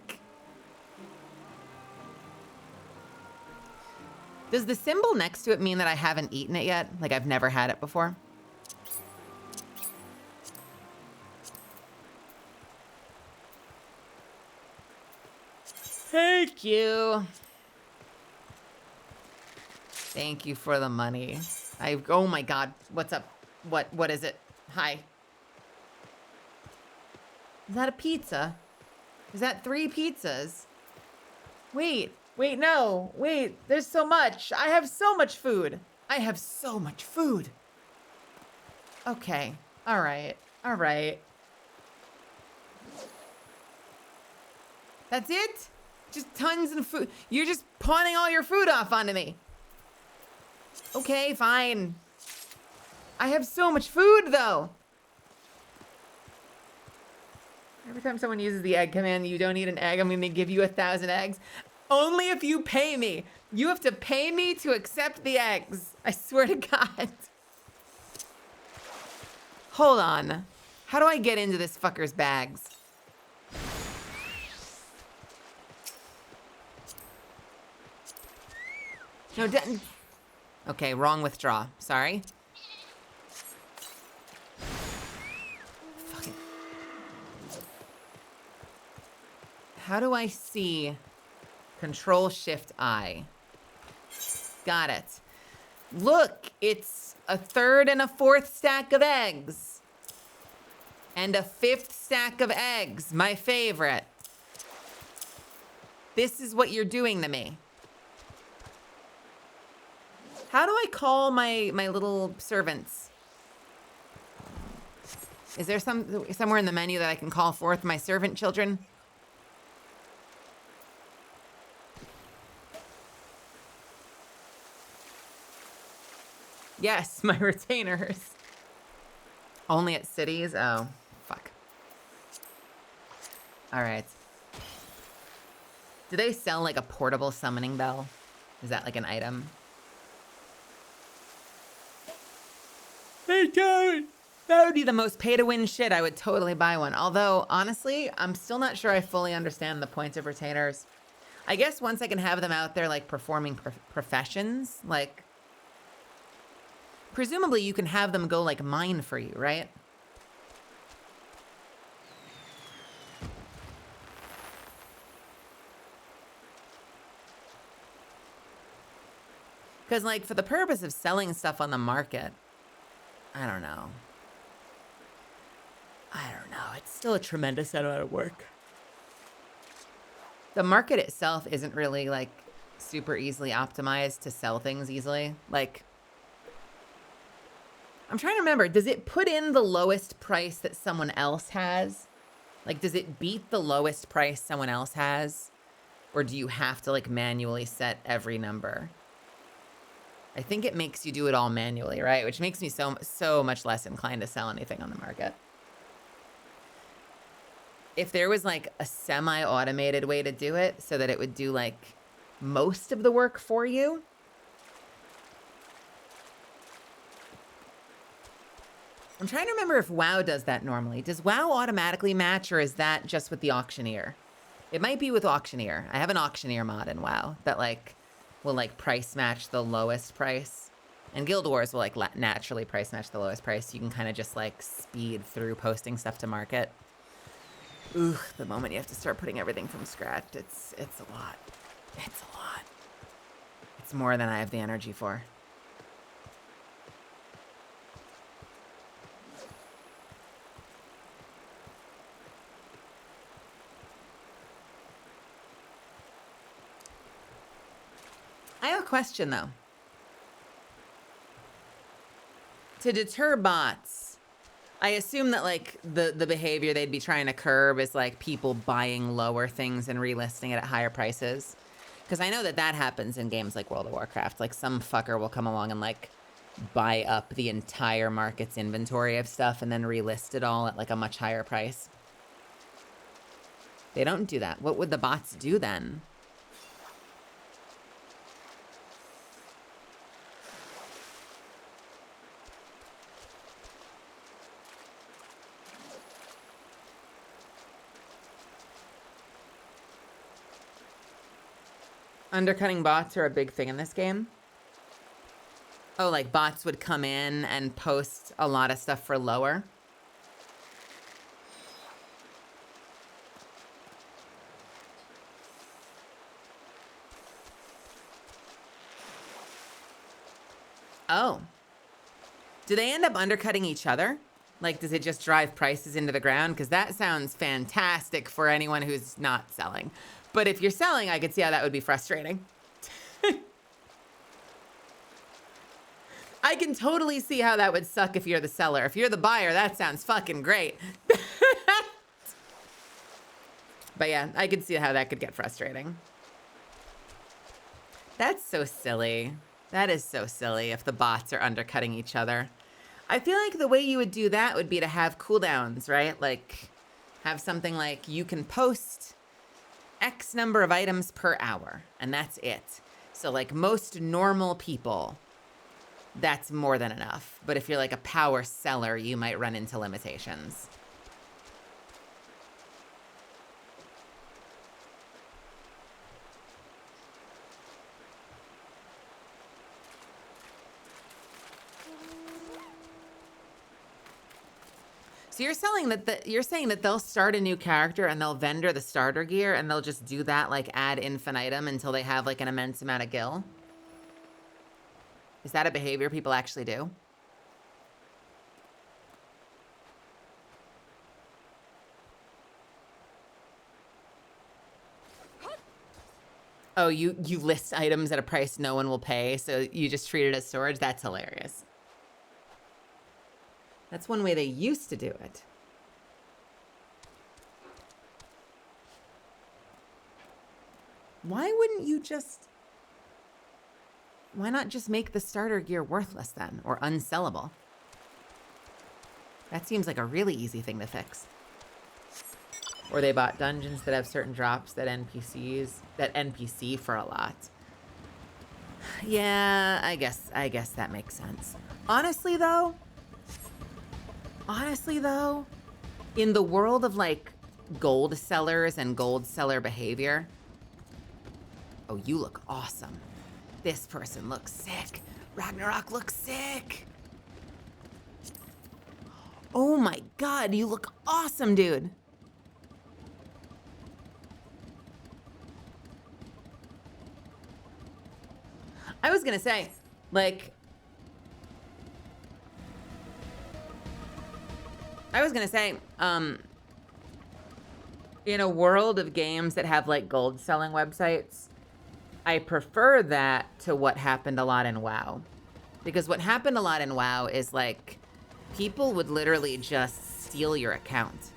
Does the symbol next to it mean that I haven't eaten it yet? Like I've never had it before? Thank you. Thank you for the money. Oh my God, what's up? What is it? Hi. Is that a pizza? Is that 3 pizzas? Wait, no. Wait, there's so much. I have so much food. I have so much food. Okay. All right. All right. That's it? Just tons of food. You're just pawning all your food off onto me. Okay, fine. I have so much food, though. Every time someone uses the egg command, you don't need an egg, I'm going to give you 1,000 eggs. Only if you pay me. You have to pay me to accept the eggs. I swear to God. Hold on. How do I get into this fucker's bags? No, okay, wrong withdraw. Sorry. Fuck it. How do I see Control-Shift-I? Got it. Look, it's a 3rd and a 4th stack of eggs. And a 5th stack of eggs, my favorite. This is what you're doing to me. How do I call my little servants? Is there somewhere in the menu that I can call forth my servant children? Yes, my retainers. Only at cities? Oh, fuck. All right. Do they sell like a portable summoning bell? Is that like an item? They don't. That would be the most pay-to-win shit. I would totally buy one. Although, honestly, I'm still not sure I fully understand the points of retainers. I guess once I can have them out there, like, performing professions, like... Presumably, you can have them go, like, mine for you, right? Because, like, for the purpose of selling stuff on the market... I don't know. It's still a tremendous amount of work. The market itself isn't really, like, super easily optimized to sell things easily. Like, I'm trying to remember, does it put in the lowest price that someone else has? Like, does it beat the lowest price someone else has? Or do you have to, like, manually set every number? I think it makes you do it all manually, right? Which makes me so much less inclined to sell anything on the market. If there was like a semi-automated way to do it so that it would do like most of the work for you. I'm trying to remember if WoW does that normally. Does WoW automatically match, or is that just with the auctioneer? It might be with auctioneer. I have an auctioneer mod in WoW that like will like price match the lowest price, and Guild Wars will like naturally price match the lowest price. You can kind of just like speed through posting stuff to market. Ooh, the moment you have to start putting everything from scratch, it's a lot. It's a lot. It's more than I have the energy for. I have a question, though. To deter bots, I assume that, like, the behavior they'd be trying to curb is, like, people buying lower things and relisting it at higher prices. Because I know that that happens in games like World of Warcraft. Like, some fucker will come along and, like, buy up the entire market's inventory of stuff and then relist it all at, like, a much higher price. They don't do that. What would the bots do, then? Undercutting bots are a big thing in this game. Oh, like bots would come in and post a lot of stuff for lower. Oh. Do they end up undercutting each other? Like, does it just drive prices into the ground? Because that sounds fantastic for anyone who's not selling. But if you're selling, I could see how that would be frustrating. I can totally see how that would suck if you're the seller. If you're the buyer, that sounds fucking great. But yeah, I could see how that could get frustrating. That's so silly. That is so silly if the bots are undercutting each other. I feel like the way you would do that would be to have cooldowns, right? Like, have something like you can post X number of items per hour, and that's it. So like most normal people, that's more than enough. But if you're like a power seller, you might run into limitations. So you're selling that you're saying that they'll start a new character and they'll vendor the starter gear and they'll just do that like ad infinitum until they have like an immense amount of gil? Is that a behavior people actually do? Oh, you list items at a price no one will pay, so you just treat it as storage? That's hilarious. That's one way they used to do it. Why wouldn't you just... Why not just make the starter gear worthless then, or unsellable? That seems like a really easy thing to fix. Or they bought dungeons that have certain drops that NPC for a lot. Yeah, I guess that makes sense. Honestly though, in the world of like gold sellers and gold seller behavior, oh, you look awesome. This person looks sick. Ragnarok looks sick. Oh my God, you look awesome, dude. I was gonna say, like, in a world of games that have like gold selling websites, I prefer that to what happened a lot in WoW. Because what happened a lot in WoW is like, people would literally just steal your account,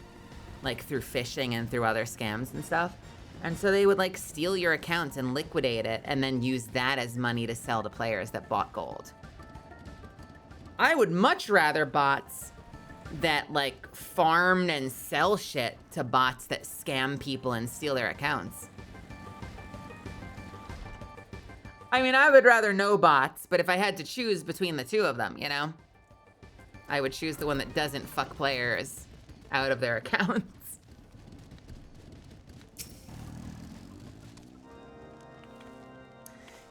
like through phishing and through other scams and stuff. And so they would like steal your account and liquidate it and then use that as money to sell to players that bought gold. I would much rather bots that like farm and sell shit to bots that scam people and steal their accounts. I mean, I would rather no bots, but if I had to choose between the two of them, you know, I would choose the one that doesn't fuck players out of their accounts.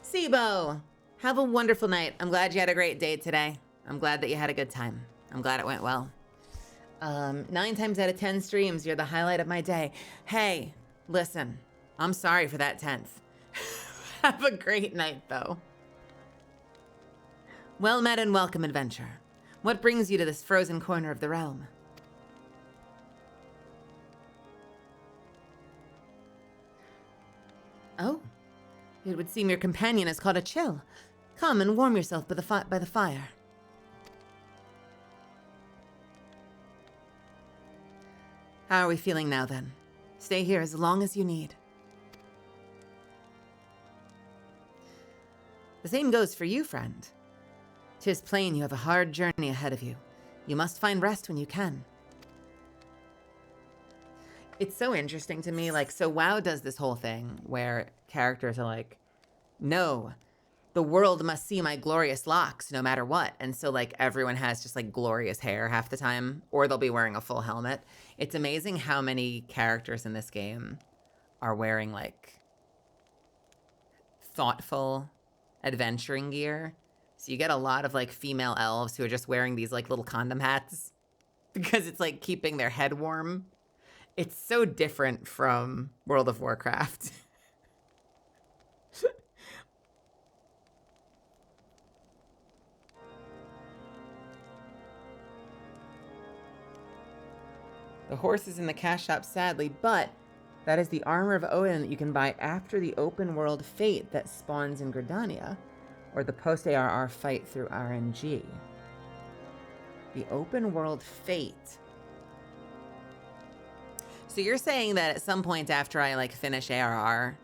Sibo, have a wonderful night. I'm glad you had a great day today. I'm glad that you had a good time. I'm glad it went well. 9 times out of 10 streams, you're the highlight of my day. Hey, listen, I'm sorry for that 10th. Have a great night, though. Well met and welcome, adventurer. What brings you to this frozen corner of the realm? Oh, it would seem your companion has caught a chill. Come and warm yourself by the fire. How are we feeling now, then? Stay here as long as you need. The same goes for you, friend. 'Tis plain you have a hard journey ahead of you. You must find rest when you can. It's so interesting to me, like, so WoW does this whole thing where characters are like, no, the world must see my glorious locks no matter what. And so like everyone has just like glorious hair half the time, or they'll be wearing a full helmet. It's amazing how many characters in this game are wearing like thoughtful adventuring gear. So you get a lot of like female elves who are just wearing these like little condom hats because it's like keeping their head warm. It's so different from World of Warcraft. The horse is in the cash shop, sadly, but That is the armor of Odin that you can buy after the open world fate that spawns in Gridania, or the post-ARR fight through RNG. The open world fate. So you're saying that at some point after I like finish ARR,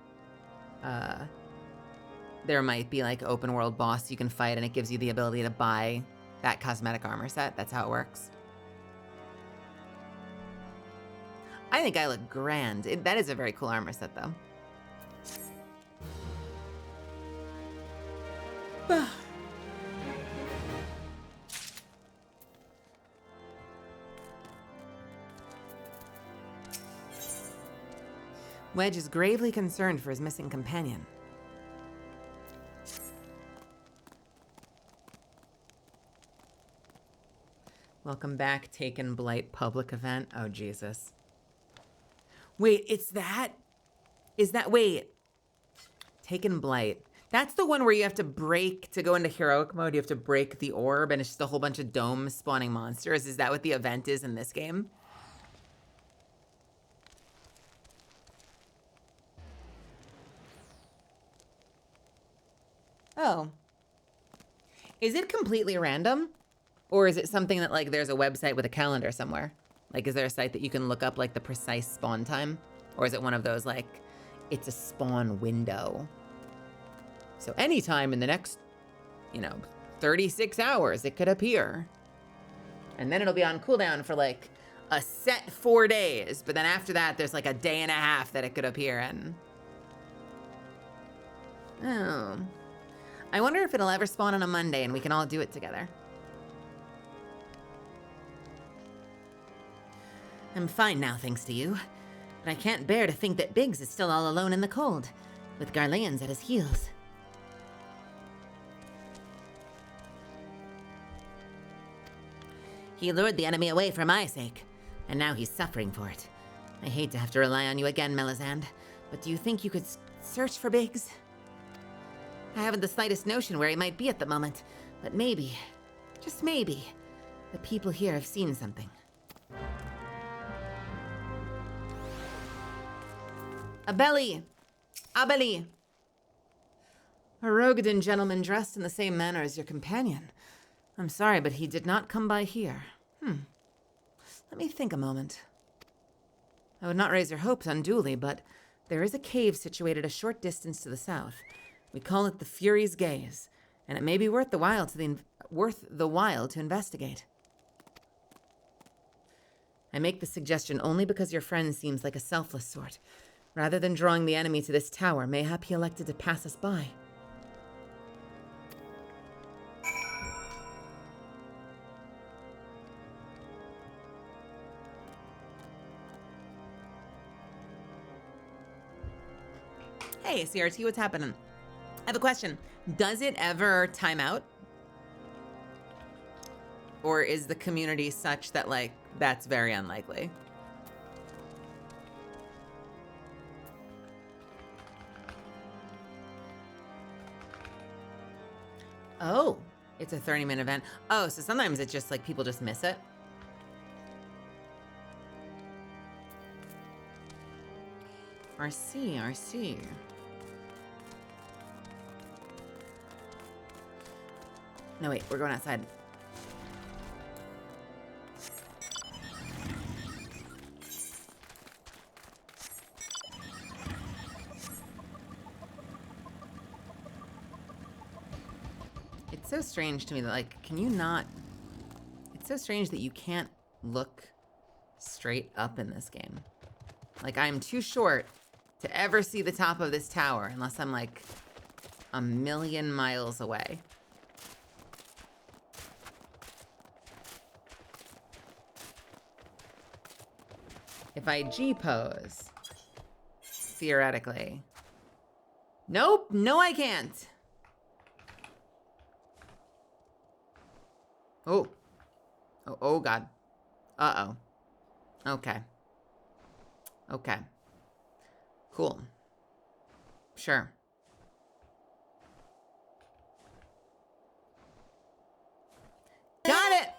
there might be like open world boss you can fight and it gives you the ability to buy that cosmetic armor set? That's how it works. I think I look grand. That is a very cool armor set, though. Wedge is gravely concerned for his missing companion. Welcome back, Taken Blight public event. Oh, Jesus. Wait, it's that? Is that, wait. Taken Blight. That's the one where you have to break, to go into heroic mode, you have to break the orb and it's just a whole bunch of dome spawning monsters. Is that what the event is in this game? Oh. Is it completely random? Or is it something that, like, there's a website with a calendar somewhere? Like, is there a site that you can look up, like, the precise spawn time? Or is it one of those, like, it's a spawn window? So anytime in the next, 36 hours, it could appear. And then it'll be on cooldown for, like, a set 4 days. But then after that, there's, like, a day and a half that it could appear in. Oh. I wonder if it'll ever spawn on a Monday and we can all do it together. I'm fine now, thanks to you. But I can't bear to think that Biggs is still all alone in the cold, with Garleans at his heels. He lured the enemy away for my sake, and now he's suffering for it. I hate to have to rely on you again, Melisande, but do you think you could search for Biggs? I haven't the slightest notion where he might be at the moment, but maybe, just maybe, the people here have seen something. Abeli! Abeli! A Rogadin gentleman dressed in the same manner as your companion. I'm sorry, but he did not come by here. Let me think a moment. I would not raise your hopes unduly, but there is a cave situated a short distance to the south. We call it the Fury's Gaze, and it may be worth the while to investigate. I make the suggestion only because your friend seems like a selfless sort. Rather than drawing the enemy to this tower, mayhap he elected to pass us by. Hey, CRT, what's happening? I have a question. Does it ever time out? Or is the community such that, like, that's very unlikely? Oh, it's a 30-minute event. Oh, so sometimes it's just like people just miss it. RC. No, wait, we're going outside. It's so strange to me that, like, can you not... It's so strange that you can't look straight up in this game. Like, I'm too short to ever see the top of this tower unless I'm, like, a million miles away. If I G-pose, theoretically. Nope, no I can't. Oh. Oh, God. Uh-oh. Okay. Okay. Cool. Sure. Got it!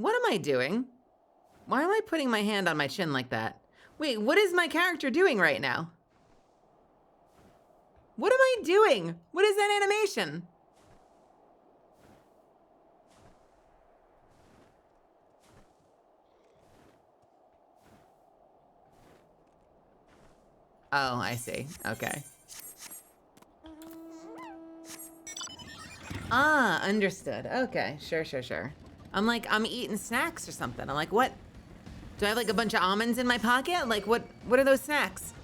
What am I doing? Why am I putting my hand on my chin like that? Wait, what is my character doing right now? What am I doing? What is that animation? Oh, I see. Okay. Ah, understood. Okay, sure. I'm like, I'm eating snacks or something. I'm like, what? Do I have like a bunch of almonds in my pocket? Like, what are those snacks?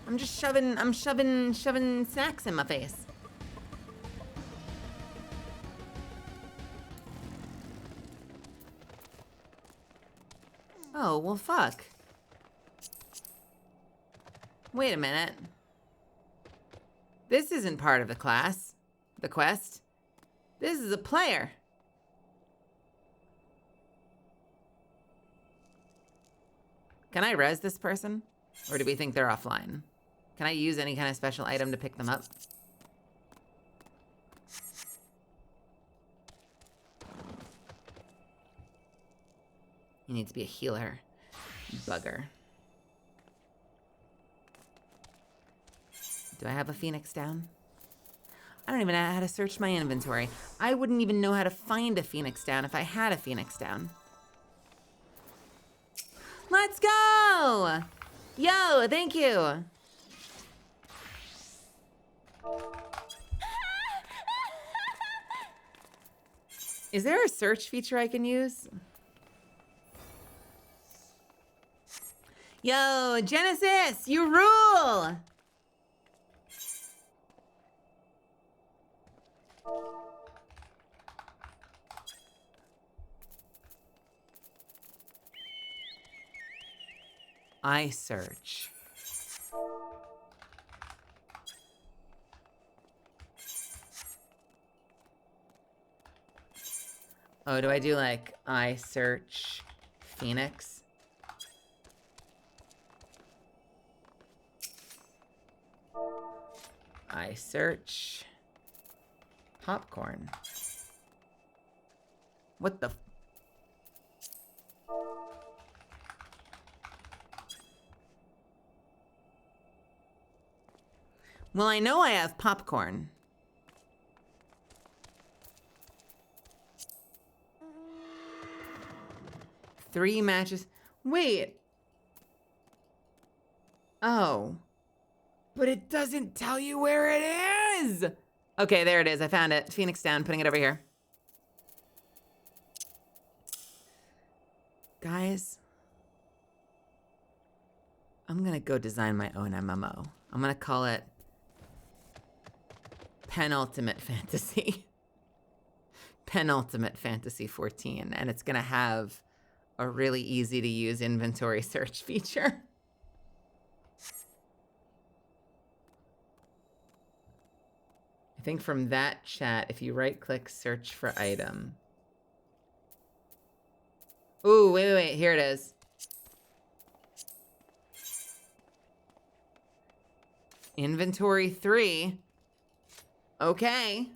I'm just shoving snacks in my face. Oh, well, fuck. Wait a minute. This isn't part of the class. The quest. This is a player. Can I res this person? Or do we think they're offline? Can I use any kind of special item to pick them up? You need to be a healer. Bugger. Do I have a phoenix down? I don't even know how to search my inventory. I wouldn't even know how to find a phoenix down if I had a phoenix down. Let's go! Yo, thank you. Is there a search feature I can use? Yo, Genesis, you rule! I search. Oh, do I do like I search Phoenix? I search popcorn. What the? Well, I know I have popcorn. Three matches. Wait. Oh. But it doesn't tell you where it is. Okay, there it is. I found it. Phoenix down, putting it over here. Guys, I'm gonna go design my own MMO. I'm gonna call it Penultimate Fantasy. Penultimate Fantasy 14. And it's gonna have a really easy to use inventory search feature. I think from that chat, if you right click search for item. Ooh, wait, here it is. Inventory 3. Okay.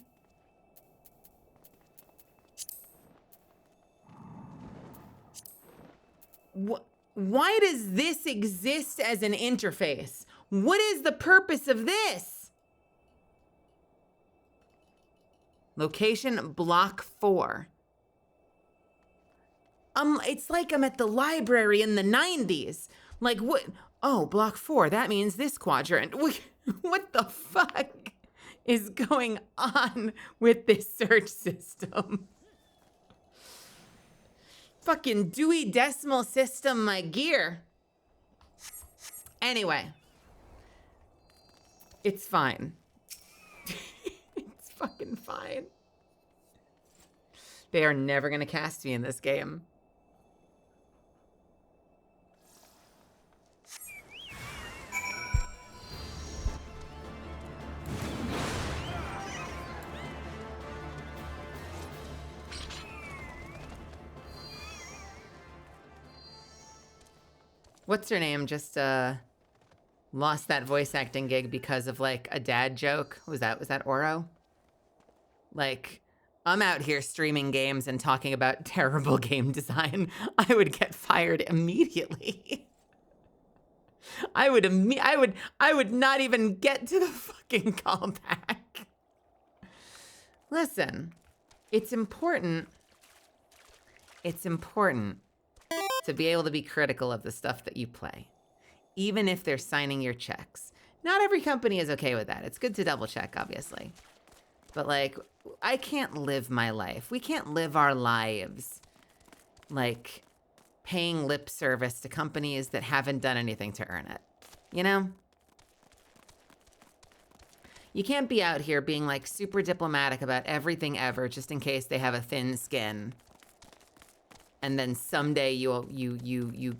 Why does this exist as an interface? What is the purpose of this? Location block 4. It's like I'm at the library in the 90s. Like what? Oh, block 4. That means this quadrant. What the fuck is going on with this search system? Fucking Dewey Decimal System, my gear. Anyway. It's fine. It's fucking fine. They are never gonna cast me in this game. What's her name? Just, Lost that voice acting gig because of like a dad joke. Was that Oro? Like, I'm out here streaming games and talking about terrible game design. I would get fired immediately. I would not even get to the fucking callback. Listen, it's important. It's important to be able to be critical of the stuff that you play, even if they're signing your checks. Not every company is okay with that. It's good to double check, obviously. But like, I can't live my life. We can't live our lives like paying lip service to companies that haven't done anything to earn it. You know? You can't be out here being like super diplomatic about everything ever just in case they have a thin skin. And then someday you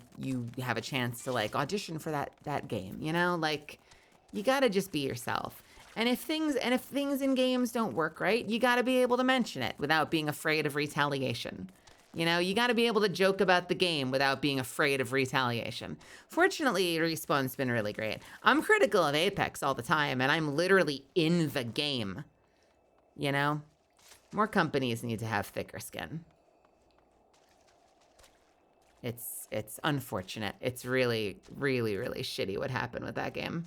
have a chance to like audition for that game, you know? Like, you gotta just be yourself. And if things in games don't work right, you gotta be able to mention it without being afraid of retaliation. You know, you gotta be able to joke about the game without being afraid of retaliation. Fortunately, Respawn's been really great. I'm critical of Apex all the time, and I'm literally in the game. You know? More companies need to have thicker skin. It's unfortunate. It's really, really, really shitty what happened with that game.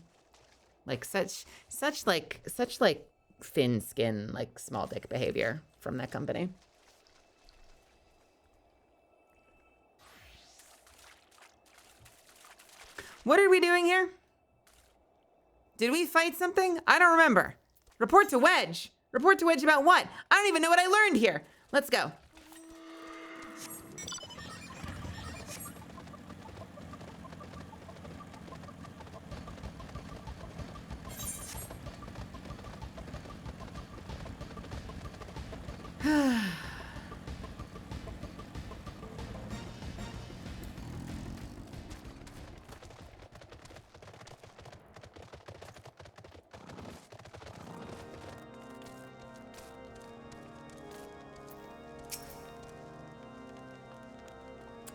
Like such thin skin, like small dick behavior from that company. What are we doing here? Did we fight something? I don't remember. Report to Wedge. Report to Wedge about what? I don't even know what I learned here. Let's go.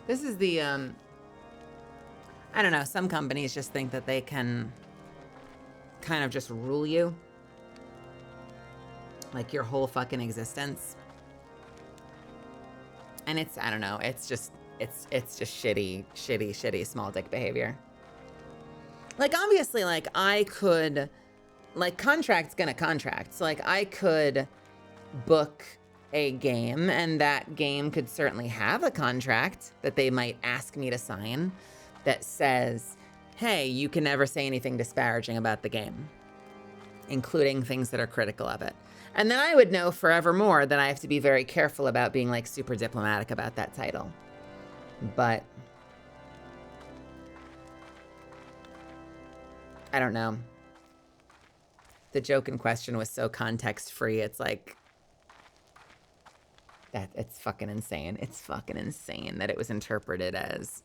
This is the, I don't know, some companies just think that they can kind of just rule you. Like your whole fucking existence. And it's, I don't know, it's just shitty small dick behavior. Like, obviously, like, I could, like, contract's gonna contract. So, like, I could book a game, and that game could certainly have a contract that they might ask me to sign that says, hey, you can never say anything disparaging about the game, including things that are critical of it. And then I would know forevermore that I have to be very careful about being like super diplomatic about that title. But I don't know. The joke in question was so context free. It's like, it's fucking insane. It's fucking insane that it was interpreted as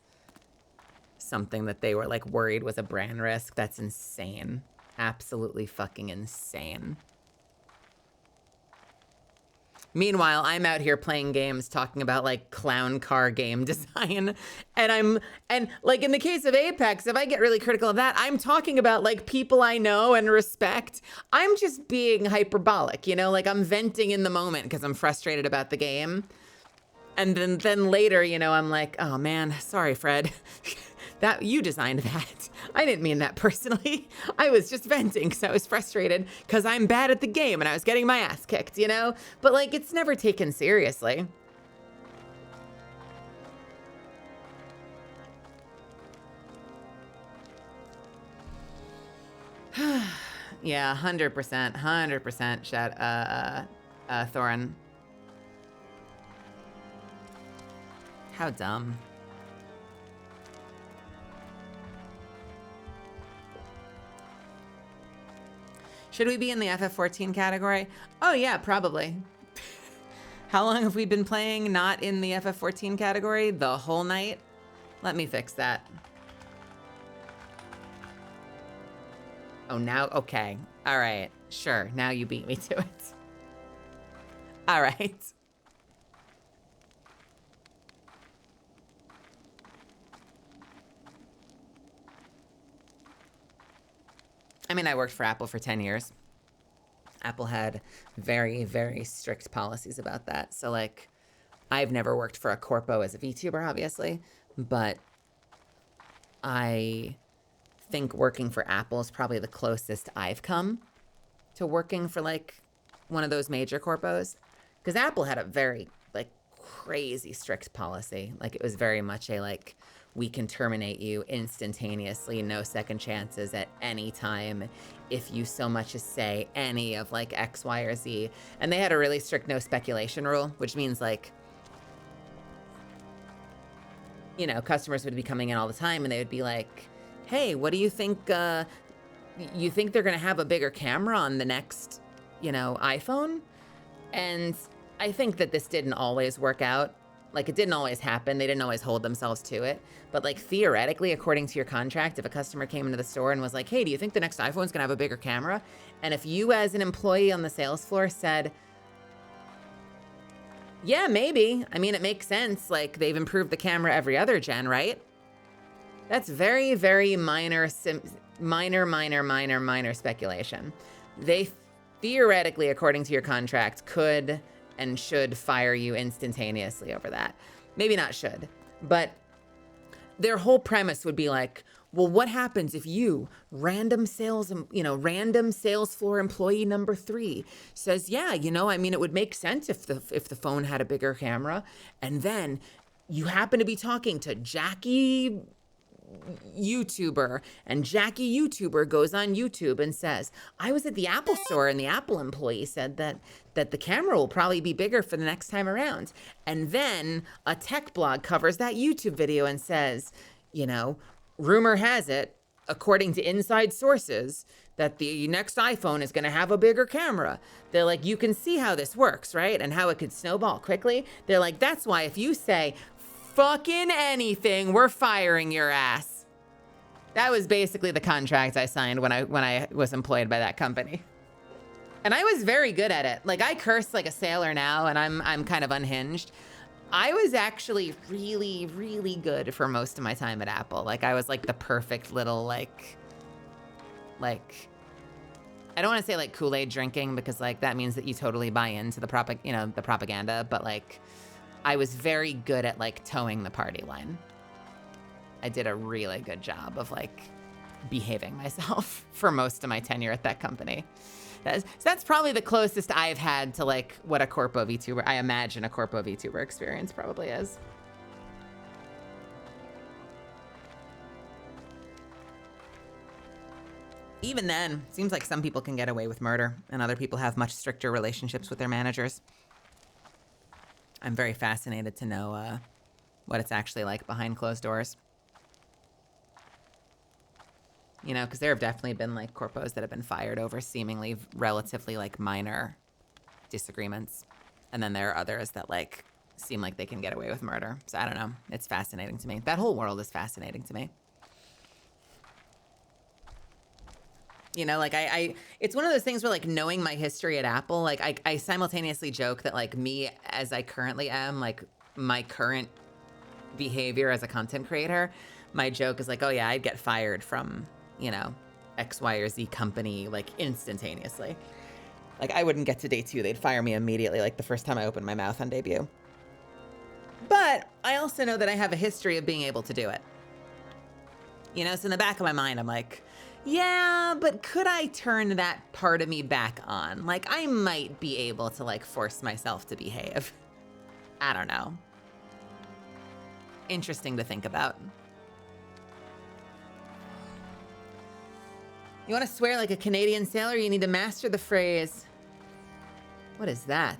something that they were like worried was a brand risk. That's insane. Absolutely fucking insane. Meanwhile, I'm out here playing games talking about like clown car game design. And like in the case of Apex, if I get really critical of that, I'm talking about like people I know and respect. I'm just being hyperbolic, you know, like I'm venting in the moment because I'm frustrated about the game. And then later, you know, I'm like, oh man, sorry, Fred. That you designed that. I didn't mean that personally. I was just venting because I was frustrated because I'm bad at the game and I was getting my ass kicked, you know? But like, it's never taken seriously. Yeah, 100%, Thorin. How dumb. Should we be in the FF14 category? Oh yeah, probably. How long have we been playing not in the FF14 category? The whole night? Let me fix that. Oh, now, okay. All right, sure, now you beat me to it. All right. I mean, I worked for Apple for 10 years. Apple had very, very strict policies about that. So, like, I've never worked for a corpo as a VTuber, obviously, but I think working for Apple is probably the closest I've come to working for, like, one of those major corpos. Because Apple had a very, like, crazy strict policy. Like, it was very much a, like, we can terminate you instantaneously, no second chances at any time if you so much as say any of like X, Y, or Z. And they had a really strict no speculation rule, which means like, you know, customers would be coming in all the time and they would be like, hey, what do you think? You think they're gonna have a bigger camera on the next, you know, iPhone? And I think that this didn't always work out. Like, it didn't always happen. They didn't always hold themselves to it. But, like, theoretically, according to your contract, if a customer came into the store and was like, hey, do you think the next iPhone's gonna have a bigger camera? And if you, as an employee on the sales floor, said, yeah, maybe. I mean, it makes sense. Like, they've improved the camera every other gen, right? That's very, very minor speculation. They theoretically, according to your contract, could and should fire you instantaneously over that. Maybe not should, but their whole premise would be like, well, what happens if you, random sales floor employee number 3, says, yeah, you know, I mean, it would make sense if the phone had a bigger camera, and then you happen to be talking to Jackie YouTuber, and Jackie YouTuber goes on YouTube and says, I was at the Apple store and the Apple employee said that the camera will probably be bigger for the next time around. And then a tech blog covers that YouTube video and says, you know, rumor has it, according to inside sources, that the next iPhone is going to have a bigger camera. They're like, you can see how this works, right? And how it could snowball quickly. They're like, that's why if you say fucking anything, we're firing your ass. That was basically the contract I signed when I was employed by that company. And I was very good at it. Like, I curse like a sailor now, and I'm kind of unhinged. I was actually really, really good for most of my time at Apple. Like, I was like the perfect little like I don't want to say like Kool-Aid drinking, because like that means that you totally buy into the propaganda, but like I was very good at like towing the party line. I did a really good job of like behaving myself for most of my tenure at that company. So that's probably the closest I've had to like what a corpo VTuber, I imagine a corpo VTuber experience probably is. Even then, seems like some people can get away with murder and other people have much stricter relationships with their managers. I'm very fascinated to know what it's actually like behind closed doors. You know, because there have definitely been like corpos that have been fired over seemingly relatively like minor disagreements. And then there are others that like seem like they can get away with murder. So I don't know. It's fascinating to me. That whole world is fascinating to me. You know, like it's one of those things where like knowing my history at Apple, like I simultaneously joke that like me as I currently am, like my current behavior as a content creator, my joke is like, oh yeah, I'd get fired from, you know, X, Y, or Z company like instantaneously. Like I wouldn't get to day 2. They'd fire me immediately, like the first time I opened my mouth on debut. But I also know that I have a history of being able to do it. You know, so in the back of my mind, I'm like, yeah, but could I turn that part of me back on? Like, I might be able to, like, force myself to behave. I don't know. Interesting to think about. You want to swear like a Canadian sailor? You need to master the phrase. What is that?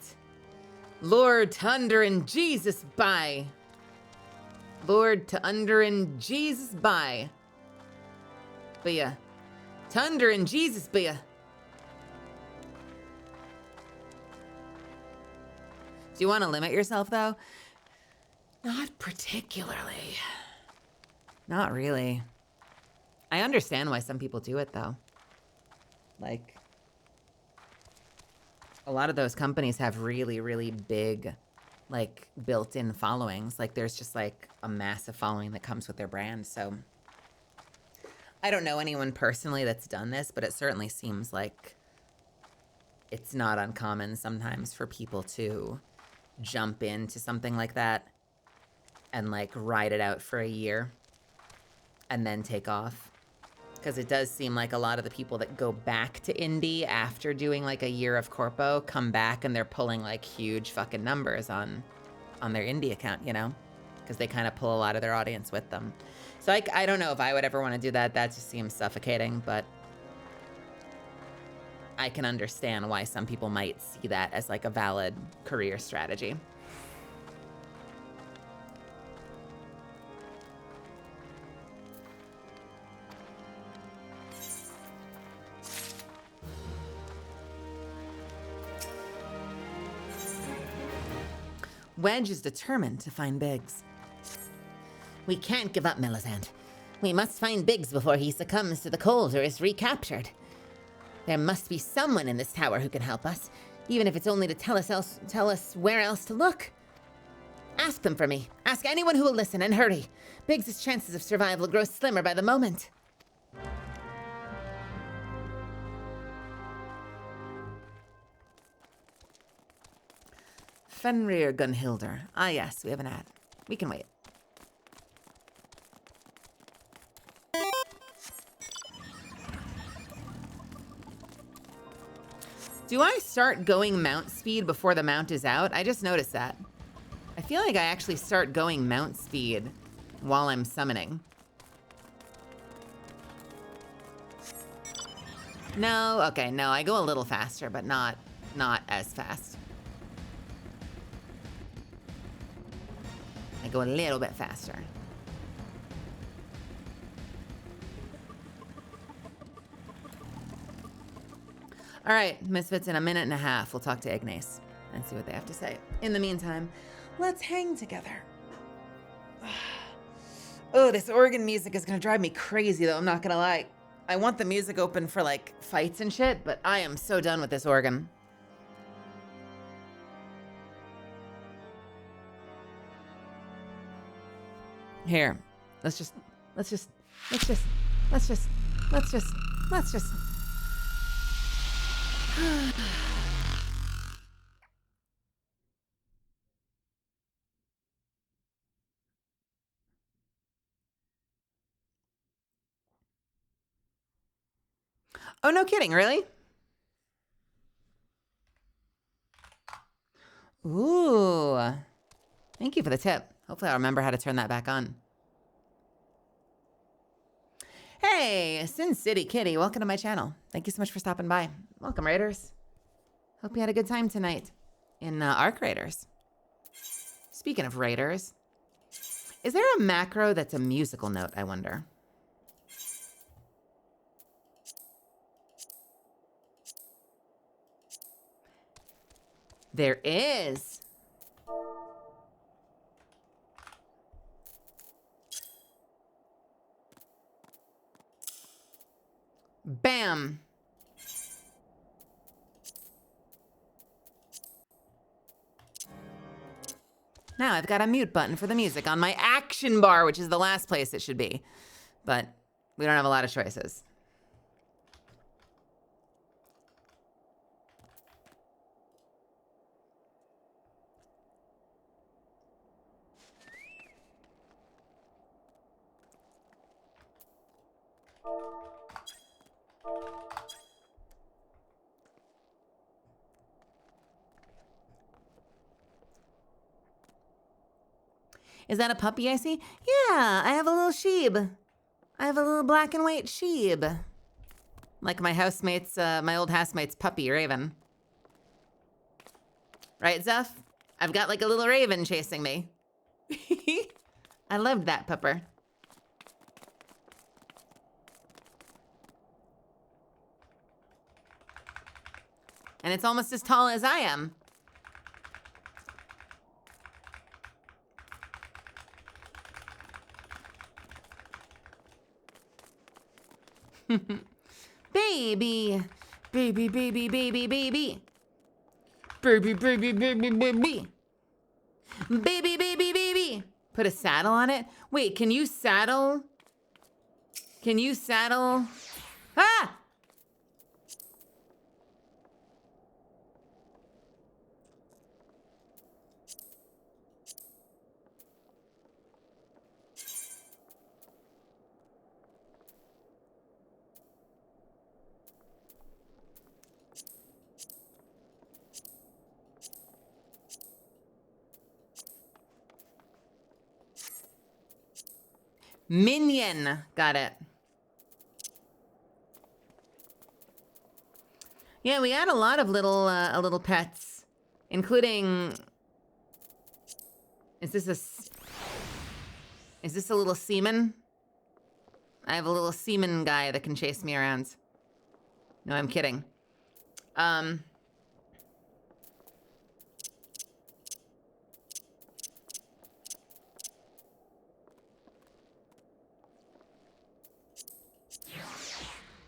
Lord Thunder and Jesus bye. Lord Thunder and Jesus bye. But yeah. Thunder and Jesus be ya. Do you want to limit yourself, though? Not particularly. Not really. I understand why some people do it, though. Like, a lot of those companies have really, really big, like, built-in followings. Like, there's just, like, a massive following that comes with their brand, so I don't know anyone personally that's done this, but it certainly seems like it's not uncommon sometimes for people to jump into something like that and like ride it out for a year and then take off. Because it does seem like a lot of the people that go back to indie after doing like a year of corpo come back and they're pulling like huge fucking numbers on their indie account, you know? Because they kind of pull a lot of their audience with them. So I don't know if I would ever want to do that. That just seems suffocating, but I can understand why some people might see that as like a valid career strategy. Wedge is determined to find Biggs. We can't give up, Melisande. We must find Biggs before he succumbs to the cold or is recaptured. There must be someone in this tower who can help us, even if it's only to tell us where else to look. Ask them for me. Ask anyone who will listen, and hurry. Biggs' chances of survival grow slimmer by the moment. Fenrir Gunhilder. Ah, yes, we have an ad. We can wait. Do I start going mount speed before the mount is out? I just noticed that. I feel like I actually start going mount speed while I'm summoning. No, okay, no, I go a little faster, but not as fast. I go a little bit faster. All right, Misfits, in a minute and a half, we'll talk to Ignace and see what they have to say. In the meantime, let's hang together. Oh, this organ music is gonna drive me crazy, though, I'm not gonna lie. I want the music open for, like, fights and shit, but I am so done with this organ. Here, let's just. Oh, no kidding, really? Ooh. Thank you for the tip. Hopefully I'll remember how to turn that back on. Hey, Sin City Kitty, welcome to my channel. Thank you so much for stopping by. Welcome, Raiders. Hope you had a good time tonight in Arc Raiders. Speaking of Raiders, is there a macro that's a musical note, I wonder? There is. Bam. Now I've got a mute button for the music on my action bar, which is the last place it should be. But we don't have a lot of choices. Is that a puppy I see? Yeah, I have a little sheep. I have a little black and white sheep. Like my housemate's, my old housemate's puppy, Raven. Right, Zeph? I've got like a little raven chasing me. I loved that pupper. And it's almost as tall as I am. Baby, baby, baby, baby, baby. Baby, baby, baby, baby. Baby, baby, baby. Put a saddle on it? Wait, can you saddle Can you saddle? Ah! Minion. Got it. Yeah, we had a lot of little pets, including. Is this a little seaman? I have a little seaman guy that can chase me around. No, I'm kidding.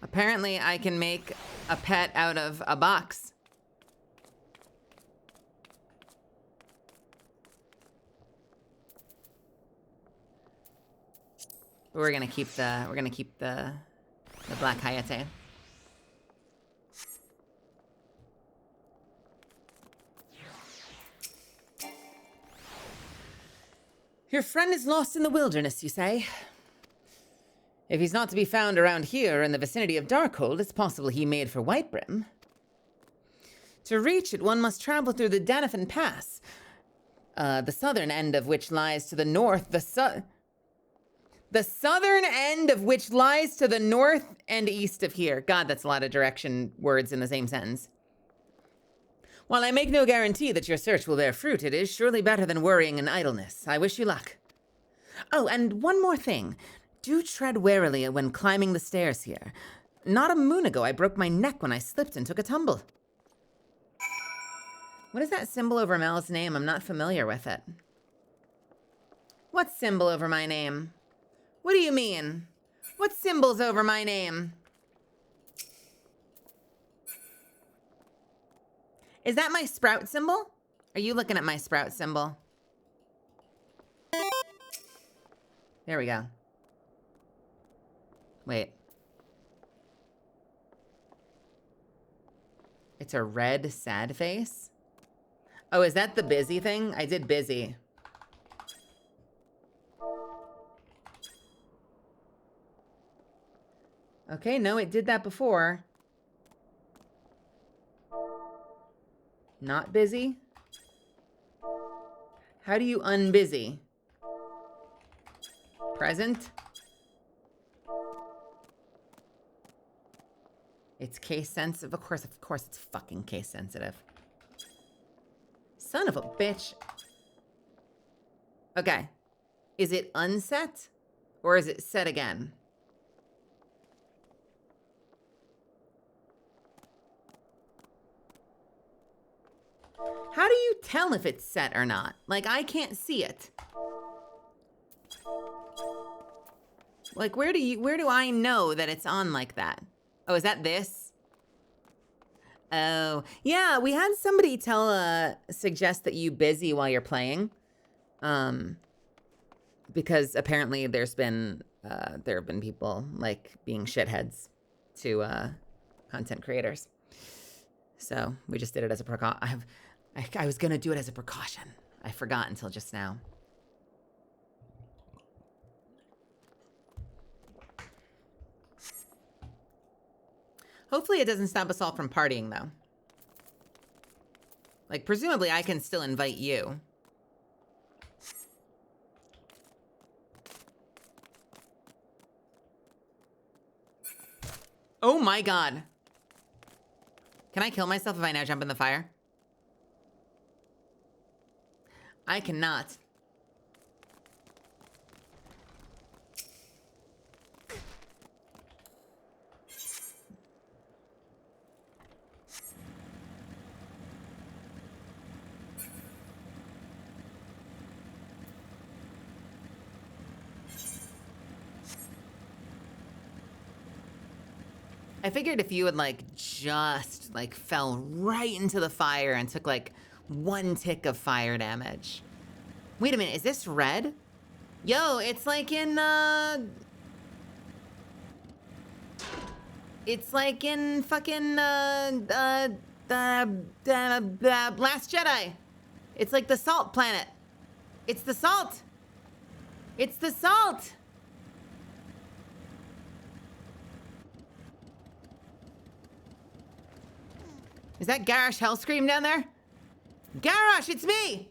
Apparently, I can make a pet out of a box. But we're gonna keep the black hayate. Your friend is lost in the wilderness, you say? If he's not to be found around here in the vicinity of Darkhold, it's possible he made for Whitebrim. To reach it, one must travel through the Danafin Pass, the southern end of which lies to the north. The southern end of which lies to the north and east of here. God, that's a lot of direction words in the same sentence. While I make no guarantee that your search will bear fruit, it is surely better than worrying and idleness. I wish you luck. Oh, and one more thing. Do tread warily when climbing the stairs here. Not a moon ago, I broke my neck when I slipped and took a tumble. What is that symbol over Mel's name? I'm not familiar with it. What symbol over my name? What do you mean? What symbol's over my name? Is that my sprout symbol? Are you looking at my sprout symbol? There we go. Wait. It's a red sad face? Oh, is that the busy thing? I did busy. Okay, no, it did that before. Not busy? How do you unbusy? Present? It's case sensitive. Of course it's fucking case sensitive. Son of a bitch. Okay. Is it unset? Or is it set again? How do you tell if it's set or not? Like, I can't see it. Like, where do I know that it's on like that? Oh, is that this? Oh, yeah, we had somebody suggest that you busy while you're playing. Because apparently there have been people, like, being shitheads to content creators. So we just did it as a precaution. I was gonna do it as a precaution. I forgot until just now. Hopefully it doesn't stop us all from partying, though. Like, presumably I can still invite you. Oh my god. Can I kill myself if I now jump in the fire? I cannot. I figured if you would, like, just, like, fell right into the fire and took, like, 1 tick of fire damage. Wait a minute, is this red? Yo, it's like in, It's like in fucking Last Jedi. It's like the salt planet. It's the salt. It's the salt. Is that Garrosh Hellscream down there? Garrosh, it's me!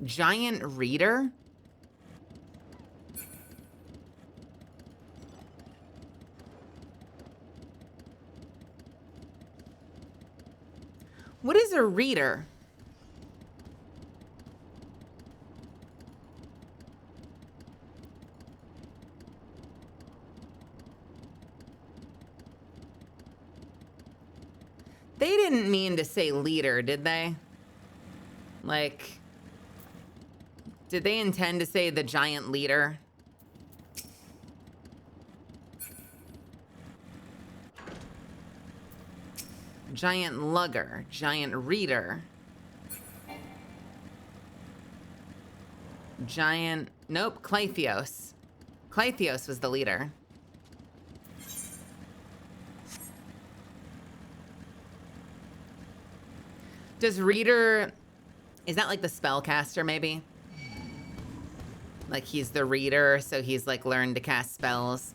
Giant reader? What is a reader? They didn't mean to say leader, did they? Like, did they intend to say the giant leader? Giant lugger, giant reader. Giant, nope, Clythios. Clythios was the leader. Does reader, is that like the spellcaster maybe? Like he's the reader, so he's like learned to cast spells.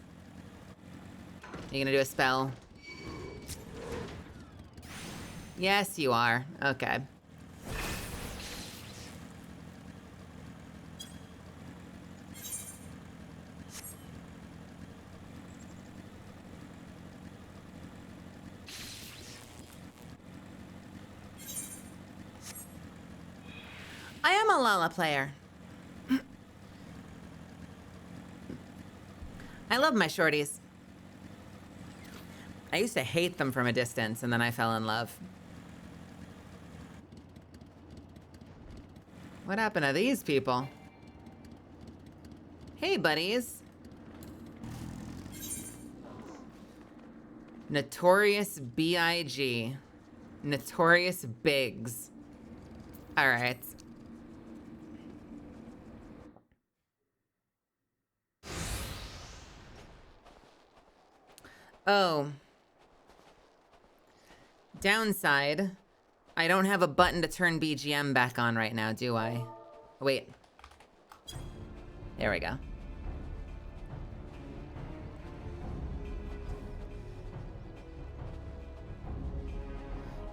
Are you gonna do a spell? Yes, you are. Okay. I am a Lala player. I love my shorties. I used to hate them from a distance, and then I fell in love. What happened to these people? Hey, buddies. Notorious B.I.G. Notorious Biggs. All right. Oh. Downside. I don't have a button to turn BGM back on right now, do I? Wait. There we go.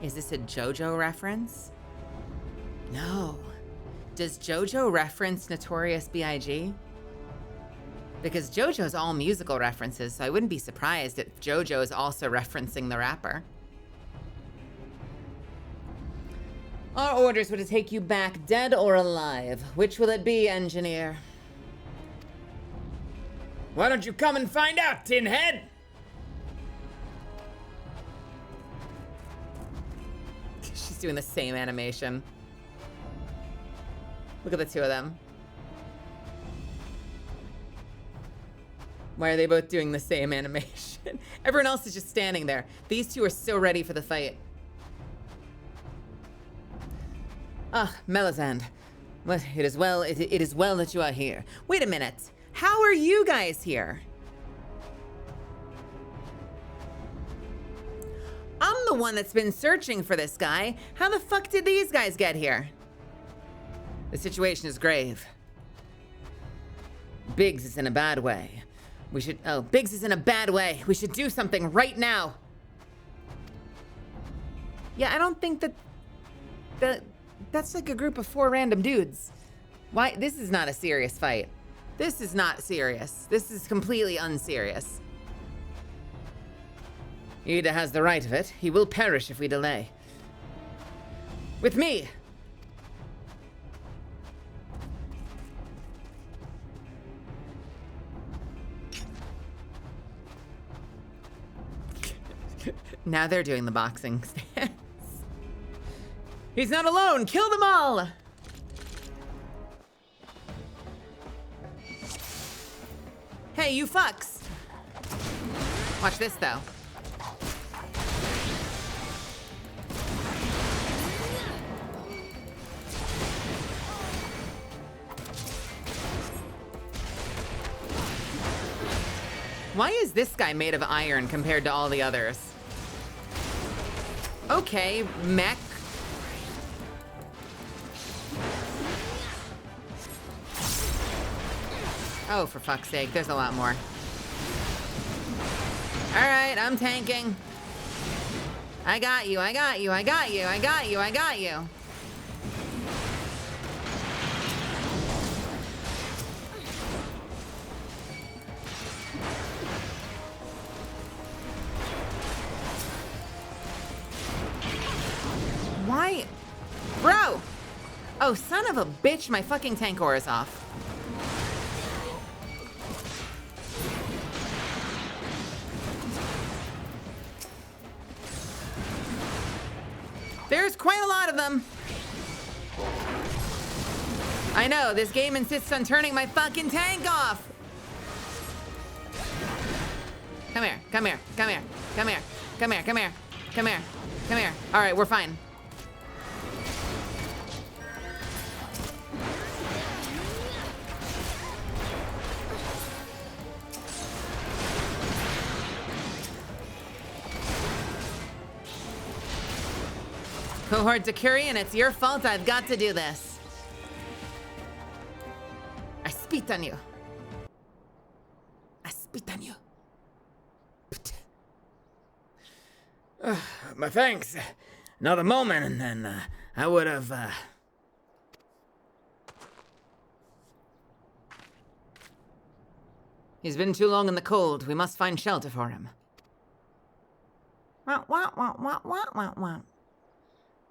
Is this a JoJo reference? No. Does JoJo reference Notorious B.I.G.? Because JoJo's all musical references, so I wouldn't be surprised if JoJo is also referencing the rapper. Our orders were to take you back, dead or alive. Which will it be, engineer? Why don't you come and find out, tinhead? She's doing the same animation. Look at the two of them. Why are they both doing the same animation? Everyone else is just standing there. These two are so ready for the fight. Ah, Melisande. Well, it is well that you are here. Wait a minute. How are you guys here? I'm the one that's been searching for this guy. How the fuck did these guys get here? The situation is grave. Biggs is in a bad way. Biggs is in a bad way. We should do something right now. Yeah, I don't think that's like a group of 4 random dudes. Why? This is not a serious fight. This is not serious. This is completely unserious. Ida has the right of it. He will perish if we delay. With me! Now they're doing the boxing stance. He's not alone! Kill them all! Hey, you fucks! Watch this, though. this guy made of iron compared to all the others? Okay, mech. Oh, for fuck's sake, there's a lot more. All right, I'm tanking. I got you, I got you, I got you, I got you, I got you. Why? Bro! Oh, son of a bitch, my fucking tank ore is off. There's quite a lot of them. I know, this game insists on turning my fucking tank off. Come here, come here, come here, come here, come here, come here, come here, come here. All right, we're fine. Cohort Decurion, it's your fault. I've got to do this. I spit on you. I spit on you. My thanks. Another moment and then I would have... He's been too long in the cold. We must find shelter for him. Wah, wah, wah, wah, wah, wah, wah.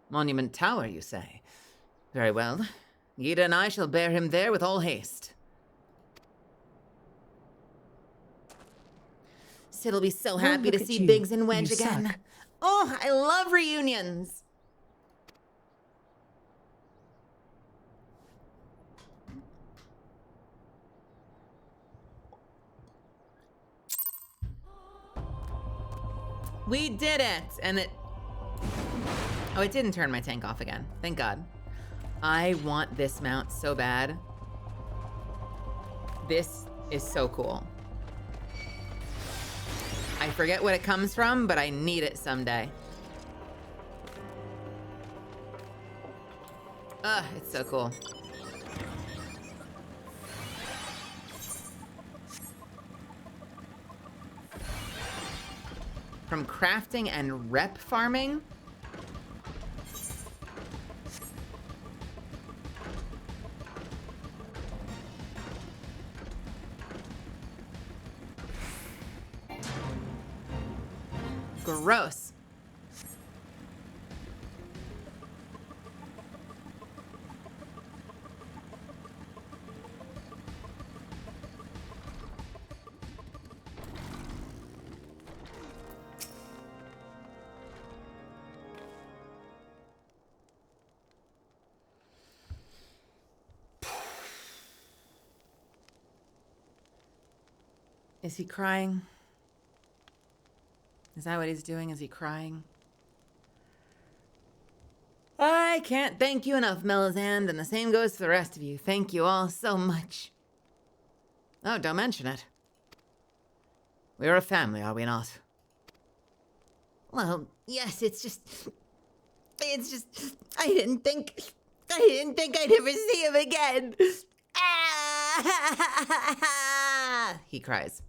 Monument Tower, you say? Very well. Yida and I shall bear him there with all haste. Sid'll be so happy to see Biggs and Wedge again. Suck. Oh, I love reunions. We did it! And it... Oh, it didn't turn my tank off again. Thank God. I want this mount so bad. This is so cool. I forget what it comes from, but I need it someday. Ugh, it's so cool. From crafting and rep farming? Gross. Is he crying? Is that what he's doing? Is he crying? I can't thank you enough, Melisande, and the same goes for the rest of you. Thank you all so much. Oh, don't mention it. We're a family, are we not? Well, yes, it's just, I didn't think I'd ever see him again. Ah! He cries.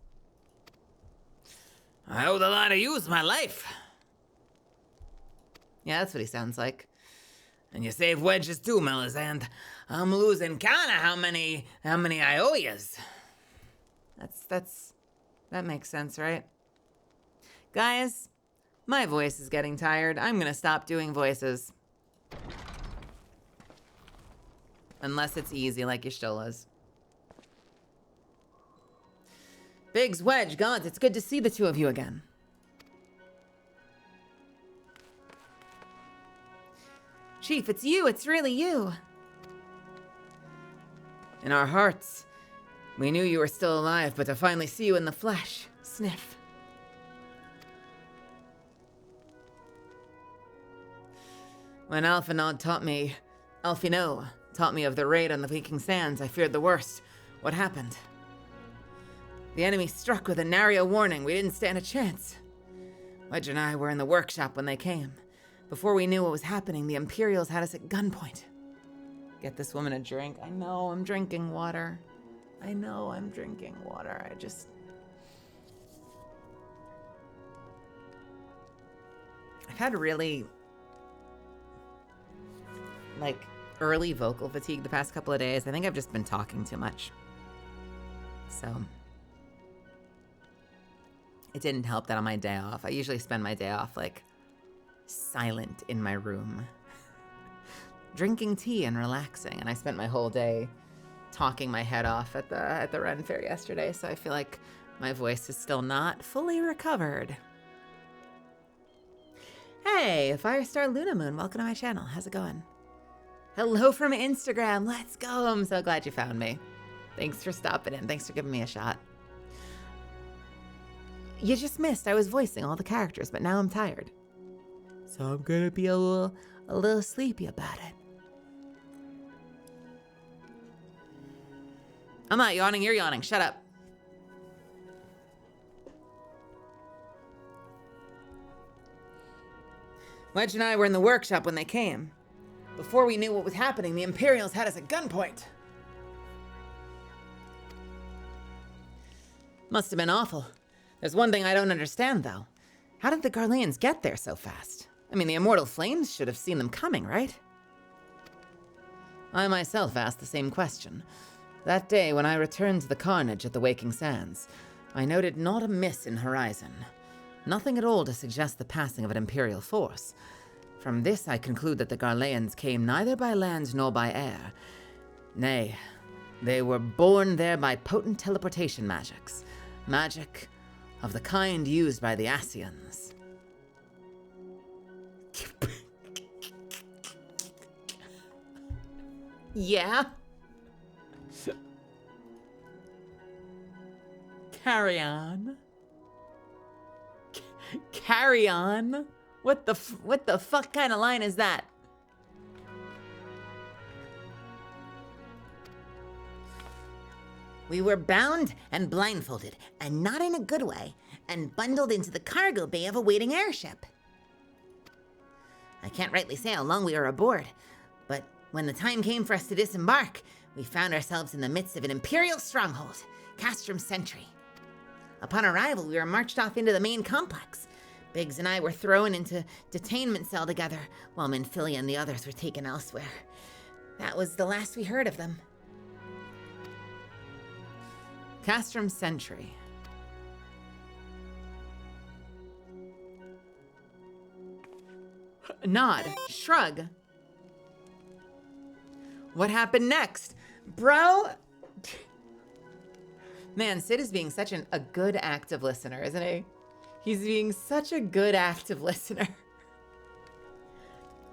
I owe the lot of use my life. Yeah, that's what he sounds like. And you save wedges too, Melisande. I'm losing count of how many I owe yous. That makes sense, right? Guys, my voice is getting tired. I'm gonna stop doing voices. Unless it's easy like Yashtola's. Biggs, Wedge, Gaunt, it's good to see the two of you again. Chief, it's you. It's really you. In our hearts, we knew you were still alive, but to finally see you in the flesh, sniff. When Alphinaud taught me of the raid on the Viking Sands, I feared the worst. What happened? The enemy struck with a nary a warning. We didn't stand a chance. Wedge and I were in the workshop when they came. Before we knew what was happening, the Imperials had us at gunpoint. Get this woman a drink. I know I'm drinking water. I know I'm drinking water. I've had really, early vocal fatigue the past couple of days. I think I've just been talking too much. So, it didn't help that on my day off. I usually spend my day off, silent in my room, drinking tea and relaxing. And I spent my whole day talking my head off at the Ren Fair yesterday. So I feel like my voice is still not fully recovered. Hey, Firestar Luna Moon, welcome to my channel. How's it going? Hello from Instagram. Let's go. I'm so glad you found me. Thanks for stopping in. Thanks for giving me a shot. You just missed. I was voicing all the characters, but now I'm tired. So I'm gonna be a little sleepy about it. I'm not yawning, you're yawning. Shut up. Wedge and I were in the workshop when they came. Before we knew what was happening, the Imperials had us at gunpoint. Must have been awful. There's one thing I don't understand, though. How did the Garleans get there so fast? I mean, the Immortal Flames should have seen them coming, right? I myself asked the same question. That day, when I returned to the carnage at the Waking Sands, I noted not a miss in horizon. Nothing at all to suggest the passing of an Imperial force. From this, I conclude that the Garleans came neither by land nor by air. Nay, they were born there by potent teleportation magics. Magic of the kind used by the Asians. Yeah? Carry on. Carry on? What the fuck kind of line is that? We were bound and blindfolded, and not in a good way, and bundled into the cargo bay of a waiting airship. I can't rightly say how long we were aboard, but when the time came for us to disembark, we found ourselves in the midst of an Imperial stronghold, Castrum Sentry. Upon arrival, we were marched off into the main complex. Biggs and I were thrown into detainment cell together, while Minfilia and the others were taken elsewhere. That was the last we heard of them. Castrum Sentry. Nod. Shrug. What happened next? Bro? Man, Sid is being such a good active listener, isn't he? He's being such a good active listener.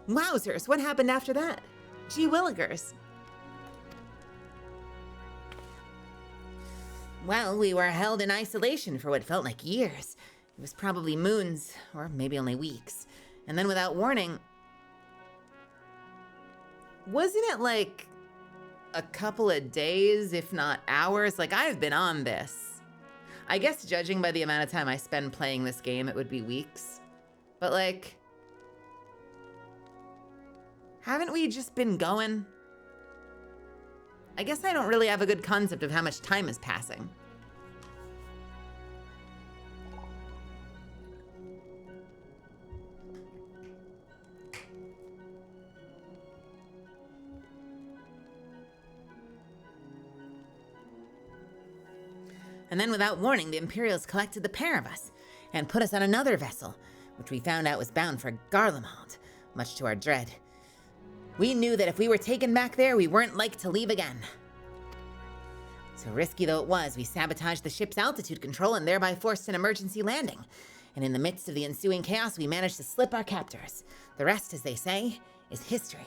Wowzers, what happened after that? Gee willikers. Well, we were held in isolation for what felt like years. It was probably moons, or maybe only weeks. And then without warning... Wasn't it like a couple of days, if not hours? Like, I've been on this. I guess judging by the amount of time I spend playing this game, it would be weeks. But like, haven't we just been going? I guess I don't really have a good concept of how much time is passing. And then without warning, the Imperials collected the pair of us and put us on another vessel, which we found out was bound for Garlemald, much to our dread. We knew that if we were taken back there, we weren't like to leave again. So risky though it was, we sabotaged the ship's altitude control and thereby forced an emergency landing. And in the midst of the ensuing chaos, we managed to slip our captors. The rest, as they say, is history.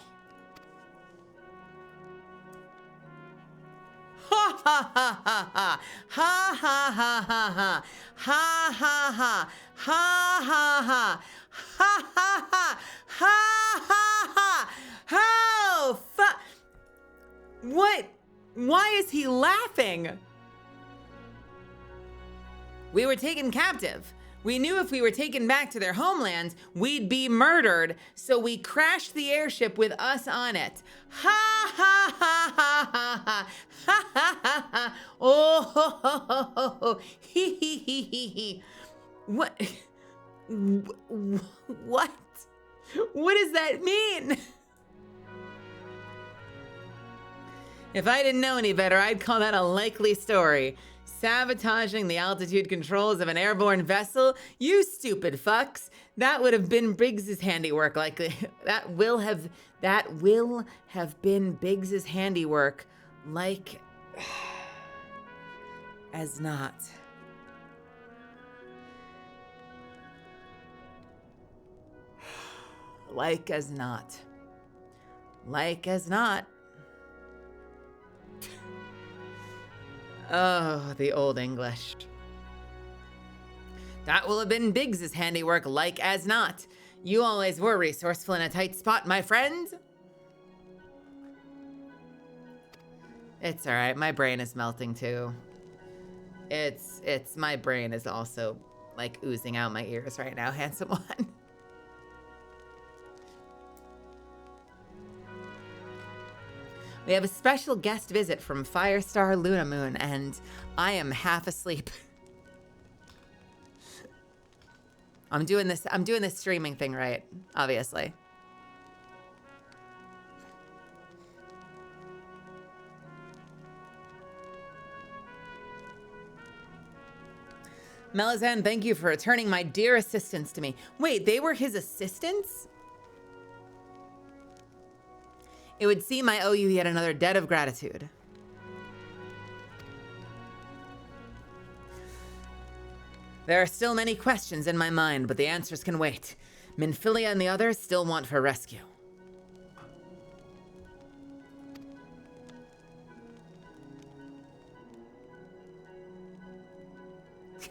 Ha ha ha ha ha ha ha ha ha ha ha ha ha ha ha ha ha ha ha ha. How What? Why is he laughing? We were taken captive. We knew if we were taken back to their homelands, we'd be murdered, so we crashed the airship with us on it. Ha ha ha ha ha ha ha ha ha ha. Oh ho ho ho ho ho. Hee hee hee hee hee. What? What? What does that mean? If I didn't know any better, I'd call that a likely story. Sabotaging the altitude controls of an airborne vessel? You stupid fucks. That would have been Biggs's handiwork, likely. That will have been Biggs's handiwork, like as not. Like as not. Like as not. Oh, the old English. That will have been Biggs's handiwork, like as not. You always were resourceful in a tight spot, my friend. It's all right. My brain is melting too. My brain is also like oozing out my ears right now, handsome one. We have a special guest visit from Firestar Luna Moon, and I am half asleep. I'm doing this streaming thing right, obviously. Melazan, thank you for returning my dear assistants to me. Wait, they were his assistants? It would seem I owe you yet another debt of gratitude. There are still many questions in my mind, but the answers can wait. Minfilia and the others still want for rescue.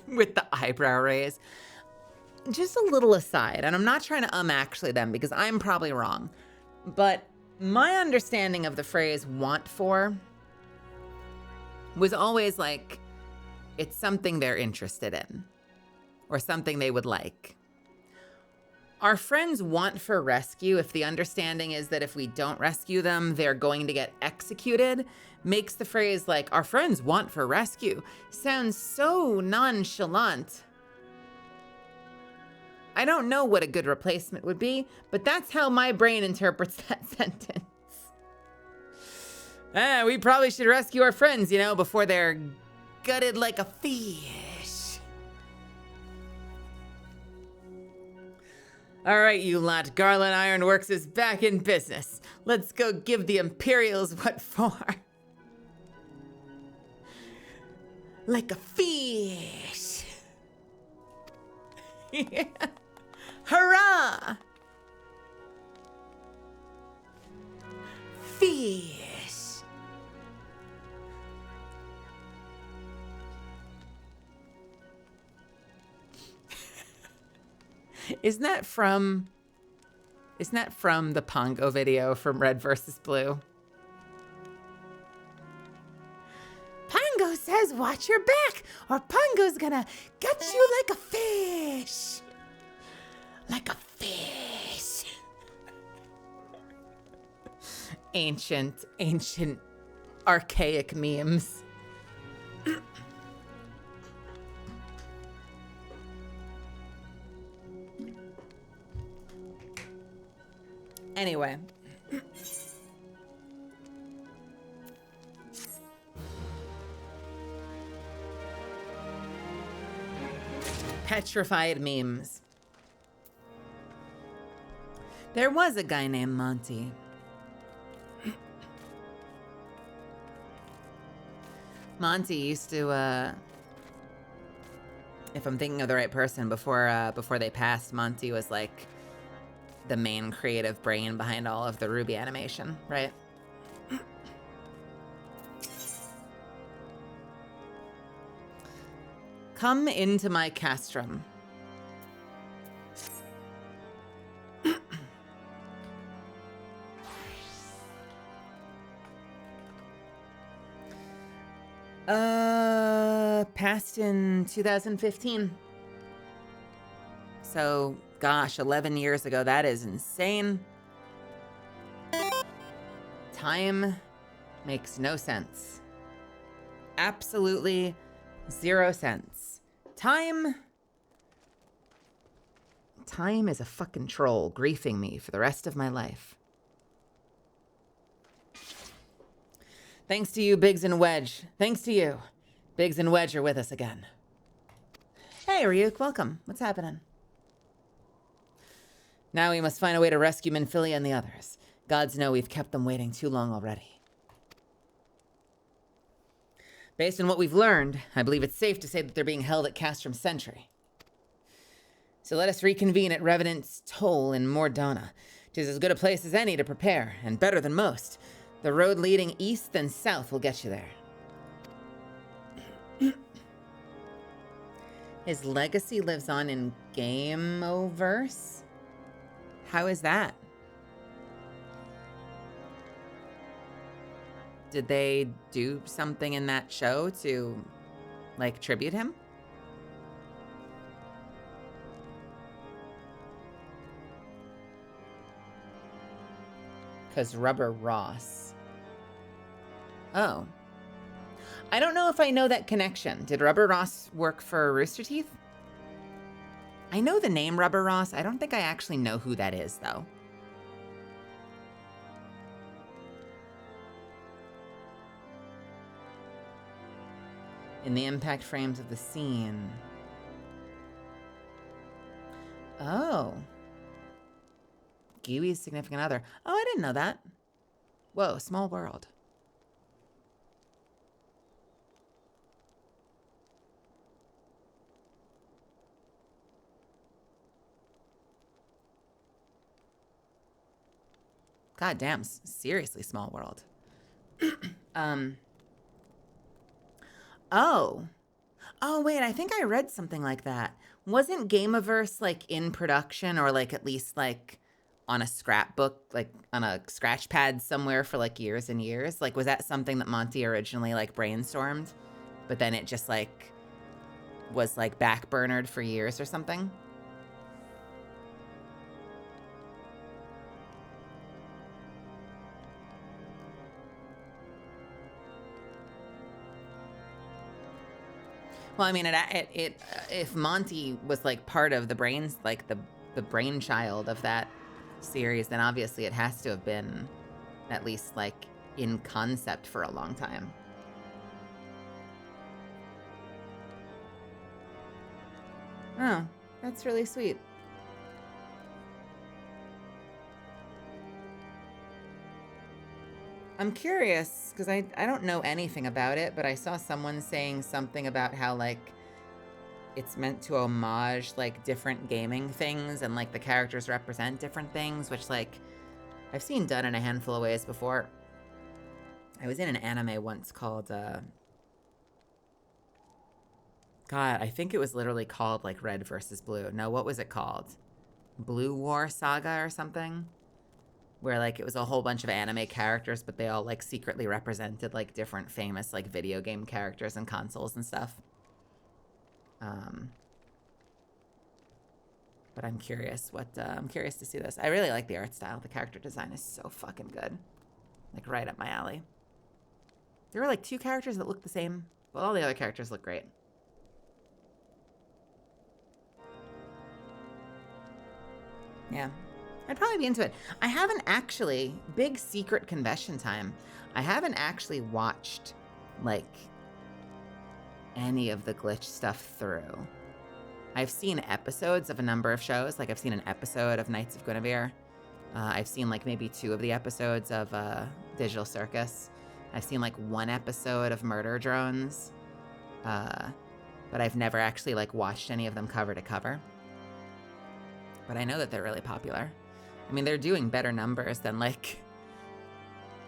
With the eyebrow raise. Just a little aside, and I'm not trying to actually them because I'm probably wrong, but my understanding of the phrase want for was always like, it's something they're interested in or something they would like. Our friends want for rescue if the understanding is that if we don't rescue them, they're going to get executed, makes the phrase like, our friends want for rescue, sounds so nonchalant. I don't know what a good replacement would be, but that's how my brain interprets that sentence. We probably should rescue our friends, you know, before they're gutted like a fish. All right, you lot, Garland Ironworks is back in business. Let's go give the Imperials what for. Like a fish. Yeah. Hurrah! Fish. Isn't that from the Pongo video from Red vs. Blue? Pongo says watch your back or Pongo's gonna gut you like a fish. Like a fish. Ancient, archaic memes. Anyway. Petrified memes. There was a guy named Monty. Monty used to, if I'm thinking of the right person, before they passed, Monty was like the main creative brain behind all of the Ruby animation, right? Come into my castrum. cast in 2015. So, gosh, 11 years ago. That is insane. Time makes no sense. Absolutely 0 sense. Time is a fucking troll griefing me for the rest of my life. Thanks to you, Biggs and Wedge. Thanks to you. Biggs and Wedge are with us again. Hey, Ryuk, welcome. What's happening? Now we must find a way to rescue Minfilia and the others. Gods know we've kept them waiting too long already. Based on what we've learned, I believe it's safe to say that they're being held at Castrum Sentry. So let us reconvene at Revenant's Toll in Mordana. 'Tis as good a place as any to prepare, and better than most. The road leading east and south will get you there. His legacy lives on in Game-O-Verse? How is that? Did they do something in that show to, like, tribute him? Because Rubber Ross. Oh. I don't know if I know that connection. Did Rubber Ross work for Rooster Teeth? I know the name Rubber Ross. I don't think I actually know who that is, though. In the impact frames of the scene. Oh. Giwi's significant other. Oh, I didn't know that. Whoa, small world. God damn, seriously small world. Oh. Oh, wait, I think I read something like that. Wasn't Gameaverse, like, in production or, like, at least, like, on a scrapbook, like, on a scratch pad somewhere for, like, years and years? Like, was that something that Monty originally, like, brainstormed? But then it just, like, was, like, backburnered for years or something? Well, I mean, if Monty was like part of the brains, like the brainchild of that series, then obviously it has to have been at least like in concept for a long time. Oh, that's really sweet. I'm curious, because I don't know anything about it, but I saw someone saying something about how, like, it's meant to homage, like, different gaming things, and, like, the characters represent different things, which, like, I've seen done in a handful of ways before. I was in an anime once called, God, I think it was literally called, like, Red versus Blue. No, what was it called? Blue War Saga or something? Where, like, it was a whole bunch of anime characters, but they all, like, secretly represented, like, different famous, like, video game characters and consoles and stuff. But I'm curious I'm curious to see this. I really like the art style. The character design is so fucking good. Like, right up my alley. There were, like, 2 characters that looked the same, but all the other characters look great. Yeah. I'd probably be into it. I haven't actually, big secret confession time, I haven't actually watched, like, any of the glitch stuff through. I've seen episodes of a number of shows. Like, I've seen an episode of Knights of Guinevere. I've seen, like, maybe 2 of the episodes of Digital Circus. I've seen, like, 1 episode of Murder Drones. But I've never actually, like, watched any of them cover to cover. But I know that they're really popular. I mean, they're doing better numbers than, like,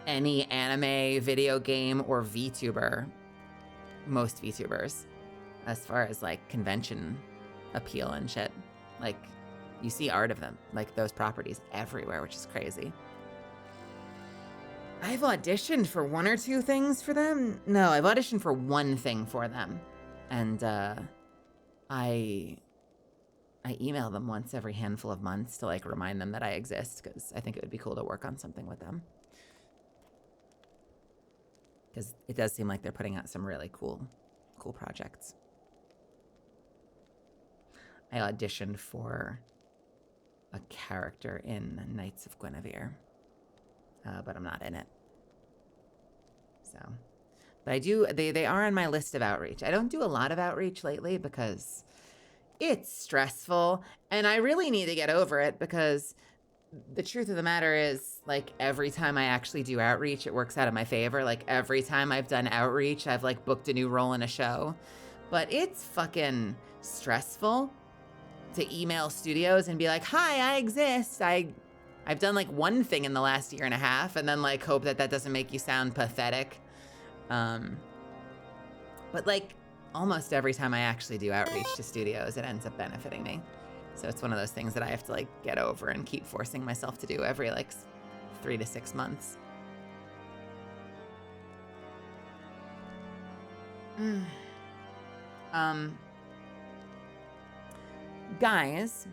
any anime, video game, or VTuber. Most VTubers. As far as, like, convention appeal and shit. Like, you see art of them, like, those properties everywhere, which is crazy. I've auditioned for 1 or 2 things for them. No, I've auditioned for 1 thing for them. And I email them once every handful of months to like remind them that I exist, because I think it would be cool to work on something with them. Because it does seem like they're putting out some really cool projects. I auditioned for a character in Knights of Guinevere, but I'm not in it. So, but I do. They are on my list of outreach. I don't do a lot of outreach lately because it's stressful, and I really need to get over it, because the truth of the matter is, like, every time I actually do outreach, it works out in my favor. Like, every time I've done outreach, I've like booked a new role in a show. But it's fucking stressful to email studios and be like, hi, I exist. I've done like one thing in the last year and a half, and then like hope that doesn't make you sound pathetic. But like almost every time I actually do outreach to studios, it ends up benefiting me. So it's one of those things that I have to like get over and keep forcing myself to do every like 3 to 6 months. Guys,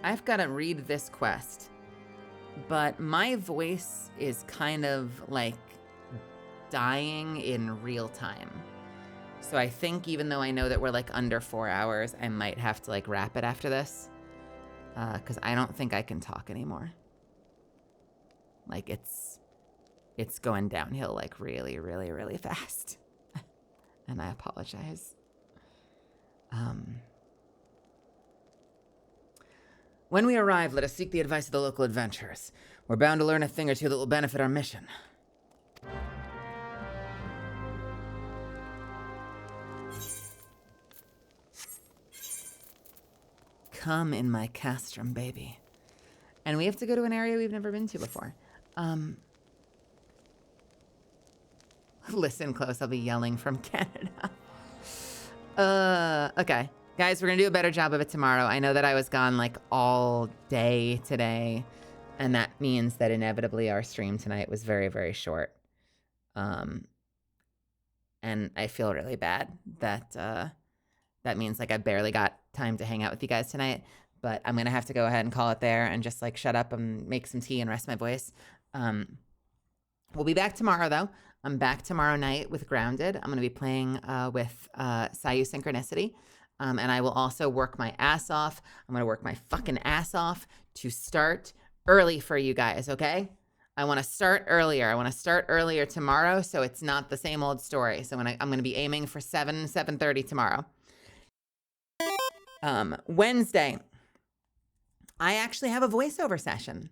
I've got to read this quest, but my voice is kind of like dying in real time. So I think even though I know that we're like under 4 hours, I might have to like wrap it after this, because I don't think I can talk anymore. Like it's going downhill like really, really, really fast. And I apologize. When we arrive, let us seek the advice of the local adventurers. We're bound to learn a thing or two that will benefit our mission. Come in my castrum, baby. And we have to go to an area we've never been to before. Listen close, I'll be yelling from Canada. Okay. Guys, we're gonna do a better job of it tomorrow. I know that I was gone like all day today, and that means that inevitably our stream tonight was very, very short. And I feel really bad that that means like I barely got time to hang out with you guys tonight, but I'm gonna have to go ahead and call it there and just like shut up and make some tea and rest my voice. We'll be back tomorrow though. I'm back tomorrow night with Grounded. I'm gonna be playing with Sayu Synchronicity. And I will also work my ass off. I'm gonna work my fucking ass off to start early for you guys, okay? I wanna start earlier. I wanna start earlier tomorrow so it's not the same old story. So I'm gonna be aiming for 7:30 tomorrow. Wednesday, I actually have a voiceover session.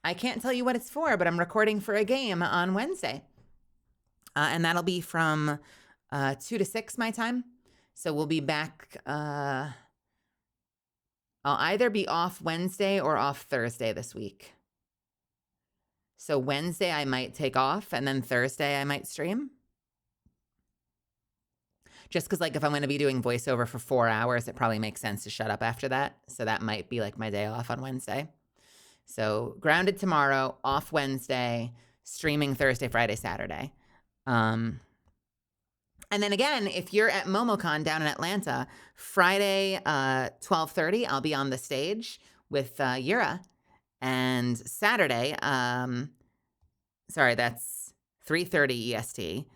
I can't tell you what it's for, but I'm recording for a game on Wednesday. And that'll be from 2 to 6 my time. So we'll be back. I'll either be off Wednesday or off Thursday this week. So Wednesday I might take off, and then Thursday I might stream. Just because like if I'm going to be doing voiceover for 4 hours, it probably makes sense to shut up after that. So that might be like my day off on Wednesday. So Grounded tomorrow, off Wednesday, streaming Thursday, Friday, Saturday. And then again, if you're at MomoCon down in Atlanta, Friday, 12:30, I'll be on the stage with Yura. And Saturday, sorry, that's 3:30 EST,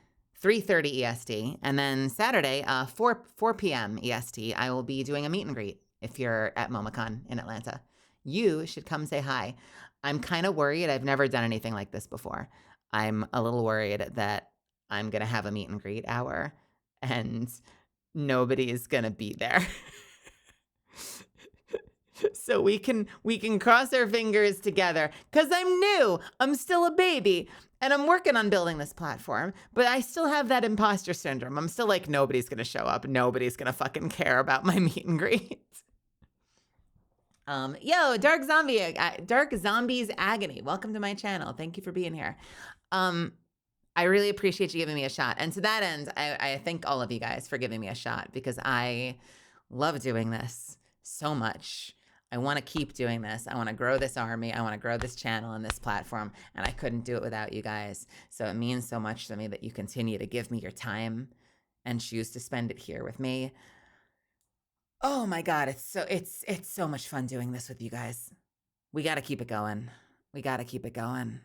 3:30 EST. And then Saturday, 4 p.m. EST, I will be doing a meet and greet if you're at MomoCon in Atlanta. You should come say hi. I'm kind of worried. I've never done anything like this before. I'm a little worried that I'm going to have a meet and greet hour and nobody is going to be there. So we can cross our fingers together, because I'm new. I'm still a baby and I'm working on building this platform, but I still have that imposter syndrome. I'm still like, nobody's going to show up. Nobody's going to fucking care about my meet and greet. Yo, Dark Zombies Agony. Welcome to my channel. Thank you for being here. I really appreciate you giving me a shot. And to that end, I thank all of you guys for giving me a shot, because I love doing this so much. I want to keep doing this. I want to grow this army. I want to grow this channel and this platform. And I couldn't do it without you guys. So it means so much to me that you continue to give me your time and choose to spend it here with me. Oh my God, it's so much fun doing this with you guys. We got to keep it going. We got to keep it going.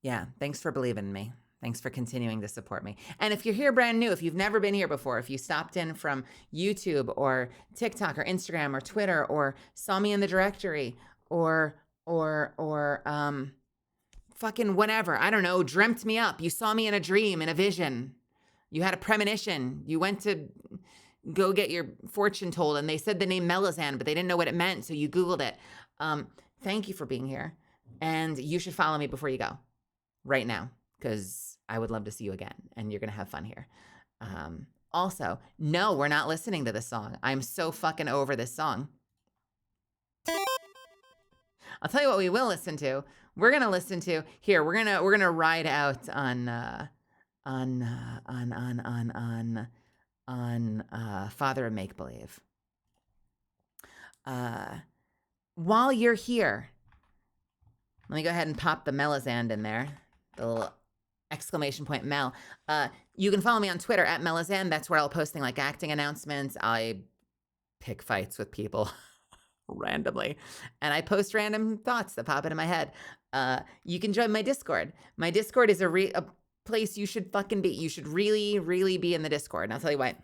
Yeah, thanks for believing in me. Thanks for continuing to support me. And if you're here brand new, if you've never been here before, if you stopped in from YouTube or TikTok or Instagram or Twitter or saw me in the directory or fucking whatever, I don't know, dreamt me up. You saw me in a dream, in a vision. You had a premonition. You went to go get your fortune told and they said the name Melazan, but they didn't know what it meant, so you Googled it. Thank you for being here. And you should follow me before you go right now, because I would love to see you again and you're going to have fun here. Also, no, we're not listening to this song. I'm so fucking over this song. I'll tell you what we will listen to. We're going to listen to here. We're going to ride out on Father of Make Believe. While you're here, let me go ahead and pop the Melazand in there. The little exclamation point Mel. You can follow me on Twitter at Melazand. That's where I'll posting like acting announcements. I pick fights with people randomly, and I post random thoughts that pop into my head. You can join my Discord. My Discord is a place you should fucking be. You should really, really be in the Discord. And I'll tell you why.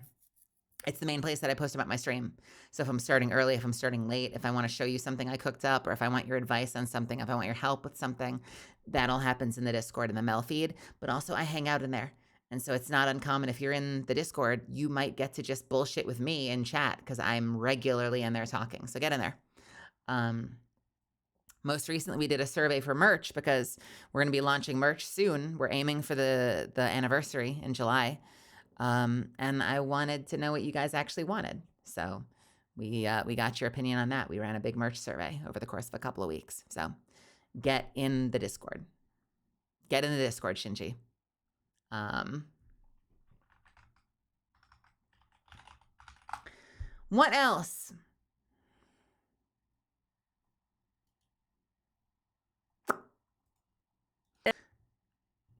It's the main place that I post about my stream. So if I'm starting early, if I'm starting late, if I want to show you something I cooked up, or if I want your advice on something, if I want your help with something, that all happens in the Discord and the Mel feed. But also I hang out in there. And so it's not uncommon if you're in the Discord, you might get to just bullshit with me in chat because I'm regularly in there talking. So get in there. Most recently, we did a survey for merch because we're going to be launching merch soon. We're aiming for the anniversary in July. And I wanted to know what you guys actually wanted. So we got your opinion on that. We ran a big merch survey over the course of a couple of weeks. So get in the Discord. Get in the Discord, Shinji. What else?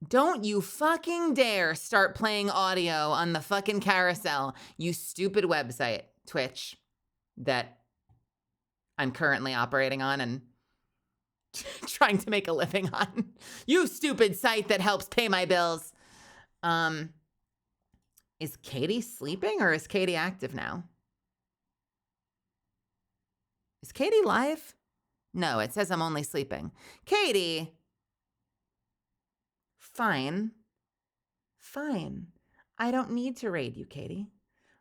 Don't you fucking dare start playing audio on the fucking carousel, you stupid website, Twitch, that I'm currently operating on and trying to make a living on. You stupid site that helps pay my bills. Is Katie sleeping or is Katie active now? Is Katie live? No, it says I'm only sleeping. Katie! Fine. I don't need to raid you, Katie.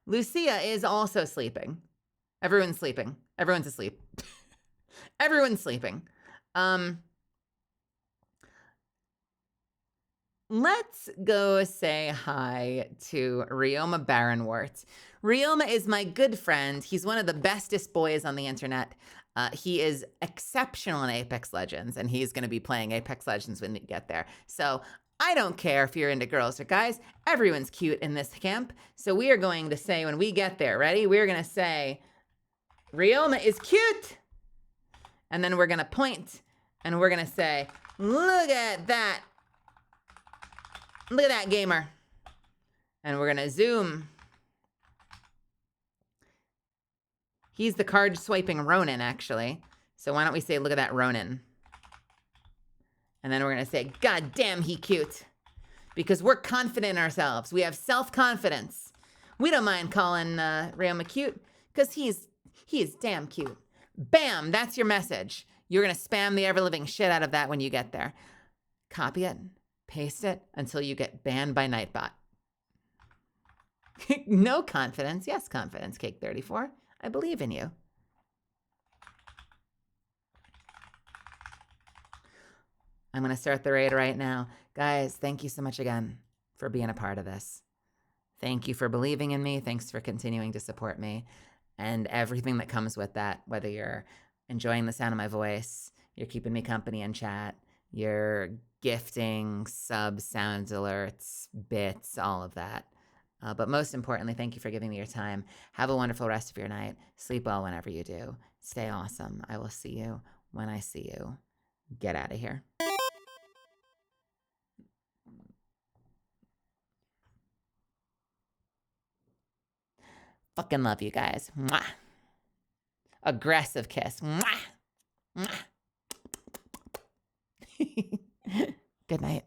Lucia is also sleeping. Everyone's sleeping. Everyone's asleep. Everyone's sleeping. Let's go say hi to Rioma Barronwort. Rioma is my good friend. He's one of the bestest boys on the internet. He is exceptional in Apex Legends, and he's going to be playing Apex Legends when you get there. So I don't care if you're into girls or guys. Everyone's cute in this camp. So we are going to say when we get there, ready? We're going to say, Rioma is cute. And then we're going to point, and we're going to say, look at that. Look at that gamer. And we're going to zoom. He's the card swiping Ronin, actually. So why don't we say, look at that Ronin. And then we're going to say, God damn, he cute. Because we're confident in ourselves. We have self-confidence. We don't mind calling Rioma cute because he is damn cute. Bam, that's your message. You're going to spam the ever-living shit out of that when you get there. Copy it, paste it until you get banned by Nightbot. No confidence. Yes, confidence, Cake 34. I believe in you. I'm going to start the raid right now. Guys, thank you so much again for being a part of this. Thank you for believing in me. Thanks for continuing to support me and everything that comes with that, whether you're enjoying the sound of my voice, you're keeping me company in chat, you're gifting, subs, sound alerts, bits, all of that. But most importantly, thank you for giving me your time. Have a wonderful rest of your night. Sleep well whenever you do. Stay awesome. I will see you when I see you. Get out of here. Fucking love you guys. Mwah. Aggressive kiss. Mwah. Mwah. Good night.